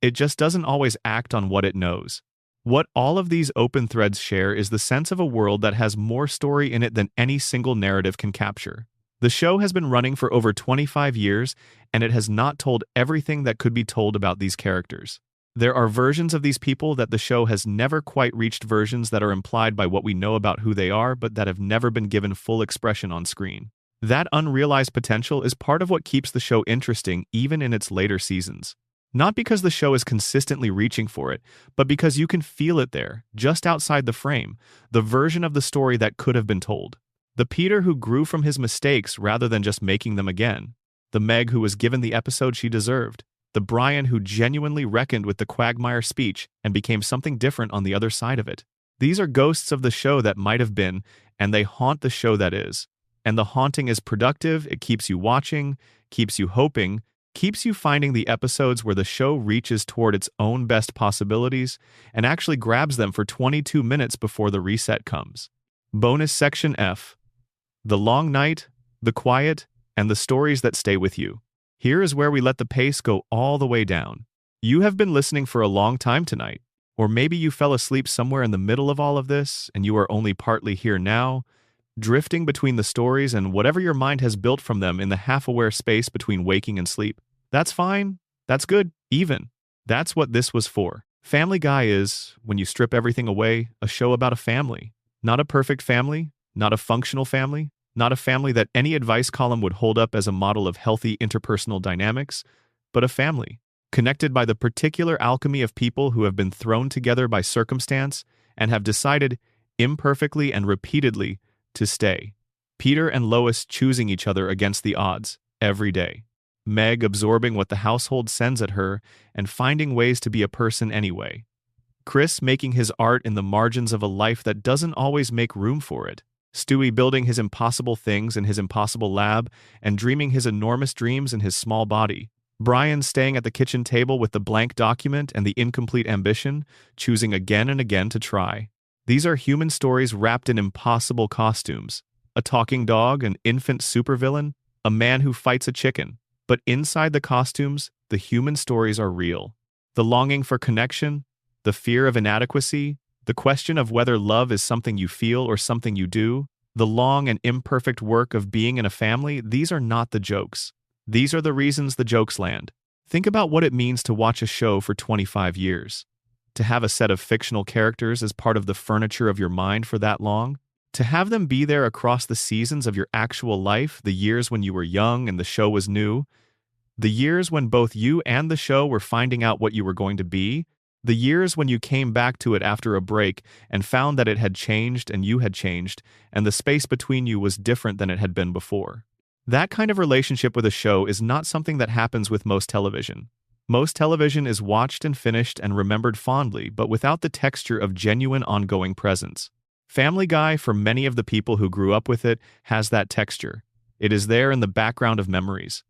It just doesn't always act on what it knows. What all of these open threads share is the sense of a world that has more story in it than any single narrative can capture. The show has been running for over 25 years, and it has not told everything that could be told about these characters. There are versions of these people that the show has never quite reached, versions that are implied by what we know about who they are but that have never been given full expression on screen. That unrealized potential is part of what keeps the show interesting even in its later seasons. Not because the show is consistently reaching for it, but because you can feel it there, just outside the frame, the version of the story that could have been told. The Peter who grew from his mistakes rather than just making them again. The Meg who was given the episode she deserved. The Brian who genuinely reckoned with the Quagmire speech and became something different on the other side of it. These are ghosts of the show that might have been, and they haunt the show that is. And the haunting is productive, it keeps you watching, keeps you hoping, keeps you finding the episodes where the show reaches toward its own best possibilities and actually grabs them for 22 minutes before the reset comes. Bonus Section F. The long night, the quiet, and the stories that stay with you. Here is where we let the pace go all the way down. You have been listening for a long time tonight, or maybe you fell asleep somewhere in the middle of all of this and you are only partly here now, drifting between the stories and whatever your mind has built from them in the half-aware space between waking and sleep. That's fine. That's good. Even. That's what this was for. Family Guy is, when you strip everything away, a show about a family. Not a perfect family, not a functional family, not a family that any advice column would hold up as a model of healthy interpersonal dynamics, but a family, connected by the particular alchemy of people who have been thrown together by circumstance and have decided, imperfectly and repeatedly, to stay. Peter and Lois choosing each other against the odds, every day. Meg absorbing what the household sends at her and finding ways to be a person anyway. Chris making his art in the margins of a life that doesn't always make room for it. Stewie building his impossible things in his impossible lab and dreaming his enormous dreams in his small body. Brian staying at the kitchen table with the blank document and the incomplete ambition, choosing again and again to try. These are human stories wrapped in impossible costumes. A talking dog, an infant supervillain, a man who fights a chicken. But inside the costumes, the human stories are real. The longing for connection, the fear of inadequacy, the question of whether love is something you feel or something you do, the long and imperfect work of being in a family, these are not the jokes. These are the reasons the jokes land. Think about what it means to watch a show for 25 years. To have a set of fictional characters as part of the furniture of your mind for that long. To have them be there across the seasons of your actual life, the years when you were young and the show was new, the years when both you and the show were finding out what you were going to be, The years when you came back to it after a break and found that it had changed and you had changed, and the space between you was different than it had been before. That kind of relationship with a show is not something that happens with most television. Most television is watched and finished and remembered fondly, but without the texture of genuine ongoing presence. Family Guy, for many of the people who grew up with it, has that texture. It is there in the background of memories.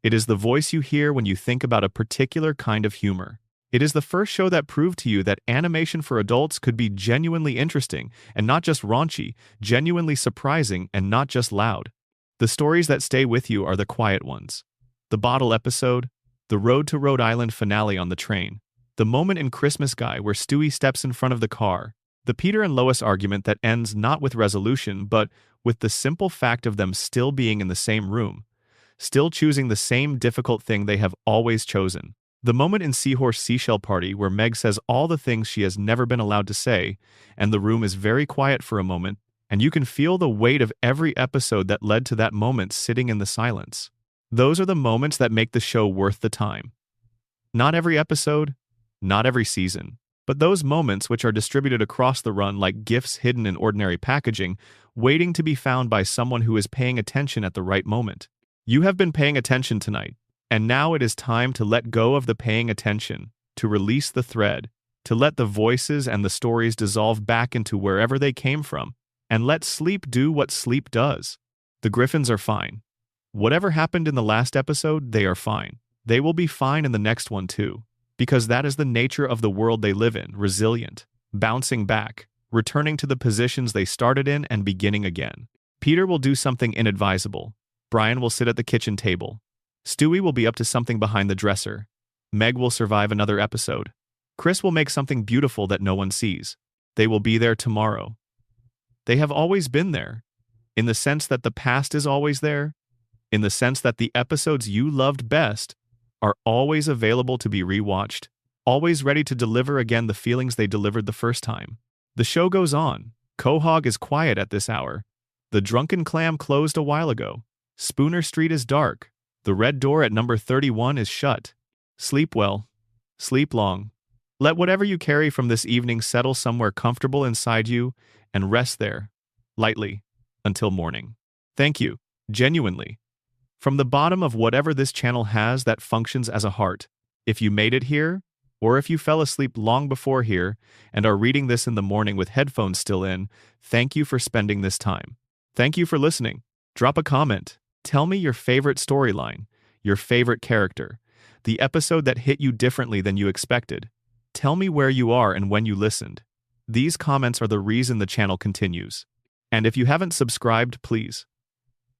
It is the voice you hear when you think about a particular kind of humor. It is the first show that proved to you that animation for adults could be genuinely interesting and not just raunchy, genuinely surprising and not just loud. The stories that stay with you are the quiet ones. The bottle episode, the Road to Rhode Island finale on the train, the moment in Christmas Guy where Stewie steps in front of the car, the Peter and Lois argument that ends not with resolution but with the simple fact of them still being in the same room, still choosing the same difficult thing they have always chosen. The moment in Seahorse Seashell Party where Meg says all the things she has never been allowed to say, and the room is very quiet for a moment, and you can feel the weight of every episode that led to that moment sitting in the silence. Those are the moments that make the show worth the time. Not every episode, not every season, but those moments which are distributed across the run like gifts hidden in ordinary packaging, waiting to be found by someone who is paying attention at the right moment. You have been paying attention tonight, and now it is time to let go of the paying attention, to release the thread, to let the voices and the stories dissolve back into wherever they came from, and let sleep do what sleep does. The Griffins are fine. Whatever happened in the last episode, they are fine. They will be fine in the next one too, because that is the nature of the world they live in, resilient, bouncing back, returning to the positions they started in and beginning again. Peter will do something inadvisable. Brian will sit at the kitchen table. Stewie will be up to something behind the dresser. Meg will survive another episode. Chris will make something beautiful that no one sees. They will be there tomorrow. They have always been there, in the sense that the past is always there, in the sense that the episodes you loved best are always available to be rewatched, always ready to deliver again the feelings they delivered the first time. The show goes on. Quahog is quiet at this hour. The Drunken Clam closed a while ago. Spooner Street is dark. The red door at number 31 is shut. Sleep well. Sleep long. Let whatever you carry from this evening settle somewhere comfortable inside you and rest there, lightly, until morning. Thank you, genuinely. From the bottom of whatever this channel has that functions as a heart, if you made it here, or if you fell asleep long before here and are reading this in the morning with headphones still in, thank you for spending this time. Thank you for listening. Drop a comment. Tell me your favorite storyline, your favorite character, the episode that hit you differently than you expected. Tell me where you are and when you listened. These comments are the reason the channel continues. And if you haven't subscribed, please.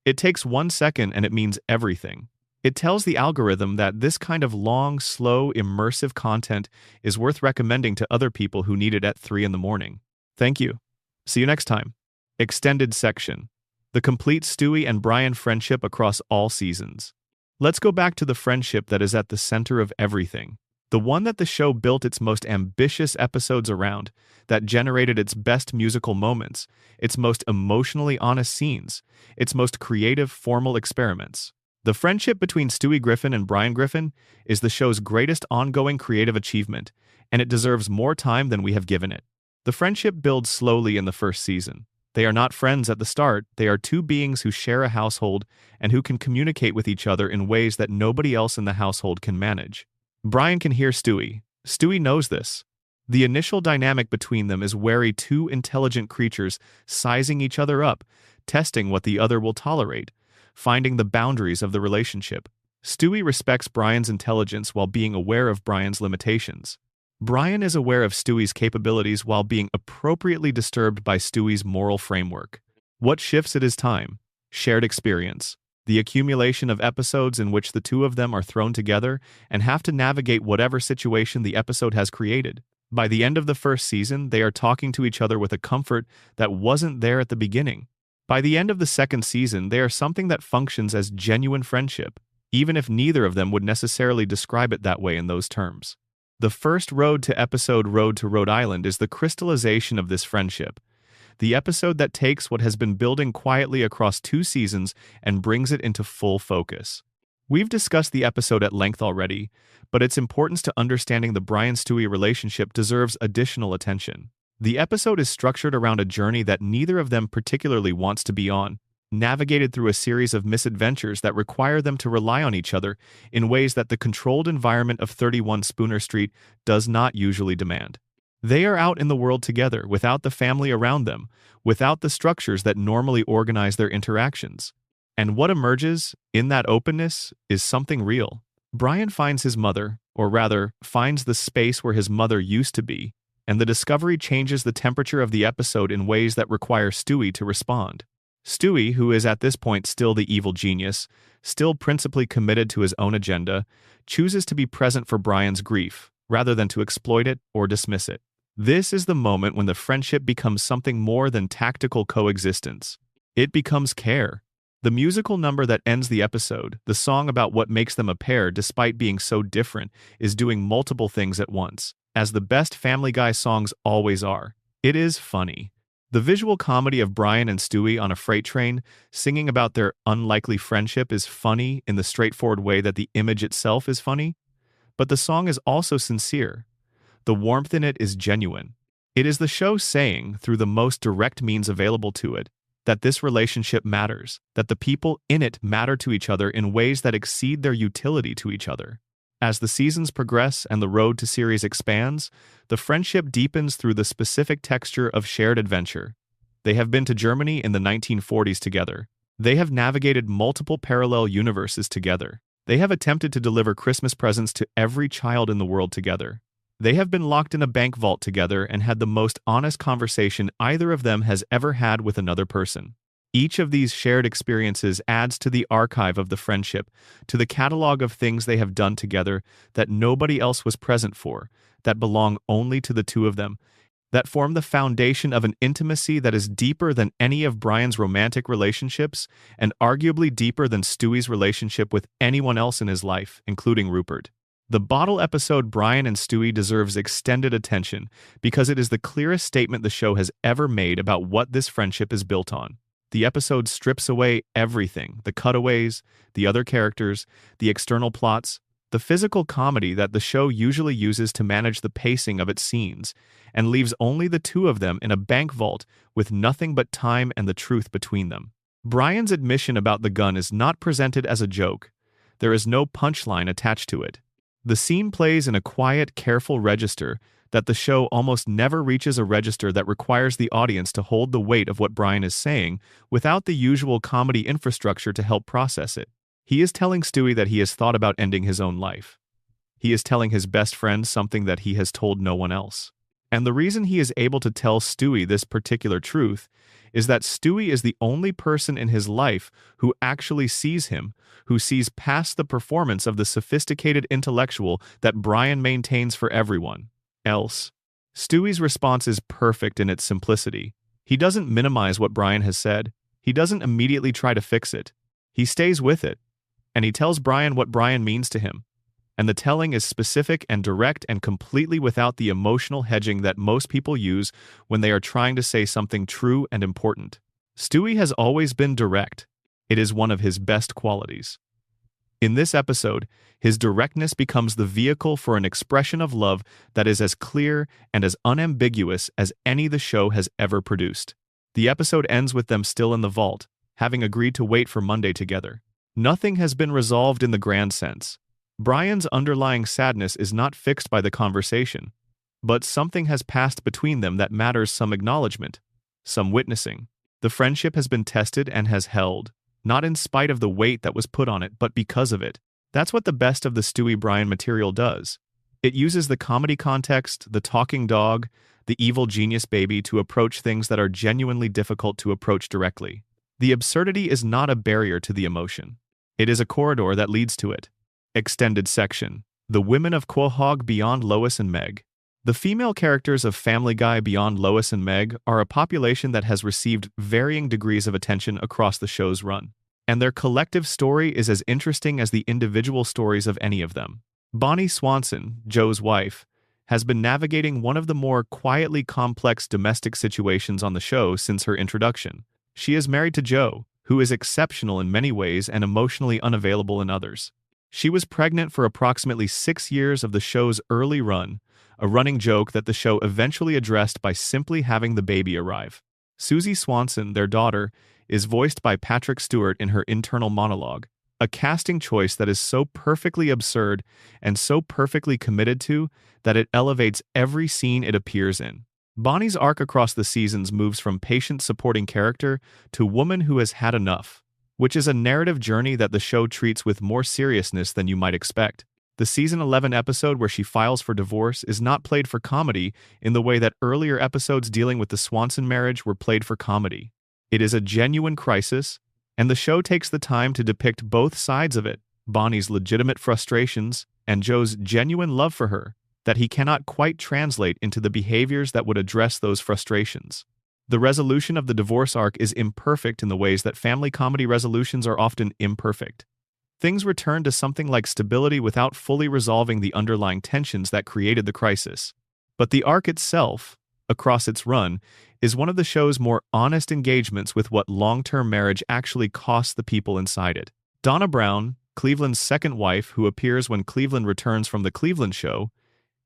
It takes 1 second and it means everything. It tells the algorithm that this kind of long, slow, immersive content is worth recommending to other people who need it at 3 in the morning. Thank you. See you next time. Extended section. The complete Stewie and Brian friendship across all seasons. Let's go back to the friendship that is at the center of everything. The one that the show built its most ambitious episodes around, that generated its best musical moments, its most emotionally honest scenes, its most creative formal experiments. The friendship between Stewie Griffin and Brian Griffin is the show's greatest ongoing creative achievement, and it deserves more time than we have given it. The friendship builds slowly in the first season. They are not friends at the start, they are two beings who share a household and who can communicate with each other in ways that nobody else in the household can manage. Brian can hear Stewie. Stewie knows this. The initial dynamic between them is wary two intelligent creatures sizing each other up, testing what the other will tolerate, finding the boundaries of the relationship. Stewie respects Brian's intelligence while being aware of Brian's limitations. Brian is aware of Stewie's capabilities while being appropriately disturbed by Stewie's moral framework. What shifts it is time, shared experience, the accumulation of episodes in which the two of them are thrown together and have to navigate whatever situation the episode has created. By the end of the first season, they are talking to each other with a comfort that wasn't there at the beginning. By the end of the second season, they are something that functions as genuine friendship, even if neither of them would necessarily describe it that way in those terms. The first Road to Rhode Island is the crystallization of this friendship. The episode that takes what has been building quietly across 2 seasons and brings it into full focus. We've discussed the episode at length already, but its importance to understanding the Brian-Stewie relationship deserves additional attention. The episode is structured around a journey that neither of them particularly wants to be on, navigated through a series of misadventures that require them to rely on each other in ways that the controlled environment of 31 Spooner Street does not usually demand. They are out in the world together, without the family around them, without the structures that normally organize their interactions. And what emerges in that openness is something real. Brian finds his mother, or rather, finds the space where his mother used to be, and the discovery changes the temperature of the episode in ways that require Stewie to respond. Stewie, who is at this point still the evil genius, still principally committed to his own agenda, chooses to be present for Brian's grief, rather than to exploit it or dismiss it. This is the moment when the friendship becomes something more than tactical coexistence. It becomes care. The musical number that ends the episode, the song about what makes them a pair despite being so different, is doing multiple things at once, as the best Family Guy songs always are. It is funny. The visual comedy of Brian and Stewie on a freight train, singing about their unlikely friendship, is funny in the straightforward way that the image itself is funny, but the song is also sincere. The warmth in it is genuine. It is the show saying, through the most direct means available to it, that this relationship matters, that the people in it matter to each other in ways that exceed their utility to each other. As the seasons progress and the road to series expands, the friendship deepens through the specific texture of shared adventure. They have been to Germany in the 1940s together. They have navigated multiple parallel universes together. They have attempted to deliver Christmas presents to every child in the world together. They have been locked in a bank vault together and had the most honest conversation either of them has ever had with another person. Each of these shared experiences adds to the archive of the friendship, to the catalog of things they have done together that nobody else was present for, that belong only to the two of them, that form the foundation of an intimacy that is deeper than any of Brian's romantic relationships and arguably deeper than Stewie's relationship with anyone else in his life, including Rupert. The bottle episode Brian and Stewie deserves extended attention because it is the clearest statement the show has ever made about what this friendship is built on. The episode strips away everything, the cutaways, the other characters, the external plots, the physical comedy that the show usually uses to manage the pacing of its scenes, and leaves only the two of them in a bank vault with nothing but time and the truth between them. Brian's admission about the gun is not presented as a joke. There is no punchline attached to it. The scene plays in a quiet, careful register that the show almost never reaches, a register that requires the audience to hold the weight of what Brian is saying without the usual comedy infrastructure to help process it. He is telling Stewie that he has thought about ending his own life. He is telling his best friend something that he has told no one else. And the reason he is able to tell Stewie this particular truth is that Stewie is the only person in his life who actually sees him, who sees past the performance of the sophisticated intellectual that Brian maintains for everyone else. Stewie's response is perfect in its simplicity. He doesn't minimize what Brian has said. He doesn't immediately try to fix it. He stays with it, and he tells Brian what Brian means to him. And the telling is specific and direct and completely without the emotional hedging that most people use when they are trying to say something true and important. Stewie has always been direct. It is one of his best qualities. In this episode, his directness becomes the vehicle for an expression of love that is as clear and as unambiguous as any the show has ever produced. The episode ends with them still in the vault, having agreed to wait for Monday together. Nothing has been resolved in the grand sense. Brian's underlying sadness is not fixed by the conversation, but something has passed between them that matters some acknowledgement, some witnessing. The friendship has been tested and has held, not in spite of the weight that was put on it, but because of it. That's what the best of the Stewie-Brian material does. It uses the comedy context, the talking dog, the evil genius baby to approach things that are genuinely difficult to approach directly. The absurdity is not a barrier to the emotion. It is a corridor that leads to it. Extended section. The women of Quahog beyond Lois and Meg. The female characters of Family Guy beyond Lois and Meg are a population that has received varying degrees of attention across the show's run, and their collective story is as interesting as the individual stories of any of them. Bonnie Swanson, Joe's wife, has been navigating one of the more quietly complex domestic situations on the show since her introduction. She is married to Joe, who is exceptional in many ways and emotionally unavailable in others. She was pregnant for approximately 6 years of the show's early run, a running joke that the show eventually addressed by simply having the baby arrive. Susie Swanson, their daughter, is voiced by Patrick Stewart in her internal monologue, a casting choice that is so perfectly absurd and so perfectly committed to that it elevates every scene it appears in. Bonnie's arc across the seasons moves from patient supporting character to woman who has had enough, which is a narrative journey that the show treats with more seriousness than you might expect. The season 11 episode where she files for divorce is not played for comedy in the way that earlier episodes dealing with the Swanson marriage were played for comedy. It is a genuine crisis, and the show takes the time to depict both sides of it, Bonnie's legitimate frustrations and Joe's genuine love for her, that he cannot quite translate into the behaviors that would address those frustrations. The resolution of the divorce arc is imperfect in the ways that family comedy resolutions are often imperfect. Things return to something like stability without fully resolving the underlying tensions that created the crisis. But the arc itself, across its run, is one of the show's more honest engagements with what long-term marriage actually costs the people inside it. Donna Brown, Cleveland's second wife who appears when Cleveland returns from the Cleveland show,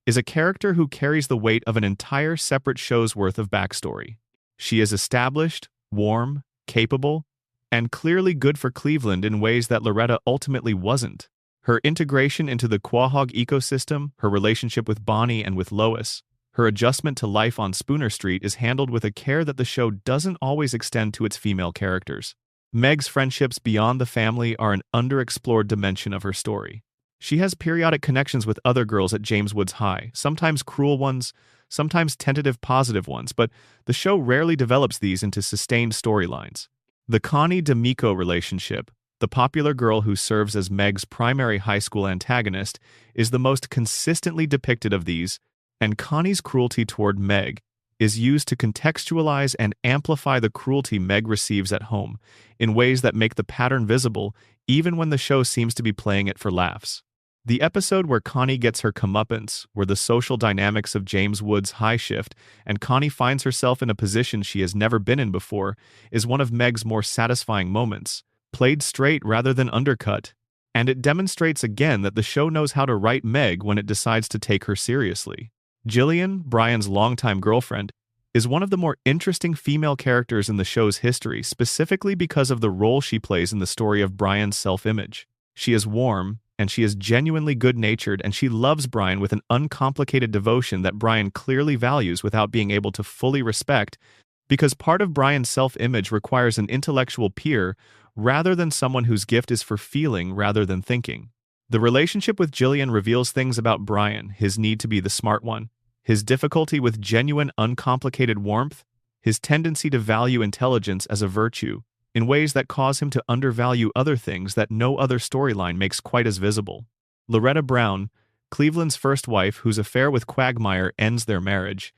is a character who carries the weight of an entire separate show's worth of backstory. She is established, warm, capable, and clearly good for Cleveland in ways that Loretta ultimately wasn't. Her integration into the Quahog ecosystem, her relationship with Bonnie and with Lois, her adjustment to life on Spooner Street is handled with a care that the show doesn't always extend to its female characters. Meg's friendships beyond the family are an underexplored dimension of her story. She has periodic connections with other girls at James Woods High, sometimes cruel ones, sometimes tentative positive ones, but the show rarely develops these into sustained storylines. The Connie D'Amico relationship, the popular girl who serves as Meg's primary high school antagonist, is the most consistently depicted of these, and Connie's cruelty toward Meg is used to contextualize and amplify the cruelty Meg receives at home in ways that make the pattern visible even when the show seems to be playing it for laughs. The episode where Connie gets her comeuppance, where the social dynamics of James Woods High shift and Connie finds herself in a position she has never been in before, is one of Meg's more satisfying moments, played straight rather than undercut, and it demonstrates again that the show knows how to write Meg when it decides to take her seriously. Jillian, Brian's longtime girlfriend, is one of the more interesting female characters in the show's history, specifically because of the role she plays in the story of Brian's self-image. She is warm, and she is genuinely good-natured, and she loves Brian with an uncomplicated devotion that Brian clearly values without being able to fully respect, because part of Brian's self-image requires an intellectual peer rather than someone whose gift is for feeling rather than thinking. The relationship with Jillian reveals things about Brian, his need to be the smart one, his difficulty with genuine uncomplicated warmth, his tendency to value intelligence as a virtue, in ways that cause him to undervalue other things that no other storyline makes quite as visible. Loretta Brown, Cleveland's first wife whose affair with Quagmire ends their marriage,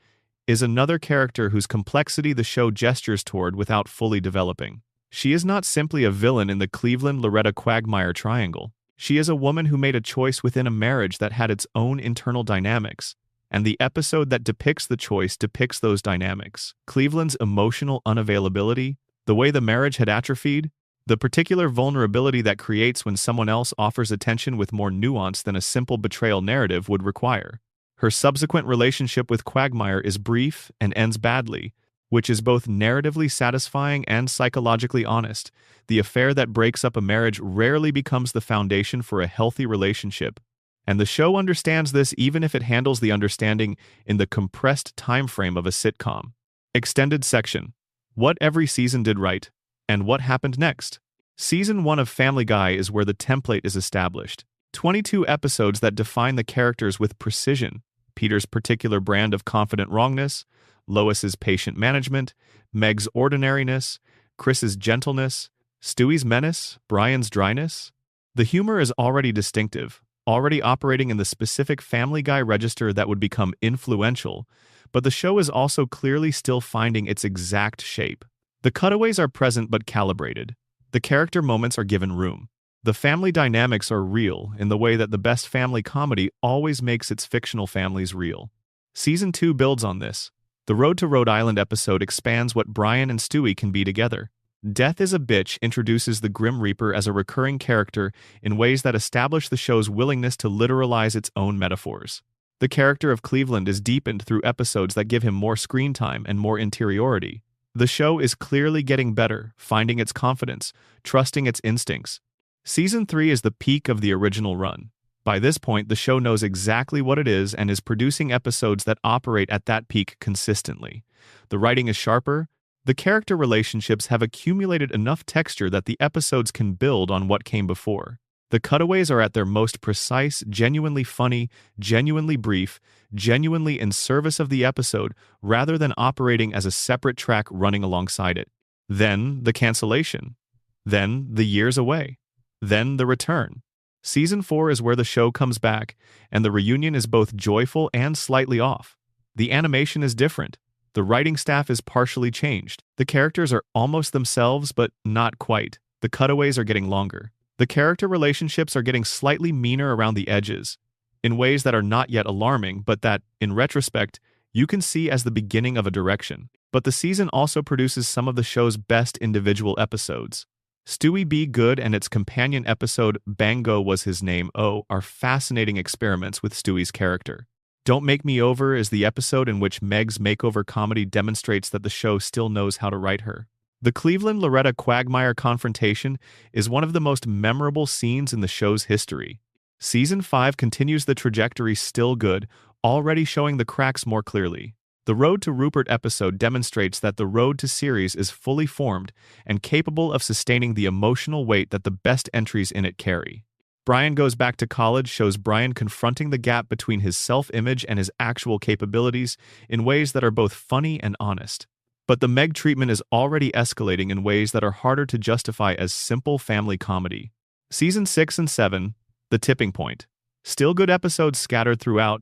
is another character whose complexity the show gestures toward without fully developing. She is not simply a villain in the Cleveland-Loretta-Quagmire triangle. She is a woman who made a choice within a marriage that had its own internal dynamics, and the episode that depicts the choice depicts those dynamics. Cleveland's emotional unavailability, the way the marriage had atrophied, the particular vulnerability that creates when someone else offers attention with more nuance than a simple betrayal narrative would require. Her subsequent relationship with Quagmire is brief and ends badly, which is both narratively satisfying and psychologically honest. The affair that breaks up a marriage rarely becomes the foundation for a healthy relationship, and the show understands this even if it handles the understanding in the compressed time frame of a sitcom. Extended section. What every season did right, and what happened next. Season 1 of Family Guy is where the template is established. 22 episodes that define the characters with precision. Peter's particular brand of confident wrongness, Lois's patient management, Meg's ordinariness, Chris's gentleness, Stewie's menace, Brian's dryness. The humor is already distinctive, already operating in the specific Family Guy register that would become influential, but the show is also clearly still finding its exact shape. The cutaways are present but calibrated. The character moments are given room. The family dynamics are real in the way that the best family comedy always makes its fictional families real. Season 2 builds on this. The Road to Rhode Island episode expands what Brian and Stewie can be together. Death is a Bitch introduces the Grim Reaper as a recurring character in ways that establish the show's willingness to literalize its own metaphors. The character of Cleveland is deepened through episodes that give him more screen time and more interiority. The show is clearly getting better, finding its confidence, trusting its instincts. Season 3 is the peak of the original run. By this point, the show knows exactly what it is and is producing episodes that operate at that peak consistently. The writing is sharper. The character relationships have accumulated enough texture that the episodes can build on what came before. The cutaways are at their most precise, genuinely funny, genuinely brief, genuinely in service of the episode rather than operating as a separate track running alongside it. Then the cancellation. Then the years away. Then the return. Season 4 is where the show comes back, and the reunion is both joyful and slightly off. The animation is different. The writing staff is partially changed. The characters are almost themselves, but not quite. The cutaways are getting longer. The character relationships are getting slightly meaner around the edges, in ways that are not yet alarming, but that, in retrospect, you can see as the beginning of a direction. But the season also produces some of the show's best individual episodes. Stewie Be Good and its companion episode, Bango Was His Name, Oh, are fascinating experiments with Stewie's character. Don't Make Me Over is the episode in which Meg's makeover comedy demonstrates that the show still knows how to write her. The Cleveland-Loretta Quagmire confrontation is one of the most memorable scenes in the show's history. Season 5 continues the trajectory still good, already showing the cracks more clearly. The Road to Rupert episode demonstrates that the road to series is fully formed and capable of sustaining the emotional weight that the best entries in it carry. Brian Goes Back to College shows Brian confronting the gap between his self-image and his actual capabilities in ways that are both funny and honest. But the Meg treatment is already escalating in ways that are harder to justify as simple family comedy. Season 6 and 7, The Tipping Point. Still good episodes scattered throughout,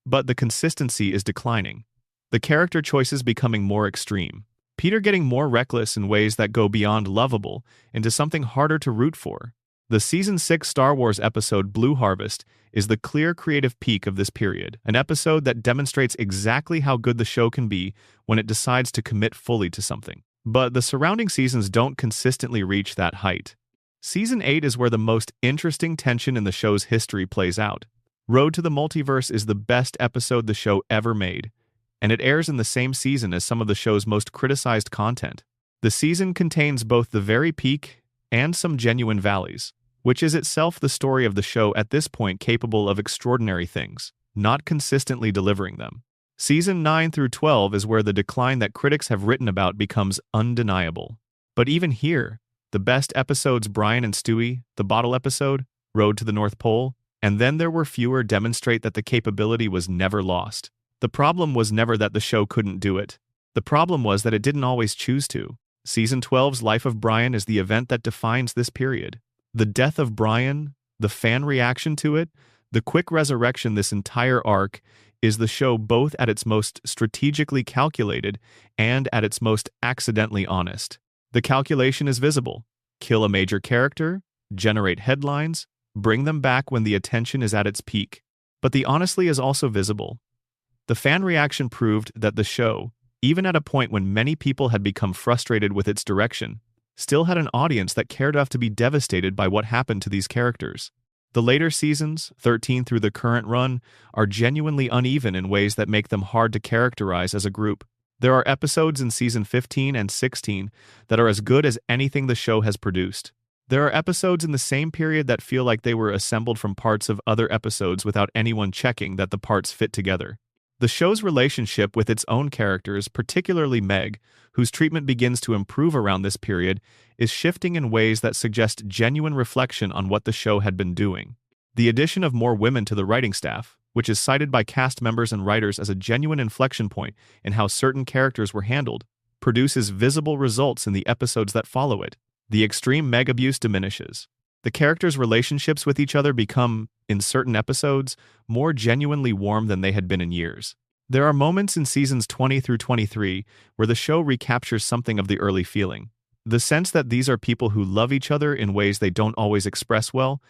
but the consistency is declining. The character choices becoming more extreme. Peter getting more reckless in ways that go beyond lovable into something harder to root for. The Season 6 Star Wars episode Blue Harvest is the clear creative peak of this period, an episode that demonstrates exactly how good the show can be when it decides to commit fully to something. But the surrounding seasons don't consistently reach that height. Season 8 is where the most interesting tension in the show's history plays out. Road to the Multiverse is the best episode the show ever made, and it airs in the same season as some of the show's most criticized content. The season contains both the very peak and some genuine valleys, which is itself the story of the show at this point capable of extraordinary things, not consistently delivering them. Season 9 through 12 is where the decline that critics have written about becomes undeniable. But even here, the best episodes Brian and Stewie, the bottle episode, Road to the North Pole, and Then There Were Fewer demonstrate that the capability was never lost. The problem was never that the show couldn't do it. The problem was that it didn't always choose to. Season 12's Life of Brian is the event that defines this period. The death of Brian, the fan reaction to it, the quick resurrection, this entire arc is the show both at its most strategically calculated and at its most accidentally honest. The calculation is visible. Kill a major character, generate headlines, bring them back when the attention is at its peak. But the honestly is also visible. The fan reaction proved that the show, even at a point when many people had become frustrated with its direction, still had an audience that cared enough to be devastated by what happened to these characters. The later seasons, 13 through the current run, are genuinely uneven in ways that make them hard to characterize as a group. There are episodes in season 15 and 16 that are as good as anything the show has produced. There are episodes in the same period that feel like they were assembled from parts of other episodes without anyone checking that the parts fit together. The show's relationship with its own characters, particularly Meg, whose treatment begins to improve around this period, is shifting in ways that suggest genuine reflection on what the show had been doing. The addition of more women to the writing staff, which is cited by cast members and writers as a genuine inflection point in how certain characters were handled, produces visible results in the episodes that follow it. The extreme Meg abuse diminishes. The characters' relationships with each other become, in certain episodes, more genuinely warm than they had been in years. There are moments in seasons 20 through 23 where the show recaptures something of the early feeling. The sense that these are people who love each other in ways they don't always express well,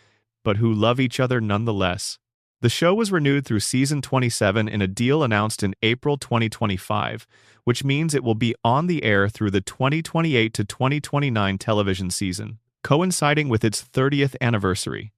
but who love each other nonetheless. The show was renewed through season 27 in a deal announced in April 2025, which means it will be on the air through the 2028 to 2029 television season, coinciding with its 30th anniversary.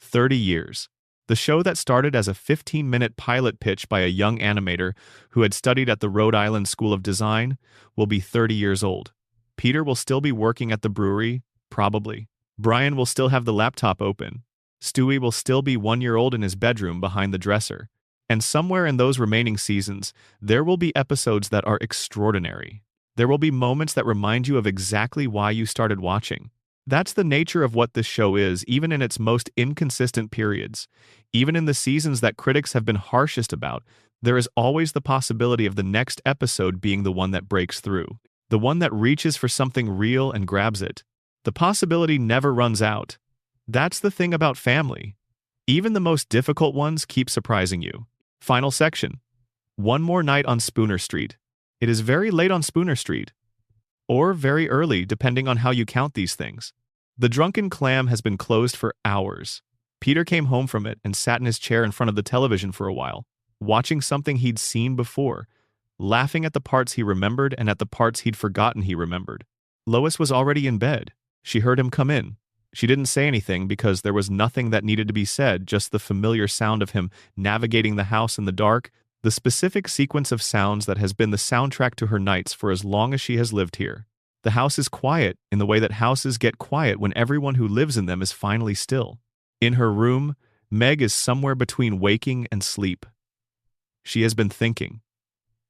30 years. The show that started as a 15-minute pilot pitch by a young animator who had studied at the Rhode Island School of Design will be 30 years old. Peter will still be working at the brewery, probably. Brian will still have the laptop open. Stewie will still be 1 year old in his bedroom behind the dresser. And somewhere in those remaining seasons, there will be episodes that are extraordinary. There will be moments that remind you of exactly why you started watching. That's the nature of what this show is, even in its most inconsistent periods. Even in the seasons that critics have been harshest about, there is always the possibility of the next episode being the one that breaks through, the one that reaches for something real and grabs it. The possibility never runs out. That's the thing about family. Even the most difficult ones keep surprising you. Final section. One more night on Spooner Street. It is very late on Spooner Street. Or very early, depending on how you count these things. The Drunken Clam has been closed for hours. Peter came home from it and sat in his chair in front of the television for a while, watching something he'd seen before, laughing at the parts he remembered and at the parts he'd forgotten he remembered. Lois was already in bed. She heard him come in. She didn't say anything because there was nothing that needed to be said, just the familiar sound of him navigating the house in the dark, the specific sequence of sounds that has been the soundtrack to her nights for as long as she has lived here. The house is quiet in the way that houses get quiet when everyone who lives in them is finally still. In her room, Meg is somewhere between waking and sleep. She has been thinking.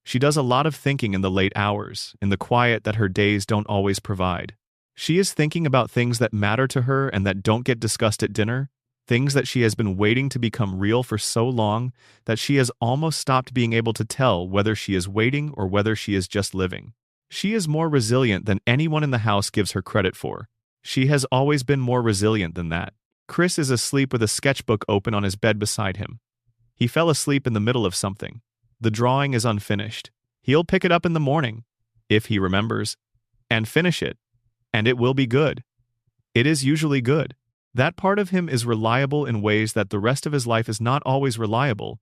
She does a lot of thinking in the late hours, in the quiet that her days don't always provide. She is thinking about things that matter to her and that don't get discussed at dinner, things that she has been waiting to become real for so long that she has almost stopped being able to tell whether she is waiting or whether she is just living. She is more resilient than anyone in the house gives her credit for. She has always been more resilient than that. Chris is asleep with a sketchbook open on his bed beside him. He fell asleep in the middle of something. The drawing is unfinished. He'll pick it up in the morning, if he remembers, and finish it. And it will be good. It is usually good. That part of him is reliable in ways that the rest of his life is not always reliable,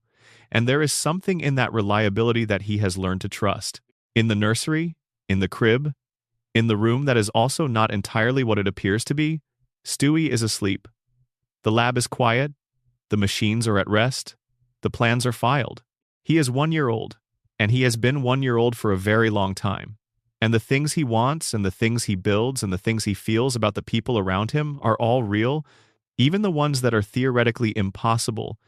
and there is something in that reliability that he has learned to trust. In the nursery, in the crib, in the room that is also not entirely what it appears to be, Stewie is asleep. The lab is quiet. The machines are at rest. The plans are filed. He is 1 year old, and he has been 1 year old for a very long time. And the things he wants and the things he builds and the things he feels about the people around him are all real, even the ones that are theoretically impossible,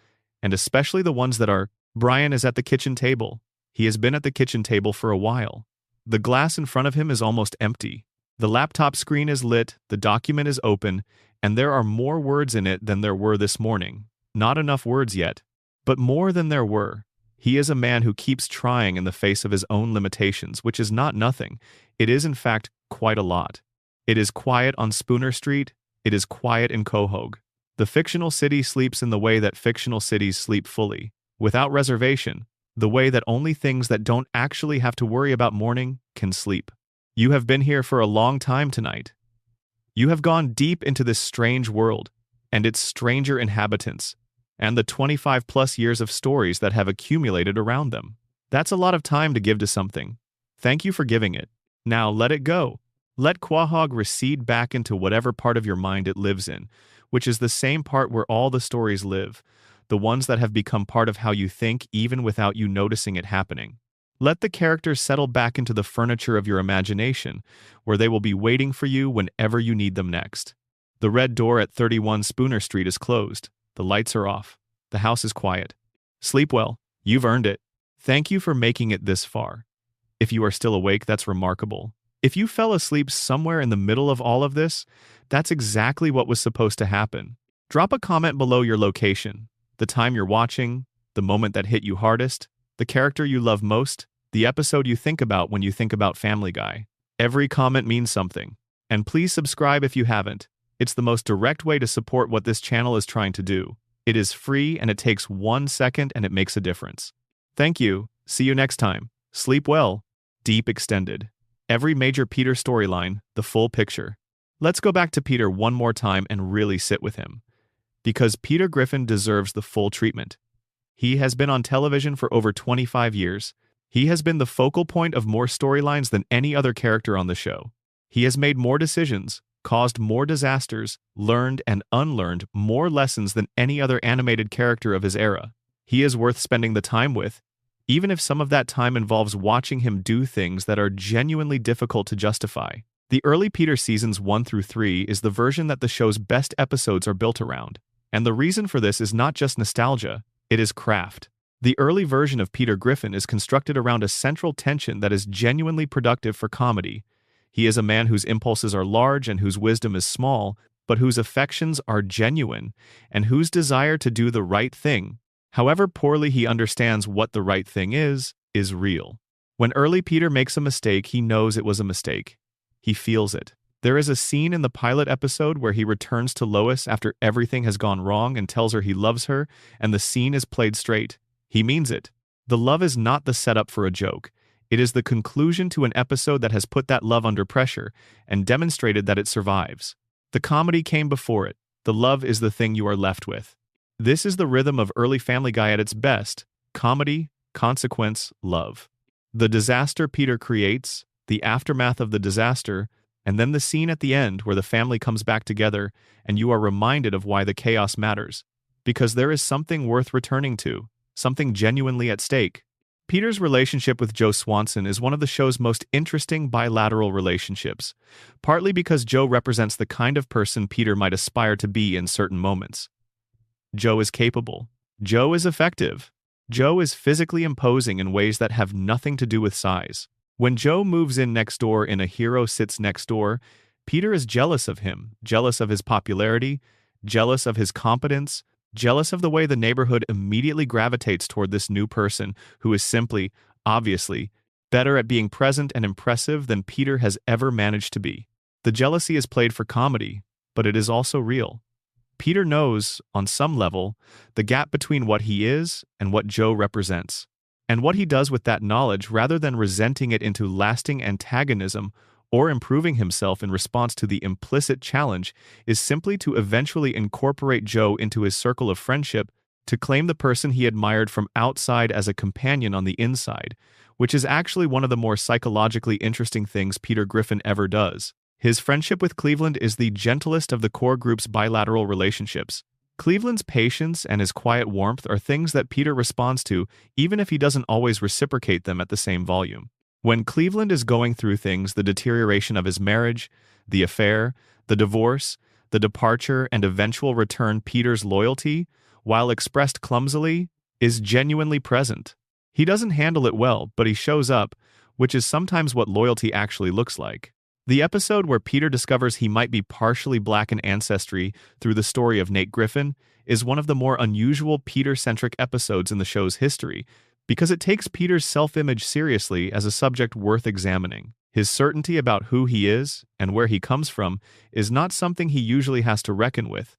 and especially the ones that are. Brian is at the kitchen table. He has been at the kitchen table for a while. The glass in front of him is almost empty. The laptop screen is lit, the document is open, and there are more words in it than there were this morning. Not enough words yet, but more than there were. He is a man who keeps trying in the face of his own limitations, which is not nothing. It is, in fact, quite a lot. It is quiet on Spooner Street. It is quiet in Quahog. The fictional city sleeps in the way that fictional cities sleep fully, without reservation, the way that only things that don't actually have to worry about morning can sleep. You have been here for a long time tonight. You have gone deep into this strange world, and its stranger inhabitants, and the 25-plus years of stories that have accumulated around them. That's a lot of time to give to something. Thank you for giving it. Now let it go. Let Quahog recede back into whatever part of your mind it lives in, which is the same part where all the stories live, the ones that have become part of how you think even without you noticing it happening. Let the characters settle back into the furniture of your imagination, where they will be waiting for you whenever you need them next. The red door at 31 Spooner Street is closed. The lights are off. The house is quiet. Sleep well. You've earned it. Thank you for making it this far. If you are still awake, that's remarkable. If you fell asleep somewhere in the middle of all of this, that's exactly what was supposed to happen. Drop a comment below your location, the time you're watching, the moment that hit you hardest, the character you love most, the episode you think about when you think about Family Guy. Every comment means something. And please subscribe if you haven't. It's the most direct way to support what this channel is trying to do. It is free and it takes 1 second and it makes a difference. Thank you. See you next time. Sleep well. Deep Extended. Every major Peter storyline, the full picture. Let's go back to Peter one more time and really sit with him. because Peter Griffin deserves the full treatment. He has been on television for over 25 years. He has been the focal point of more storylines than any other character on the show. He has made more decisions, caused more disasters, learned and unlearned more lessons than any other animated character of his era. He is worth spending the time with, even if some of that time involves watching him do things that are genuinely difficult to justify. The early Peter seasons 1 through 3 is the version that the show's best episodes are built around. And the reason for this is not just nostalgia, it is craft. The early version of Peter Griffin is constructed around a central tension that is genuinely productive for comedy. He is a man whose impulses are large and whose wisdom is small, but whose affections are genuine, and whose desire to do the right thing, however poorly he understands what the right thing is real. When early Peter makes a mistake, he knows it was a mistake. He feels it. There is a scene in the pilot episode where he returns to Lois after everything has gone wrong and tells her he loves her, and the scene is played straight. He means it. The love is not the setup for a joke. It is the conclusion to an episode that has put that love under pressure and demonstrated that it survives. The comedy came before it. The love is the thing you are left with. This is the rhythm of early Family Guy at its best: comedy, consequence, love. The disaster Peter creates, the aftermath of the disaster, and then the scene at the end where the family comes back together and you are reminded of why the chaos matters. Because there is something worth returning to, something genuinely at stake. Peter's relationship with Joe Swanson is one of the show's most interesting bilateral relationships, partly because Joe represents the kind of person Peter might aspire to be in certain moments. Joe is capable. Joe is effective. Joe is physically imposing in ways that have nothing to do with size. When Joe moves in next door in A Hero Sits Next Door, Peter is jealous of him, jealous of his popularity, jealous of his competence, jealous of the way the neighborhood immediately gravitates toward this new person who is simply, obviously, better at being present and impressive than Peter has ever managed to be. The jealousy is played for comedy, but it is also real. Peter knows, on some level, the gap between what he is and what Joe represents. And what he does with that knowledge, rather than resenting it into lasting antagonism or improving himself in response to the implicit challenge, is simply to eventually incorporate Joe into his circle of friendship, to claim the person he admired from outside as a companion on the inside, which is actually one of the more psychologically interesting things Peter Griffin ever does. His friendship with Cleveland is the gentlest of the core group's bilateral relationships. Cleveland's patience and his quiet warmth are things that Peter responds to, even if he doesn't always reciprocate them at the same volume. When Cleveland is going through things, the deterioration of his marriage, the affair, the divorce, the departure, and eventual return, Peter's loyalty, while expressed clumsily, is genuinely present. He doesn't handle it well, but he shows up, which is sometimes what loyalty actually looks like. The episode where Peter discovers he might be partially black in ancestry through the story of Nate Griffin is one of the more unusual Peter-centric episodes in the show's history, because it takes Peter's self-image seriously as a subject worth examining. His certainty about who he is and where he comes from is not something he usually has to reckon with,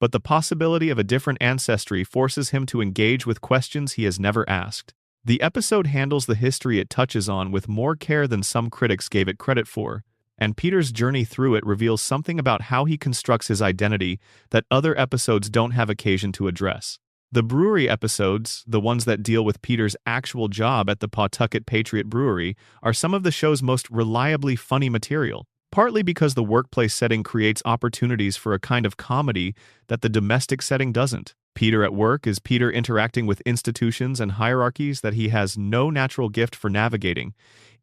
but the possibility of a different ancestry forces him to engage with questions he has never asked. The episode handles the history it touches on with more care than some critics gave it credit for, and Peter's journey through it reveals something about how he constructs his identity that other episodes don't have occasion to address. The brewery episodes, the ones that deal with Peter's actual job at the Pawtucket Patriot Brewery, are some of the show's most reliably funny material, partly because the workplace setting creates opportunities for a kind of comedy that the domestic setting doesn't. Peter at work is Peter interacting with institutions and hierarchies that he has no natural gift for navigating,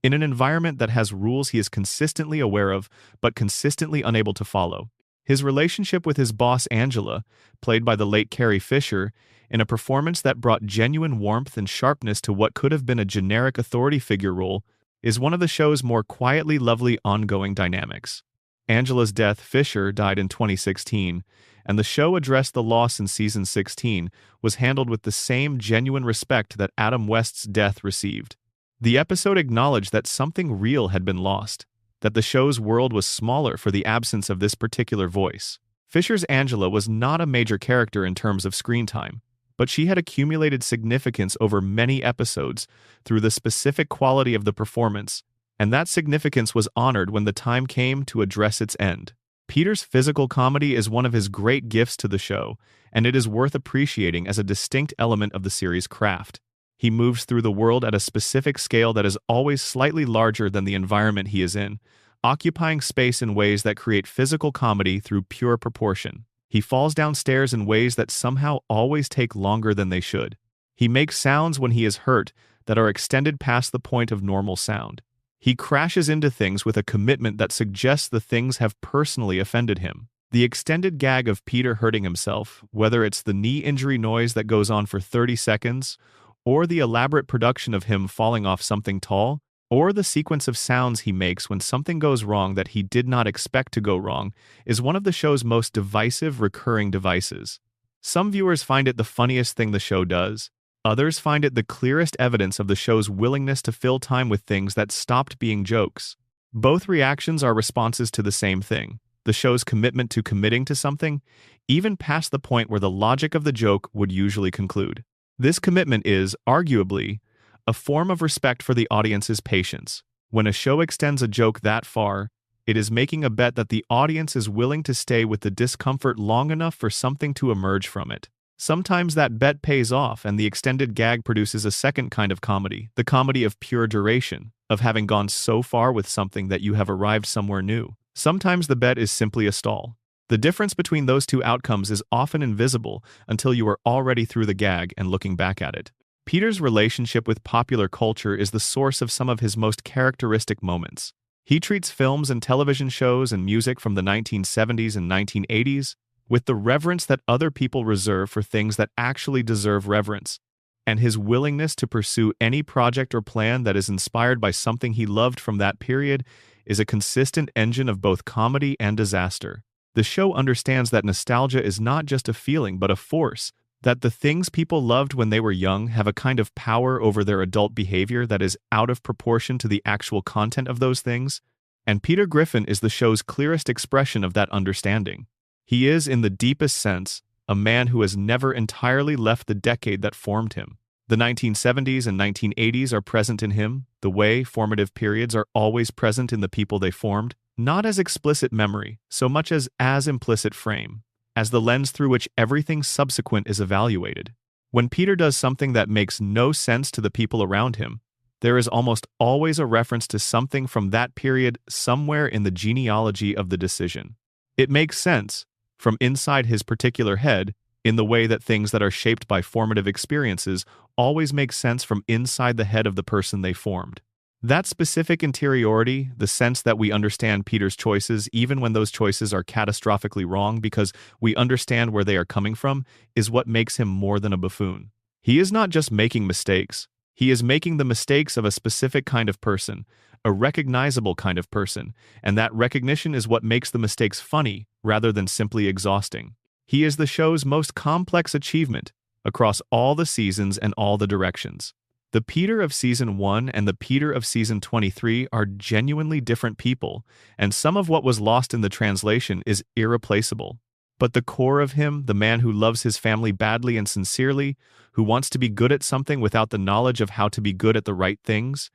in an environment that has rules he is consistently aware of, but consistently unable to follow. His relationship with his boss Angela, played by the late Carrie Fisher, in a performance that brought genuine warmth and sharpness to what could have been a generic authority figure role, is one of the show's more quietly lovely ongoing dynamics. Angela's death, Fisher died in 2016, and the show addressed the loss in season 16, was handled with the same genuine respect that Adam West's death received. The episode acknowledged that something real had been lost, that the show's world was smaller for the absence of this particular voice. Fisher's Angela was not a major character in terms of screen time, but she had accumulated significance over many episodes through the specific quality of the performance, and that significance was honored when the time came to address its end. Peter's physical comedy is one of his great gifts to the show, and it is worth appreciating as a distinct element of the series' craft. He moves through the world at a specific scale that is always slightly larger than the environment he is in, occupying space in ways that create physical comedy through pure proportion. He falls down stairs in ways that somehow always take longer than they should. He makes sounds when he is hurt that are extended past the point of normal sound. He crashes into things with a commitment that suggests the things have personally offended him. The extended gag of Peter hurting himself, whether it's the knee injury noise that goes on for 30 seconds, or the elaborate production of him falling off something tall, or the sequence of sounds he makes when something goes wrong that he did not expect to go wrong, is one of the show's most divisive recurring devices. Some viewers find it the funniest thing the show does. Others find it the clearest evidence of the show's willingness to fill time with things that stopped being jokes. Both reactions are responses to the same thing, the show's commitment to committing to something, even past the point where the logic of the joke would usually conclude. This commitment is, arguably, a form of respect for the audience's patience. When a show extends a joke that far, it is making a bet that the audience is willing to stay with the discomfort long enough for something to emerge from it. Sometimes that bet pays off and the extended gag produces a second kind of comedy, the comedy of pure duration, of having gone so far with something that you have arrived somewhere new. Sometimes the bet is simply a stall. The difference between those two outcomes is often invisible until you are already through the gag and looking back at it. Peter's relationship with popular culture is the source of some of his most characteristic moments. He treats films and television shows and music from the 1970s and 1980s with the reverence that other people reserve for things that actually deserve reverence, and his willingness to pursue any project or plan that is inspired by something he loved from that period is a consistent engine of both comedy and disaster. The show understands that nostalgia is not just a feeling but a force, that the things people loved when they were young have a kind of power over their adult behavior that is out of proportion to the actual content of those things, and Peter Griffin is the show's clearest expression of that understanding. He is, in the deepest sense, a man who has never entirely left the decade that formed him. The 1970s and 1980s are present in him, the way formative periods are always present in the people they formed, not as explicit memory, so much as implicit frame, as the lens through which everything subsequent is evaluated. When Peter does something that makes no sense to the people around him, there is almost always a reference to something from that period somewhere in the genealogy of the decision. It makes sense from inside his particular head, in the way that things that are shaped by formative experiences always make sense from inside the head of the person they formed. That specific interiority, the sense that we understand Peter's choices even when those choices are catastrophically wrong because we understand where they are coming from, is what makes him more than a buffoon. He is not just making mistakes, he is making the mistakes of a specific kind of person, a recognizable kind of person, and that recognition is what makes the mistakes funny rather than simply exhausting. He is the show's most complex achievement across all the seasons and all the directions. The Peter of Season 1 and the Peter of Season 23 are genuinely different people, and some of what was lost in the translation is irreplaceable. But the core of him, the man who loves his family badly and sincerely, who wants to be good at something without the knowledge of how to be good at the right things,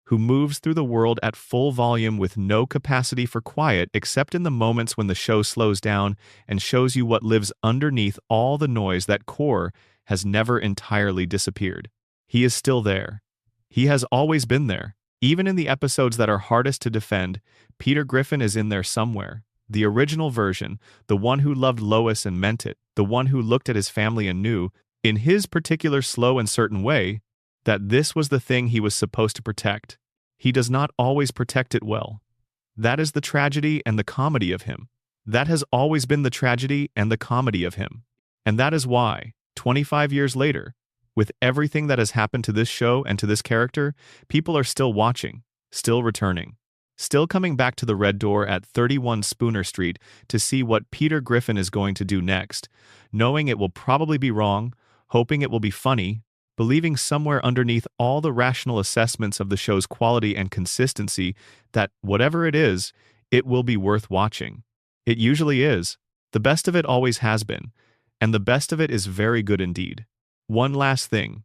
who moves through the world at full volume with no capacity for quiet except in the moments when the show slows down and shows you what lives underneath all the noise, that core has never entirely disappeared. He is still there. He has always been there. Even in the episodes that are hardest to defend, Peter Griffin is in there somewhere. The original version, the one who loved Lois and meant it, the one who looked at his family and knew, in his particular slow and certain way, that this was the thing he was supposed to protect. He does not always protect it well. That is the tragedy and the comedy of him. That has always been the tragedy and the comedy of him. And that is why, 25 years later, with everything that has happened to this show and to this character, people are still watching, still returning, still coming back to the Red Door at 31 Spooner Street to see what Peter Griffin is going to do next, knowing it will probably be wrong, hoping it will be funny, believing somewhere underneath all the rational assessments of the show's quality and consistency that, whatever it is, it will be worth watching. It usually is. The best of it always has been, and the best of it is very good indeed. One last thing.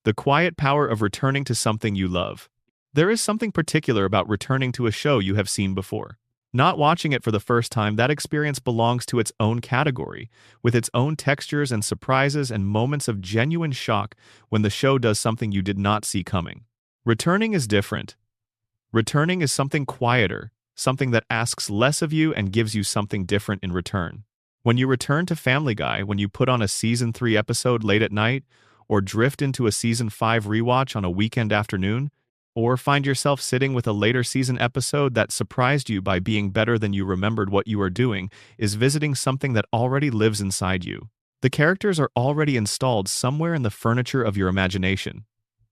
The quiet power of returning to something you love. There is something particular about returning to a show you have seen before. Not watching it for the first time, that experience belongs to its own category, with its own textures and surprises and moments of genuine shock when the show does something you did not see coming. Returning is different. Returning is something quieter, something that asks less of you and gives you something different in return. When you return to Family Guy, when you put on a Season 3 episode late at night, or drift into a Season 5 rewatch on a weekend afternoon, or find yourself sitting with a later season episode that surprised you by being better than you remembered what you are doing, is visiting something that already lives inside you. The characters are already installed somewhere in the furniture of your imagination.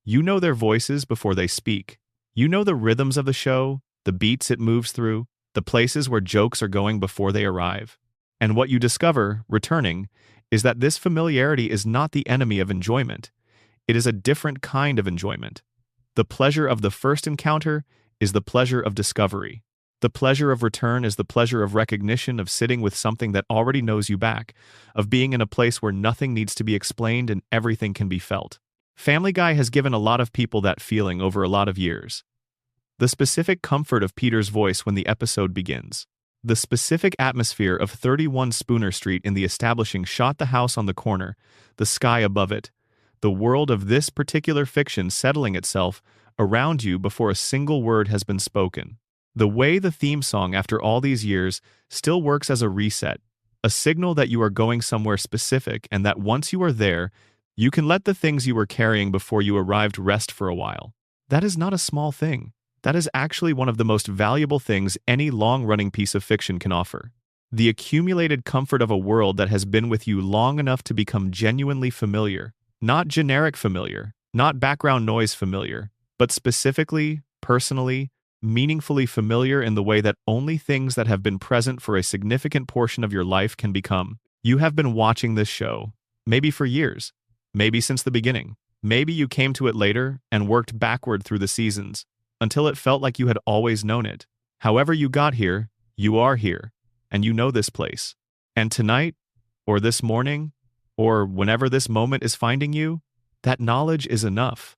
You know their voices before they speak. You know the rhythms of the show, the beats it moves through, the places where jokes are going before they arrive. And what you discover, returning, is that this familiarity is not the enemy of enjoyment. It is a different kind of enjoyment. The pleasure of the first encounter is the pleasure of discovery. The pleasure of return is the pleasure of recognition, of sitting with something that already knows you back, of being in a place where nothing needs to be explained and everything can be felt. Family Guy has given a lot of people that feeling over a lot of years. The specific comfort of Peter's voice when the episode begins. The specific atmosphere of 31 Spooner Street in the establishing shot, the house on the corner, the sky above it, the world of this particular fiction settling itself around you before a single word has been spoken. The way the theme song, after all these years, still works as a reset, a signal that you are going somewhere specific and that once you are there, you can let the things you were carrying before you arrived rest for a while. That is not a small thing. That is actually one of the most valuable things any long-running piece of fiction can offer. The accumulated comfort of a world that has been with you long enough to become genuinely familiar. Not generic familiar, not background noise familiar, but specifically, personally, meaningfully familiar in the way that only things that have been present for a significant portion of your life can become. You have been watching this show, maybe for years, maybe since the beginning. Maybe you came to it later and worked backward through the seasons, until it felt like you had always known it. However you got here, you are here, and you know this place. And tonight, or this morning, or whenever this moment is finding you, that knowledge is enough.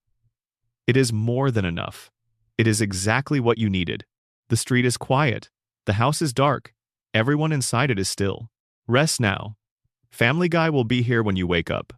It is more than enough. It is exactly what you needed. The street is quiet. The house is dark. Everyone inside it is still. Rest now. Family Guy will be here when you wake up.